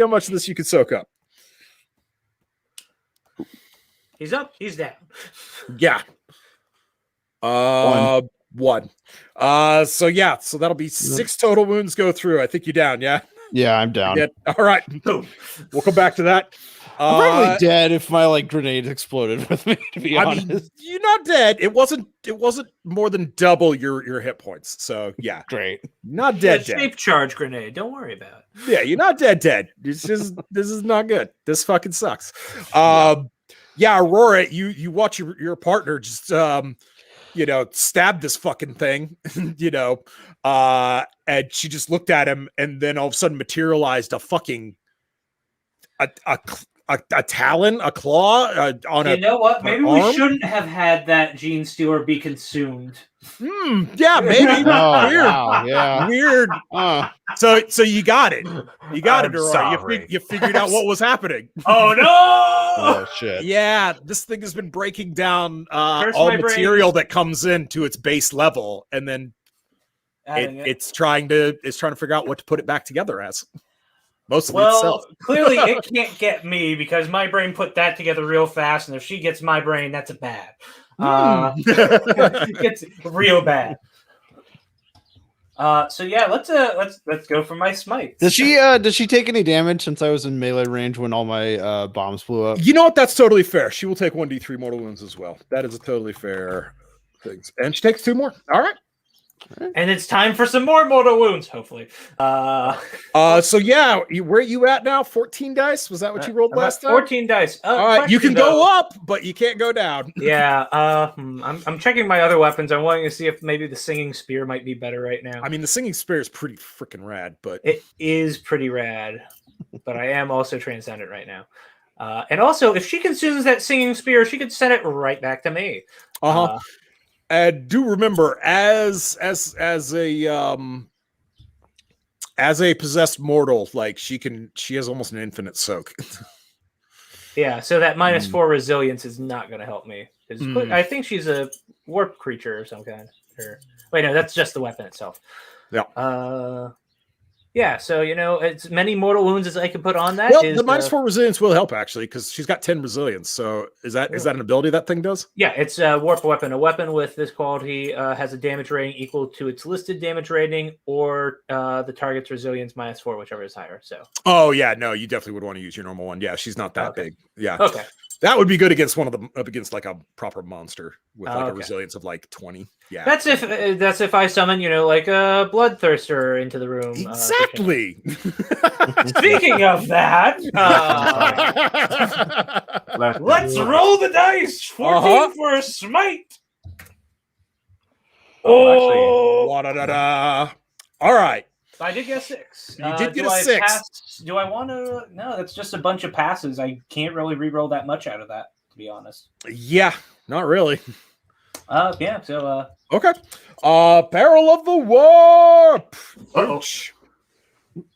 how much of this you can soak up. He's up, he's down. Yeah. 1. So that'll be 6 total wounds go through. I think you're down, yeah? Yeah, I'm down. All right. We'll come back to that. I'm probably dead if my grenade exploded with me, to be honest. Mean, you're not dead. It wasn't more than double your hit points. So yeah. Great. Not dead. Safe charge grenade. Don't worry about it. Yeah, you're not dead. It's just this is not good. This fucking sucks. Yeah, Aurora, you watch your partner just stab this fucking thing, and she just looked at him and then all of a sudden materialized a fucking a talon, a claw on a. You know what? Maybe we arm? shouldn't have had that gene stealer be consumed. Yeah, maybe. Weird. Wow, yeah. Weird. So you got it. You got I'm it, Aurora. sorry. You figured out what was happening. Oh no! Oh shit. Yeah, this thing has been breaking down Curse all my material that comes in to its base level, and then it's trying to figure out what to put it back together as. Mostly itself. Clearly it can't get me because my brain put that together real fast, and if she gets my brain, that's a bad. It's real bad. So yeah, let's go for my smite. Does she take any damage since I was in melee range when all my bombs blew up? You know what? That's totally fair. She will take 1d3 mortal wounds as well. That is a totally fair thing. And she takes 2 more. All right. And it's time for some more mortal wounds, hopefully. So yeah, where are you at now? 14 dice? Was that what you rolled last time? 14 dice. All right, you can go up, but you can't go down. Yeah, I'm checking my other weapons. I'm wanting to see if maybe the singing spear might be better right now. I mean, the singing spear is pretty freaking rad, but it is pretty rad. But I am also transcendent right now. And also, if she consumes that singing spear, she could send it right back to me. And do remember, as a possessed mortal, like she has almost an infinite soak. Yeah, so that -4 resilience is not going to help me. I think she's a warp creature or some kind. Wait, no, that's just the weapon itself. Yeah. Yeah, so it's many mortal wounds as I can put on that. Well, the -4 resilience will help actually, because she's got 10 resilience. So is that an ability that thing does? Yeah, it's a warp weapon. A weapon with this quality has a damage rating equal to its listed damage rating, or the target's resilience -4, whichever is higher. So. Oh yeah, no, you definitely would want to use your normal one. Yeah, she's not that big. Yeah. Okay. That would be good against one of them, up against like a proper monster with a resilience of like 20. Yeah, that's if I summon like a bloodthirster into the room. Exactly. Speaking of that, let's roll the dice. 14 for a smite. All right. I did get 6. You did get a 6. Do I want to? No, that's just a bunch of passes. I can't really re-roll that much out of that, to be honest. Yeah, not really. Yeah. So. Okay. Peril of the Warp.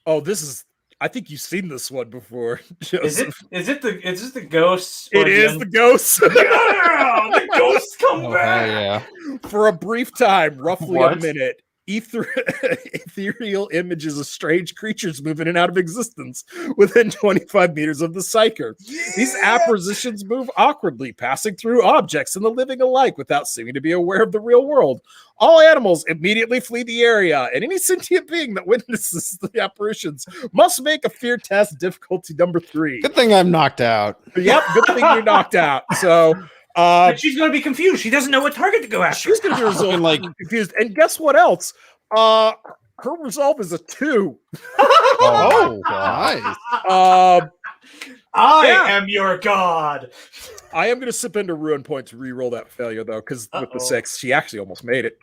Oh, this is. I think you've seen this one before. Joseph. Is it the ghosts? It is the ghosts. Yeah, the ghosts come back. Yeah. For a brief time, roughly a minute. ethereal images of strange creatures move in and out of existence within 25 meters of the psyker. These apparitions move awkwardly, passing through objects and the living alike without seeming to be aware of the real world. All animals immediately flee the area, and any sentient being that witnesses the apparitions must make a fear test difficulty number 3. Good thing I'm knocked out. Yep, good thing you're knocked out. So but she's going to be confused. She doesn't know what target to go after. She's going to be confused. And guess what else? Her resolve is a 2. Oh, nice. I am your god. I am going to sip into ruin point to re-roll that failure, though, because with the 6, she actually almost made it.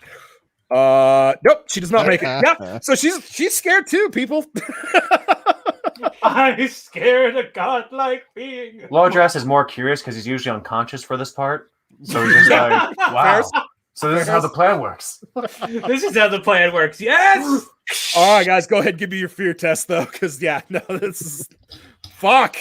Nope, she does not make it. Yeah, so she's scared too, people. I'm scared of godlike being. Lodras is more curious because he's usually unconscious for this part. So he's just like, wow. So this is how the plan works. This is how the plan works. Yes. All right, guys, go ahead and give me your fear test, though, because this is fuck.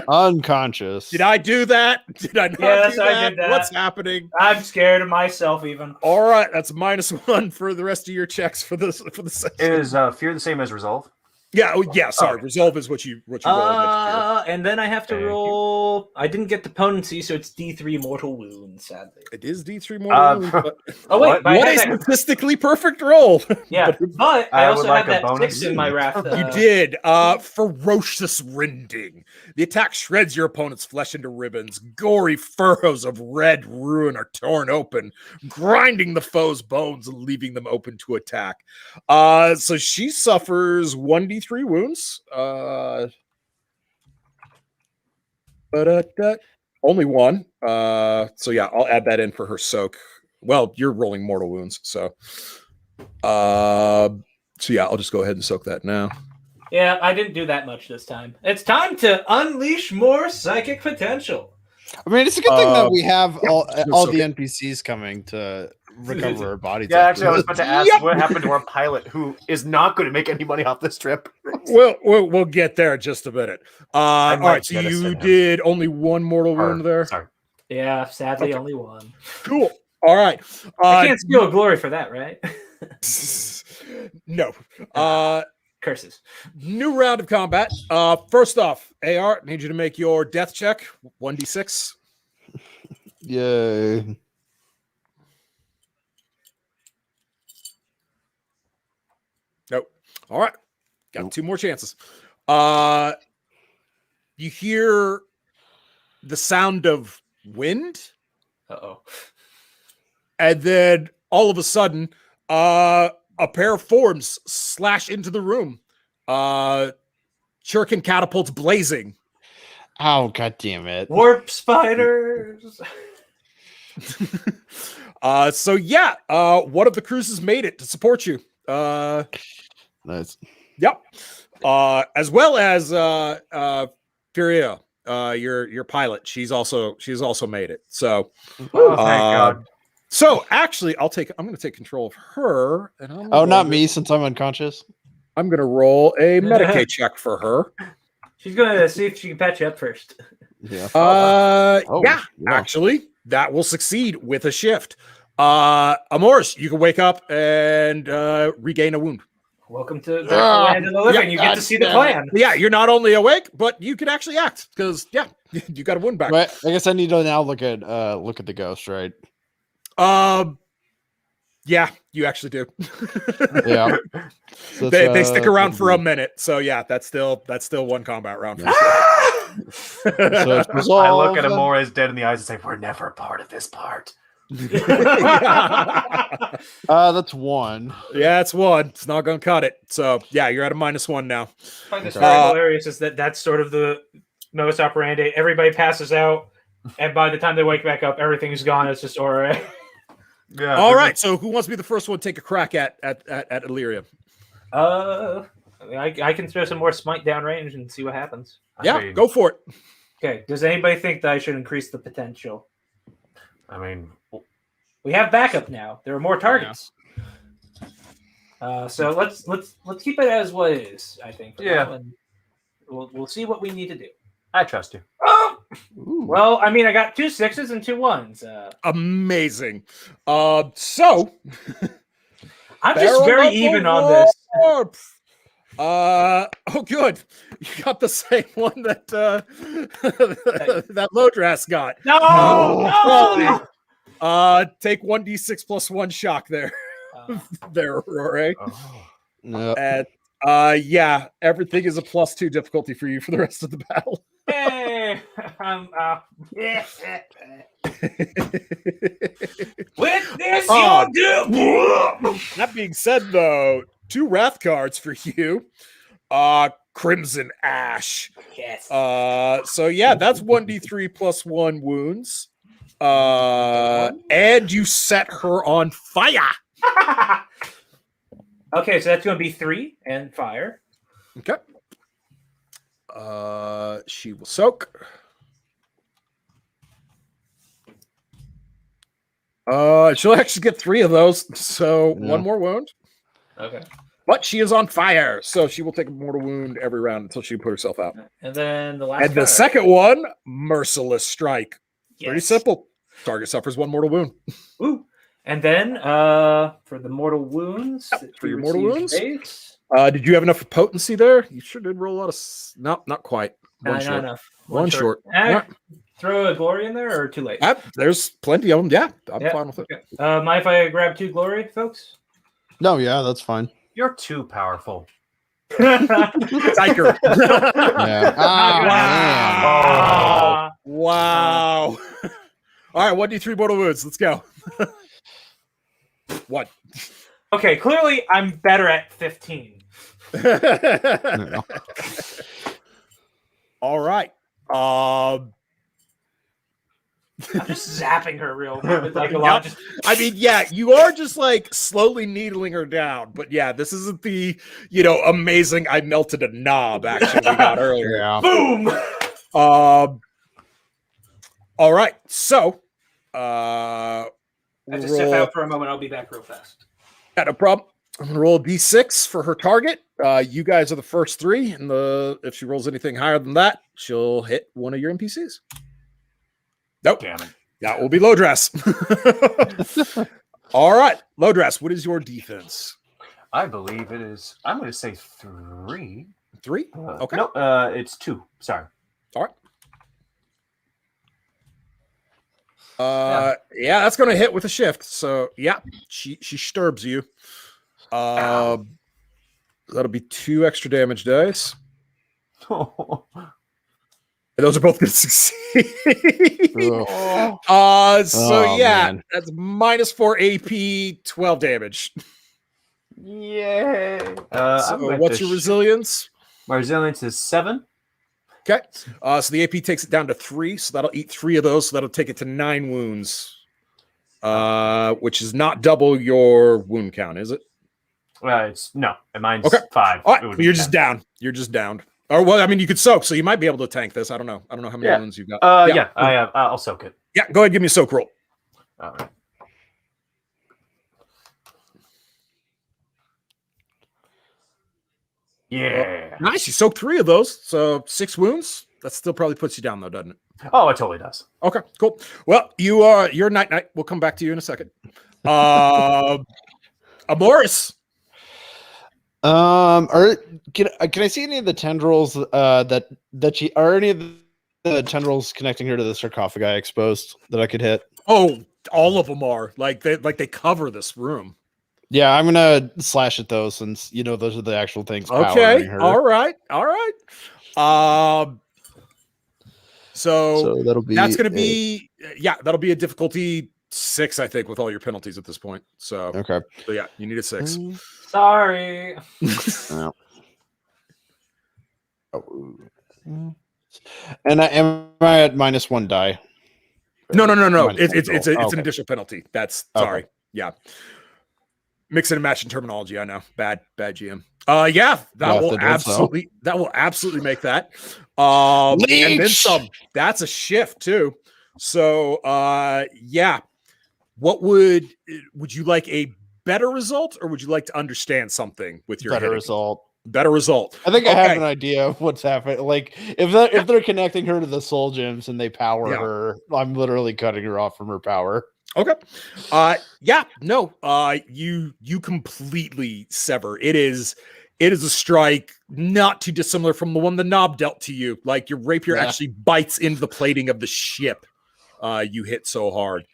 Unconscious. Did I do that? Did I not do that? I did that. What's happening? I'm scared of myself, even. All right, that's -1 for the rest of your checks for the session. Is fear the same as resolve? Yeah, sorry. Resolve is what you roll against fear. And then I have to roll. I didn't get the potency, so it's D3 mortal wounds, sadly. It is D3 mortal wounds. But oh, wait. what a statistically perfect roll. Yeah, but I also like have that bonus. 6 in my wrath. You did. Ferocious rending. The attack shreds your opponent's flesh into ribbons. Gory furrows of red ruin are torn open, grinding the foe's bones and leaving them open to attack. So she suffers 1d3 wounds. Only 1. So yeah, I'll add that in for her soak. Well, you're rolling mortal wounds, so yeah, I'll just go ahead and soak that now. Yeah, I didn't do that much this time. It's time to unleash more psychic potential. I mean, it's a good thing that we have all the NPCs coming to recover our body. Yeah, actually, I was about to ask what happened to our pilot, who is not going to make any money off this trip. We'll get there in just a minute. All right, so you did only 1 mortal wound there. Sorry. Yeah, sadly, only 1. Cool. All right. I can't steal glory for that, right? No. Curses. New round of combat. First off, AR, need you to make your death check. 1d6. Yay. Nope. All right. Got 2 more chances. You hear the sound of wind. Uh-oh. And then all of a sudden, a pair of forms slash into the room. Shuriken catapults blazing. Oh, god damn it. Warp spiders. So yeah, one of the cruises made it to support you. Nice. Yep. As well as Furia, your pilot. She's also made it. So thank God. So actually, I'm going to take control of her. And not me, since I'm unconscious. I'm going to roll a Medicaid check for her. She's going to see if she can patch you up first. Yeah. Yeah. Actually, that will succeed with a shift. Amoris, you can wake up and regain a wound. Welcome to the land of the living. You get to see the plan. Yeah, you're not only awake, but you can actually act because you got a wound back. Right. I guess I need to now look at the ghost, right? Yeah, you actually do. Yeah. So they stick around for a minute, so yeah, that's still 1 combat round. For sure. So I look at Amores dead in the eyes and say, "We're never part of this part." That's 1. Yeah, it's 1. It's not gonna cut it. So yeah, you're at a -1 now. I find this very hilarious is that's sort of the modus operandi. Everybody passes out, and by the time they wake back up, everything's gone. It's just aura. Yeah. All right. So who wants to be the first one to take a crack at Illyria? I can throw some more smite down range and see what happens. Yeah, go for it. Okay. Does anybody think that I should increase the potential? I mean, we have backup now. There are more targets. So let's keep it as what it is. I think. And we'll see what we need to do. I trust you. Oh! Well, I mean, I got 2 6s and 2 1s. Amazing. So I'm just very even on this. Oh, good. You got the same one that that Lodras got. No. Take 1d6 plus 1 shock there. There, Rory. And yeah, everything is a +2 difficulty for you for the rest of the battle. Hey, with this you'll do. That being said, though, 2 wrath cards for you. Crimson Ash. Yes. So yeah, that's 1d3 plus 1 wounds. And you set her on fire. Okay, so that's going to be 3 and fire. Okay. She will soak. She'll actually get 3 of those, so 1 more wound. Okay. But she is on fire, so she will take a mortal wound every round until she put herself out. And then the last. And the second one, Merciless Strike. Yes. Pretty simple. Target suffers 1 mortal wound. Ooh. And then for the mortal wounds, for your mortal wounds. Base. Did you have enough potency there? You sure did roll a lot of. No, not quite. One short. Not enough. One short. Throw a glory in there or too late? There's plenty of them. Yeah, I'm fine with it. Okay. Mind if I grab 2 glory, folks? No, yeah, that's fine. You're too powerful. Psycher. Yeah. Wow. All right, 1d3 mortal wounds. Let's go. What? Okay, clearly I'm better at 15. All right. I'm just zapping her real like a lot. I mean, yeah, you are just like slowly needling her down, but yeah, this isn't the amazing I melted a knob action we got earlier. Yeah. Boom. All right, so I have to step out for a moment. I'll be back real fast. No problem. I'm gonna roll a d6 for her target. You guys are the first 3, and if she rolls anything higher than that, she'll hit one of your NPCs. Nope. Damn it. That will be Lodras. All right, Lodras, what is your defense? I believe it is. I'm going to say 3. 3? Okay. No, it's 2. Sorry. All right. Yeah, that's going to hit with a shift. So yeah, she sturbs you. That'll be 2 extra damage dice. And those are both going to succeed. Man. That's -4 AP, 12 damage. Yay! So what's your resilience? My resilience is 7. Okay. So the AP takes it down to 3, so that'll eat 3 of those, so that'll take it to 9 wounds. Which is not double your wound count, is it? It's no, mine's 5. All right, you're just down. You're just downed. Or well, I mean, you could soak, so you might be able to tank this. I don't know. I don't know how many wounds you've got. I'll soak it. Yeah, go ahead, give me a soak roll. All right. Yeah. Nice. You soaked 3 of those, so 6 wounds. That still probably puts you down, though, doesn't it? Oh, it totally does. Okay, cool. Well, you're night. We'll come back to you in a second. Amoris. Can I see any of the tendrils that she are any of the tendrils connecting her to the sarcophagi exposed that I could hit? Oh, all of them are like they cover this room. Yeah, I'm gonna slash at those since those are the actual things. Okay, her. all right. So that'll be that'll be a difficulty 6, I think, with all your penalties at this point. So okay. So yeah, you need a 6. Sorry. And am I at -1 die? No. It's an additional penalty. That's sorry. Okay. Yeah. Mixing and matching terminology. I know. Bad GM. That will absolutely make that. And then some. That's a shift too. So what would you like, a better result, or would you like to understand something with your better hitting? result? Better result. I think I have an idea of what's happening. Like if they're connecting her to the soul gems and they power her, I'm literally cutting her off from her power. Okay. You completely sever. It is a strike not too dissimilar from the one the knob dealt to you. Like your rapier actually bites into the plating of the ship. You hit so hard.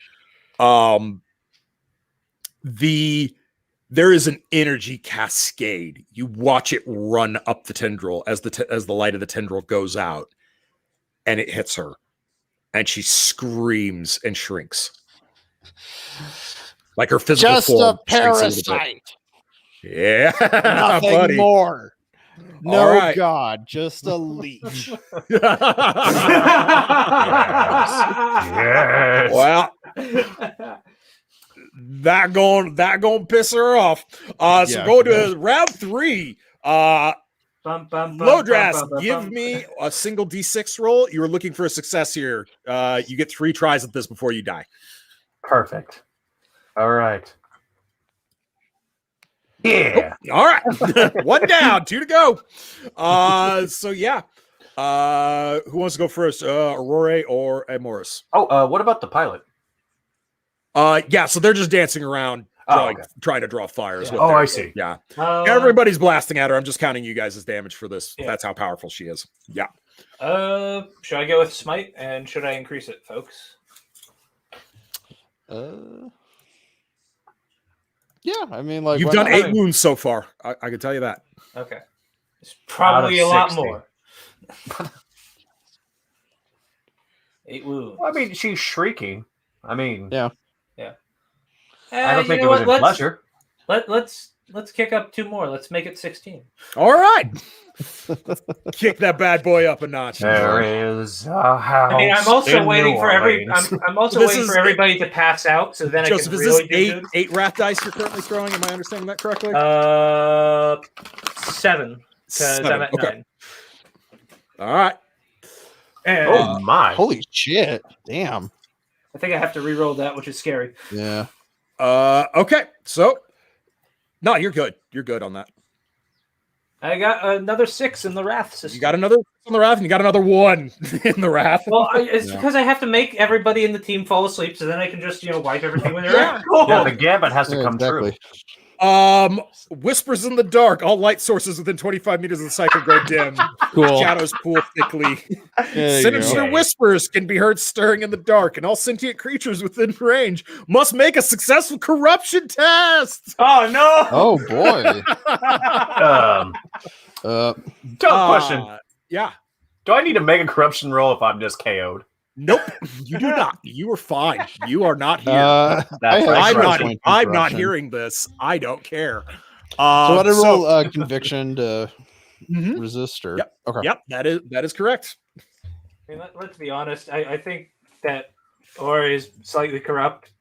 There is an energy cascade. You watch it run up the tendril as the light of the tendril goes out, and it hits her, and she screams and shrinks. Like her physical just form. A parasite. Yeah. Nothing buddy. more. No right. God, just a leech. Yes. Well, that going piss her off. So go to round 3. Lodras, give me a single D6 roll. You were looking for a success here. You get 3 tries at this before you die. Perfect. All right. Yeah. Oh, all right. 1 down, 2 to go. So yeah. Who wants to go first? Aurora or Morris? Oh, what about the pilot? Yeah, so they're just dancing around trying to draw fires. Yeah. I see. Yeah. Everybody's blasting at her. I'm just counting you guys as damage for this. Yeah. That's how powerful she is. Yeah. Should I go with smite and should I increase it, folks? Yeah, I mean, like you've done 8 wounds so far. I can tell you that. Okay, it's probably a lot more. 8 wounds. Well, I mean, she's shrieking. I mean, yeah. I don't think it was a pleasure. Let's kick up 2 more. Let's make it 16. All right. Kick that bad boy up a notch. There is a house. I mean, I'm also waiting for everybody to pass out, so then Joseph, I can really is this 8 wrath dice you're currently throwing? Am I understanding that correctly? 7. Because I'm at 9. All right. And, oh my! Holy shit! Damn. I think I have to re-roll that, which is scary. Yeah. Okay. So, no, you're good. You're good on that. I got another 6 in the wrath system. You got another in the wrath, and you got another 1 in the wrath. Well, it's because I have to make everybody in the team fall asleep, so then I can just wipe everything when they're out. Cool. Yeah, the gambit has to come true. Whispers in the dark. All light sources within 25 meters of the cycle go dim. Cool. Shadows pool thickly. Sinister whispers can be heard stirring in the dark, and all sentient creatures within range must make a successful corruption test. Oh no! Oh boy. Dumb question. Yeah. Do I need to make a corruption roll if I'm just KO'd? Nope, you do not. You are fine. You are not here. I'm not hearing this. I don't care. So what I roll conviction to resist or okay. Yep, that is correct. I mean, let's be honest. I think that Ori is slightly corrupt.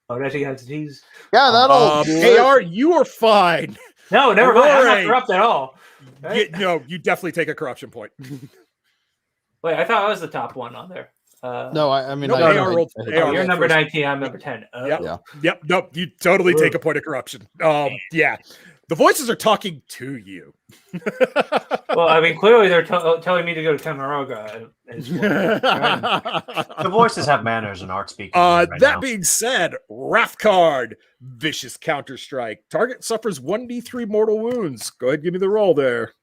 Oh, does he have to tease? Yeah, that'll AR, you are fine. No, never mind. I'm not corrupt at all. Right? No, you definitely take a corruption point. Wait, I thought I was the top one on there. No, I mean, you're number 19. I'm number 10. Yep. Nope. You totally take a point of corruption. Yeah. The voices are talking to you. Well, I mean, clearly they're telling me to go to Tamaroga. The voices have manners and aren't speaking. Being said, Wrath card, vicious counter strike. Target suffers 1d3 mortal wounds. Go ahead, give me the roll there.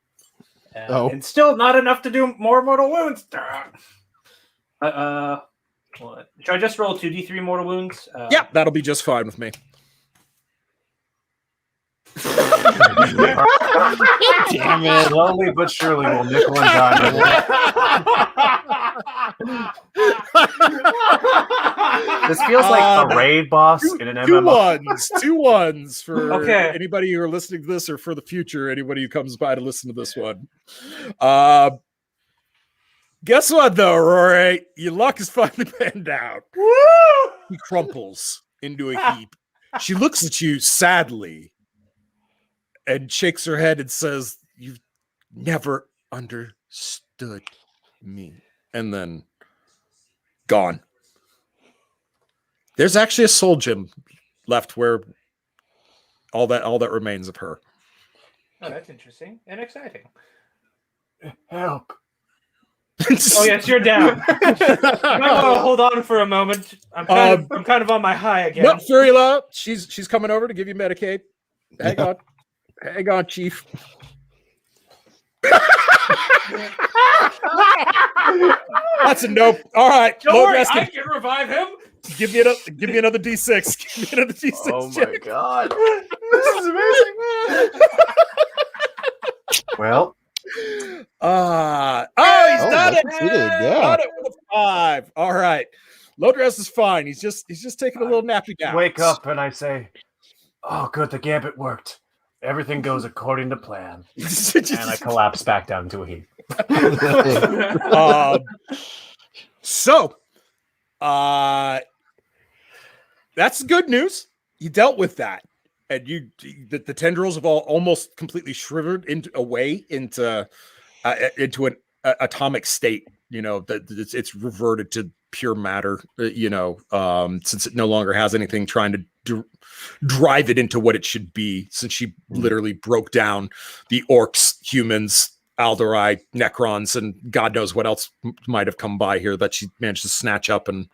And still not enough to do more mortal wounds. Should I just roll 2d3 mortal wounds? Yeah, that'll be just fine with me. Damn it. Slowly but surely we'll nickel and dime. This feels like a raid boss in an MMO. 2 ones for anybody who are listening to this, or for the future, anybody who comes by to listen to this one. Guess what, though, Rory? Your luck is finally panned out. Woo! He crumples into a heap. She looks at you sadly and shakes her head and says, "You've never understood me." And then gone. There's actually a soul gem left where all that remains of her. Oh, that's interesting and exciting. Help. Oh yes, you're down. You might want to hold on for a moment. I'm kind of on my high again. No, Furila, she's coming over to give you Medicaid. Hang on, Chief. That's a nope. All right, Don't worry, I can revive him. Give me another D6. Give me another D6. Oh my god, this is amazing. Well, he's done it. Yeah. Got it with a 5. All right, Lodras is fine. He's just taking a little nappy nap. Wake up, and I say, "Oh, good, the gambit worked. Everything goes according to plan." And I collapse back down into a heap. That's good news. You dealt with that, and the tendrils have all almost completely shriveled into an atomic state. You know that it's reverted to pure matter. Since it no longer has anything trying to drive it into what it should be. Since she literally broke down the orcs, humans, Alderai, Necrons, and God knows what else might have come by here that she managed to snatch up and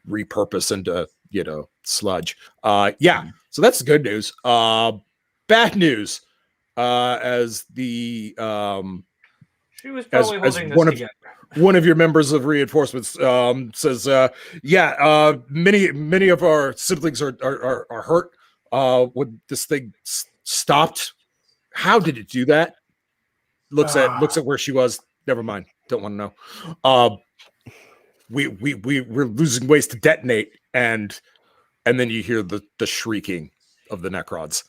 repurpose into, sludge. So that's the good news. Bad news, as the she was probably holding this together. One of your members of reinforcements says, many of our siblings are hurt when this thing stopped. How did it do that? Looks at where she was. Never mind. Don't want to know. We're losing ways to detonate, and then you hear the shrieking of the Necrons.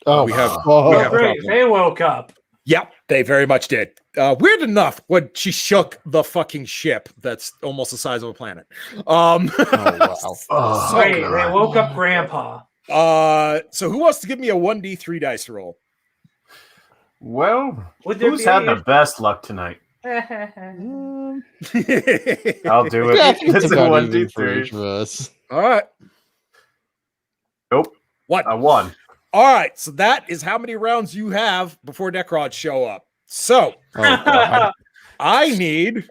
We have great. They woke up. Yep, they very much did. Weird enough, when she shook the fucking ship that's almost the size of a planet. Wow. They woke up Grandpa. So who wants to give me a 1d3 dice roll? Well, who's had the best luck tonight? I'll do it. Yeah, It's a 1d3. All right. Nope. What? I won. All right. So that is how many rounds you have before Necrons show up. So I need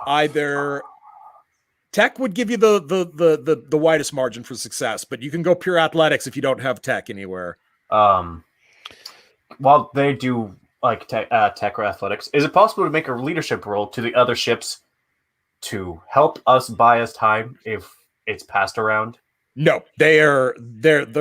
either tech would give you the widest margin for success, but you can go pure athletics if you don't have tech anywhere. While they do like tech or athletics, is it possible to make a leadership role to the other ships to help us buy us time if it's passed around? No, their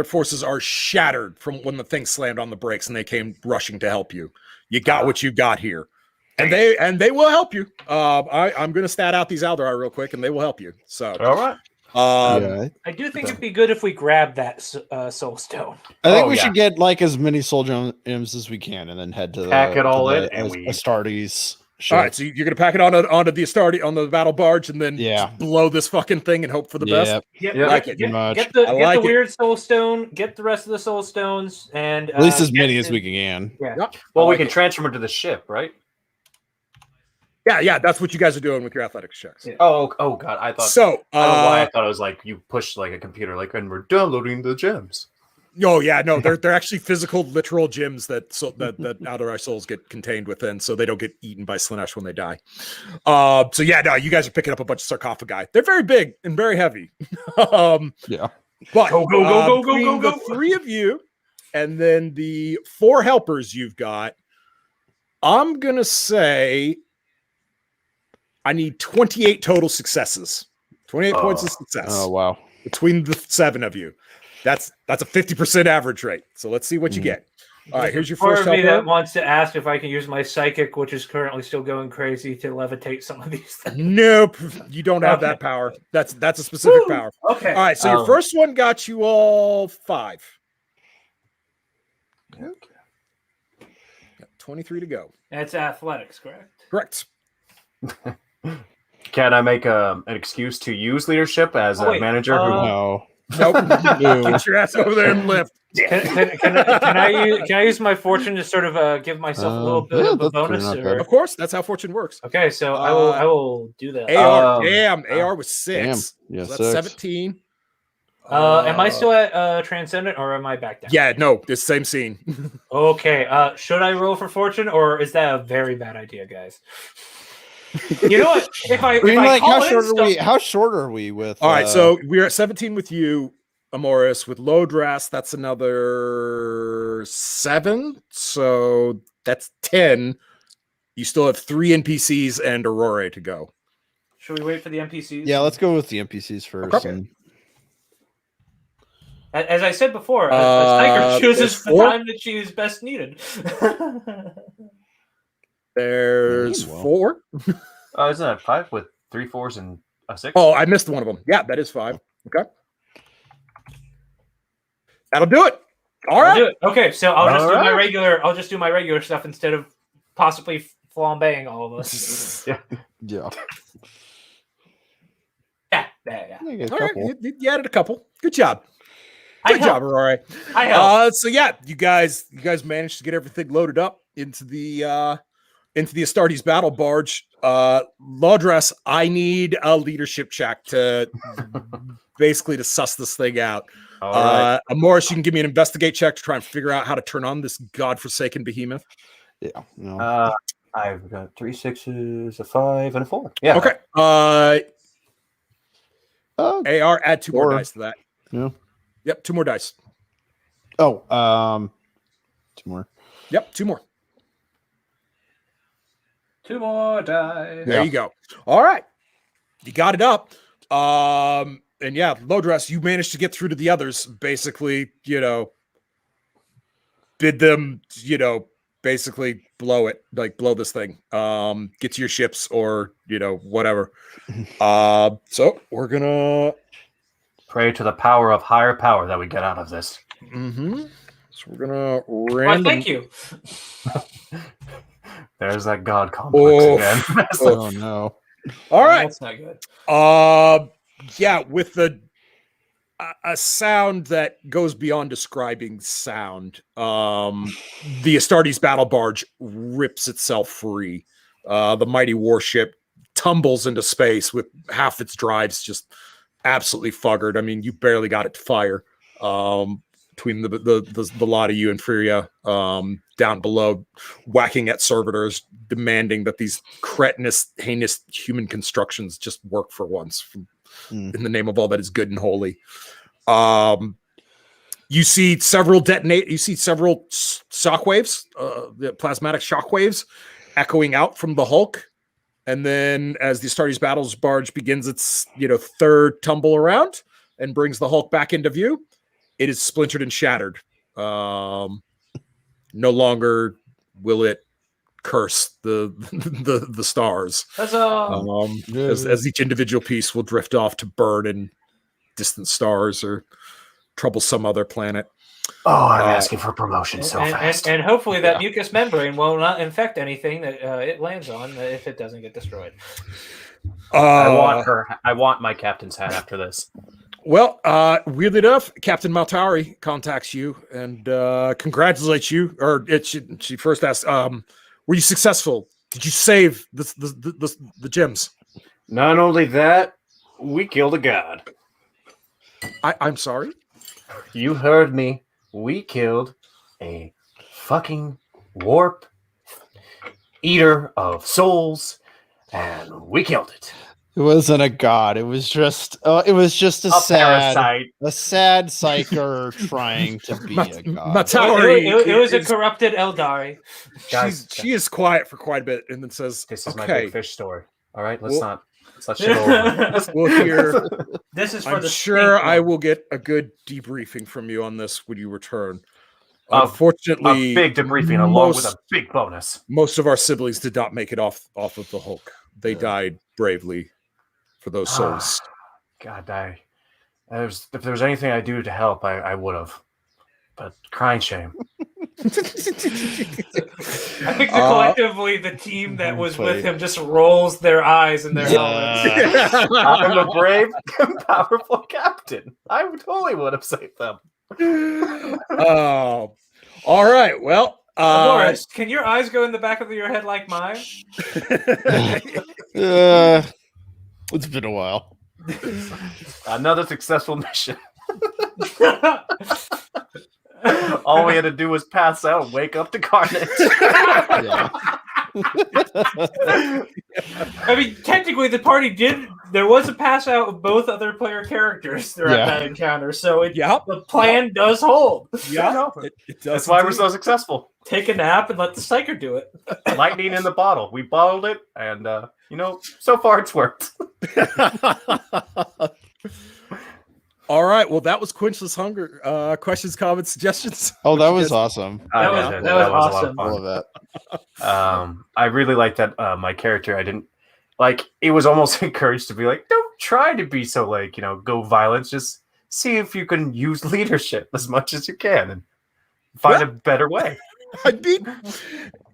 forces are shattered from when the thing slammed on the brakes and they came rushing to help you. You got what you got here, and they will help you. I'm going to stat out these Alderai real quick, and they will help you. So all right. I do think it'd be good if we grab that soul stone. I think we should get like as many soul gems as we can, and then head to pack it all in and Astartes. All right, so you're gonna pack it onto the Astarte on the battle barge, and then just blow this fucking thing and hope for the best. Get the weird soul stone. Get the rest of the soul stones, and at least as many as we can. Yeah. Yep. Well, we can transfer them to the ship, right? Yeah, that's what you guys are doing with your athletics checks. Yeah. Oh God, I thought so. I don't know why I thought it was like you push like a computer, like, and we're downloading the gems. Oh yeah, no, they're actually physical, literal gems that Alderai souls get contained within, so they don't get eaten by Slanesh when they die. You guys are picking up a bunch of sarcophagi. They're very big and very heavy. But go, the 3 of you, and then the 4 helpers you've got, I'm gonna say I need 28 total successes. 28 points of success. Oh wow! Between the 7 of you. That's a 50% average rate. So let's see what you get. All right, here's your first helper. That wants to ask if I can use my psychic, which is currently still going crazy, to levitate some of these things. Nope, you don't have that power. That's a specific power. Okay. All right, so your first one got you all 5. Okay. Got 23 to go. That's athletics, correct? Correct. Can I make an excuse to use leadership as a manager? No. Nope. Get your ass over there and lift. Can I use my fortune to sort of give myself a little bit of a bonus? Of course, that's how fortune works. Okay, so I will do that. AR was 6. Yeah, so that's 17. Am I still at Transcendent, or am I back down? Yeah, no, it's the same scene. Okay, should I roll for fortune, or is that a very bad idea, guys? You know what? If I how short are we with? All right, so we're at 17 with you, Amoris. With Lodras, that's another 7. So that's 10. You still have 3 NPCs and Aurora to go. Should we wait for the NPCs? Yeah, let's go with the NPCs first. Okay. And... As I said before, a Sniker chooses the time that she is best needed. There's 4. Isn't that 5 with 3 4s and a 6? Oh, I missed one of them. Yeah, that is 5. Okay. That'll do it. All right. Do it. Okay, so I'll just do my regular stuff instead of possibly flambeing all of us. Yeah. Yeah. All right. You added a couple. Good job. Good job, Aurora. I helped. So yeah, you guys managed to get everything loaded up into the Astartes battle barge. Lodras, I need a leadership check to basically to suss this thing out. All right. Amoris, you can give me an investigate check to try and figure out how to turn on this godforsaken behemoth. Yeah. No. I've got 3 6s, a 5, and a 4. Yeah. Okay. AR, add 2 more dice to that. Yeah. Yep, 2 more dice. Oh, 2 more. Yep, 2 more. 2 more dice. There you go. All right. You got it up. And yeah, Lodras, you managed to get through to the others, basically, bid them, basically blow this thing. Get to your ships or, whatever. So we're gonna pray to the power of higher power that we get out of this. Mm-hmm. So we're gonna Well, thank you. There's that god complex again. Oh no! All right, that's not good. Yeah, with a sound that goes beyond describing sound, the Astartes battle barge rips itself free. The mighty warship tumbles into space with half its drives just absolutely fuggered. I mean, you barely got it to fire. Between the lot of you and Furia down below, whacking at servitors, demanding that these cretinous, heinous human constructions just work for once in the name of all that is good and holy. You see several shockwaves, the plasmatic shockwaves echoing out from the Hulk. And then as the Astartes battles barge begins its, third tumble around and brings the Hulk back into view, it is splintered and shattered. No longer will it curse the stars. As each individual piece will drift off to burn in distant stars or trouble some other planet. Oh, I'm asking for promotion so fast. And hopefully that mucous membrane will not infect anything that it lands on if it doesn't get destroyed. I want my captain's hat after this. Well, weirdly enough, Captain Maltari contacts you and congratulates you. Or she first asks, "Were you successful? Did you save the gems?" Not only that, we killed a god. I'm sorry. You heard me. We killed a fucking warp eater of souls, and we killed it. It wasn't a god. It was just a sad parasite. A sad psyker trying to be a god. It was a corrupted Eldari. She is quiet for quite a bit and then says, "This is my big fish story. All right, let's not shit over. We'll hear. This is for I'm sure I will get a good debriefing from you on this when you return. Unfortunately, a big debriefing along with a big bonus. Most of our siblings did not make it off of the Hulk. They died bravely for those souls. God, if there was anything I do to help, I would have. But crying shame. I think collectively the team that was with him just rolls their eyes in their helmets. I'm a brave and powerful captain. I totally would have saved them. Oh, all right. Well, Boris, can your eyes go in the back of your head like mine? It's been a while. Another successful mission. All we had to do was pass out and wake up to carnage. I mean, technically, the party did. There was a pass out of both other player characters throughout that encounter, so the plan does hold. Yeah, it does. That's why we're so successful. Take a nap and let the psyker do it. Lightning in the bottle. We bottled it, and so far it's worked. All right. Well, that was Quenchless Hunger. Questions, comments, suggestions? Oh, that was awesome. That was awesome. I love that. I really like that my character, I didn't like, it was almost encouraged to be like, don't try to be so like, go violent. Just see if you can use leadership as much as you can and find a better way. I mean,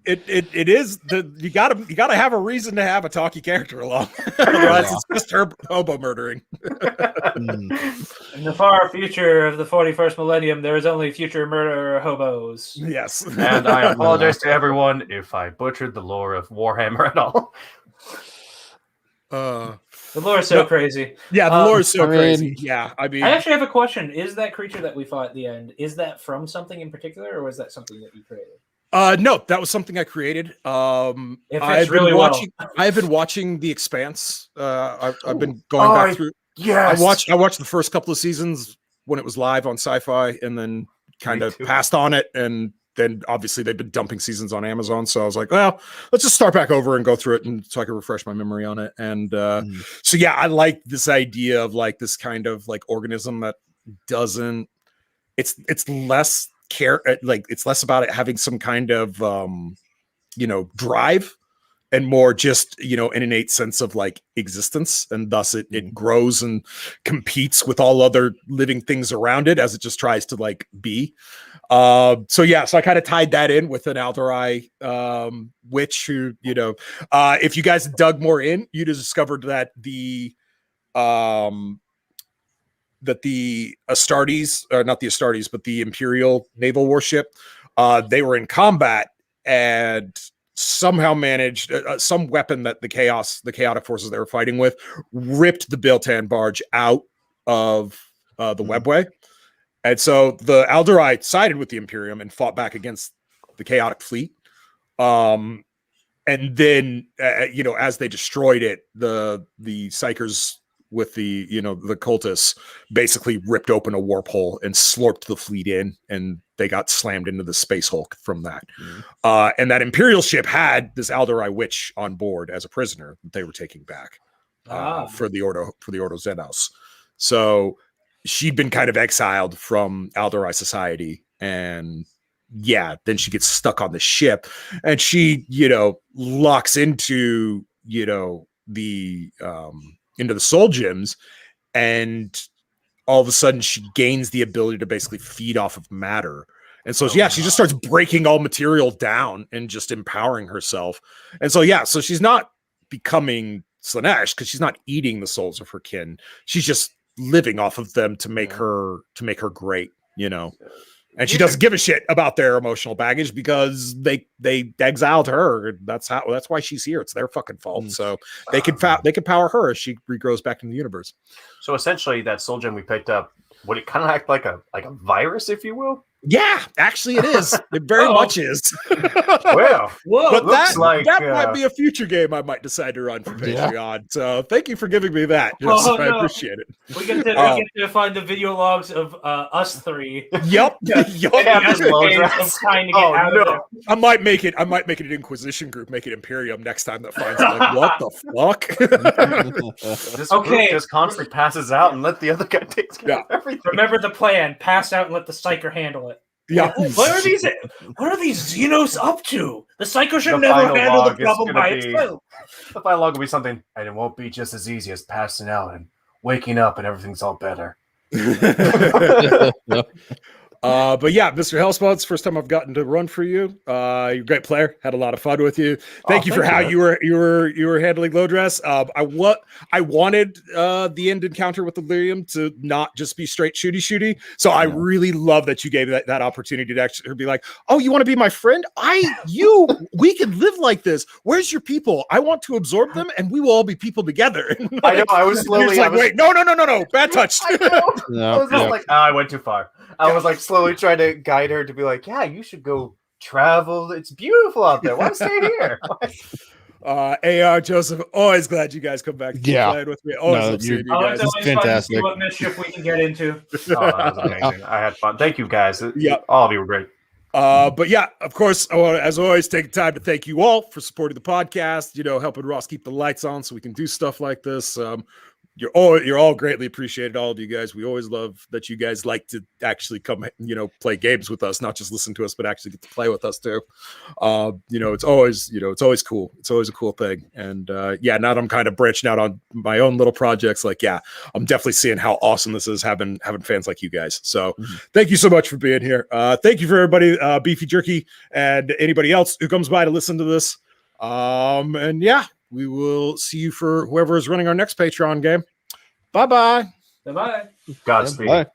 it is you gotta have a reason to have a talky character along. Otherwise, it's just hobo murdering. In the far future of the 41st millennium, there is only future murder hobos. Yes, and I apologize to everyone if I butchered the lore of Warhammer at all. The lore is so crazy. Yeah, the lore is so crazy. Yeah, I mean, I actually have a question. Is that creature that we fought at the end, is that from something in particular, or was that something that you created? No, that was something I created. I've been watching The Expanse. I've been going back through. Yes, I watched the first couple of seasons when it was live on Sci-Fi, and then kind of passed on it. And then obviously they've been dumping seasons on Amazon, so I was like, well, let's just start back over and go through it, and so I can refresh my memory on it. And so yeah, I like this idea of like this kind of like organism that doesn't. It's less care, like it's less about it having some kind of drive, and more just an innate sense of like existence, and thus it grows and competes with all other living things around it as it just tries to like be. So I kind of tied that in with an Alderai witch who, if you guys dug more in, you'd have discovered that the Astartes, or not the Astartes, but the Imperial naval warship, they were in combat and somehow managed some weapon that the chaotic forces they were fighting with ripped the Biltan barge out of the webway. And so the Alderai sided with the Imperium and fought back against the chaotic fleet. And then, as they destroyed it, the Psykers with the cultists basically ripped open a warp hole and slurped the fleet in, and they got slammed into the Space Hulk from that. And that Imperial ship had this Alderai witch on board as a prisoner that they were taking back for the Ordo Xenos. So she'd been kind of exiled from Alderai society, and then she gets stuck on the ship, and she locks into the soul gems, and all of a sudden she gains the ability to basically feed off of matter. And so she just starts breaking all material down and just empowering herself. And so so she's not becoming Slaanesh because she's not eating the souls of her kin. She's just living off of them to make her great, And she doesn't give a shit about their emotional baggage because they exiled her. That's why she's here. It's their fucking fault. So they can power her as she regrows back into the universe. So essentially, that soul gem we picked up, would it kind of act like a virus, if you will? Yeah, actually it is. It very much is. Well, but that might be a future game I might decide to run for Patreon. So thank you for giving me that. I appreciate it. We get to find the video logs of us three. Yep. Trying to get out of there. I might make it an Inquisition group, make it Imperium next time that finds it. Like, what the fuck? This group just constantly passes out and let the other guy take care of everything. Remember the plan. Pass out and let the Psyker handle it. Yeah. What are these Xenos up to? The Psycho should never handle the problem by itself. The final log will be something, and it won't be just as easy as passing out and waking up and everything's all better. But yeah, Mr. Hellspots, first time I've gotten to run for you. You're a great player. Had a lot of fun with you. Thank you for how you were handling low dress. I wanted the end encounter with the Lyrium to not just be straight shooty. So I really love that you gave that opportunity to actually be like, oh, you want to be my friend? We can live like this. Where's your people? I want to absorb them, and we will all be people together. I know. I was slowly wait, no, bad touch. I know. I was just like, I went too far. I was like slowly trying to guide her to be like, yeah, you should go travel. It's beautiful out there. Why stay here? AR, Joseph, always glad you guys come back to keep playing with me. Always love seeing you guys. It's always fun to see what mischief we can get into. Oh, that was amazing. I had fun. Thank you, guys. Yeah. All of you were great. But yeah, of course, I want to, as always, take time to thank you all for supporting the podcast, helping Ross keep the lights on so we can do stuff like this. You're all greatly appreciated, all of you guys. We always love that you guys like to actually come, play games with us, not just listen to us, but actually get to play with us too. It's always, it's always cool. It's always a cool thing. And now that I'm kind of branching out on my own little projects, I'm definitely seeing how awesome this is having fans like you guys. So thank you so much for being here. Thank you for everybody, Beefy Jerky, and anybody else who comes by to listen to this. We will see you for whoever is running our next Patreon game. Bye-bye. Bye-bye. Godspeed. Bye.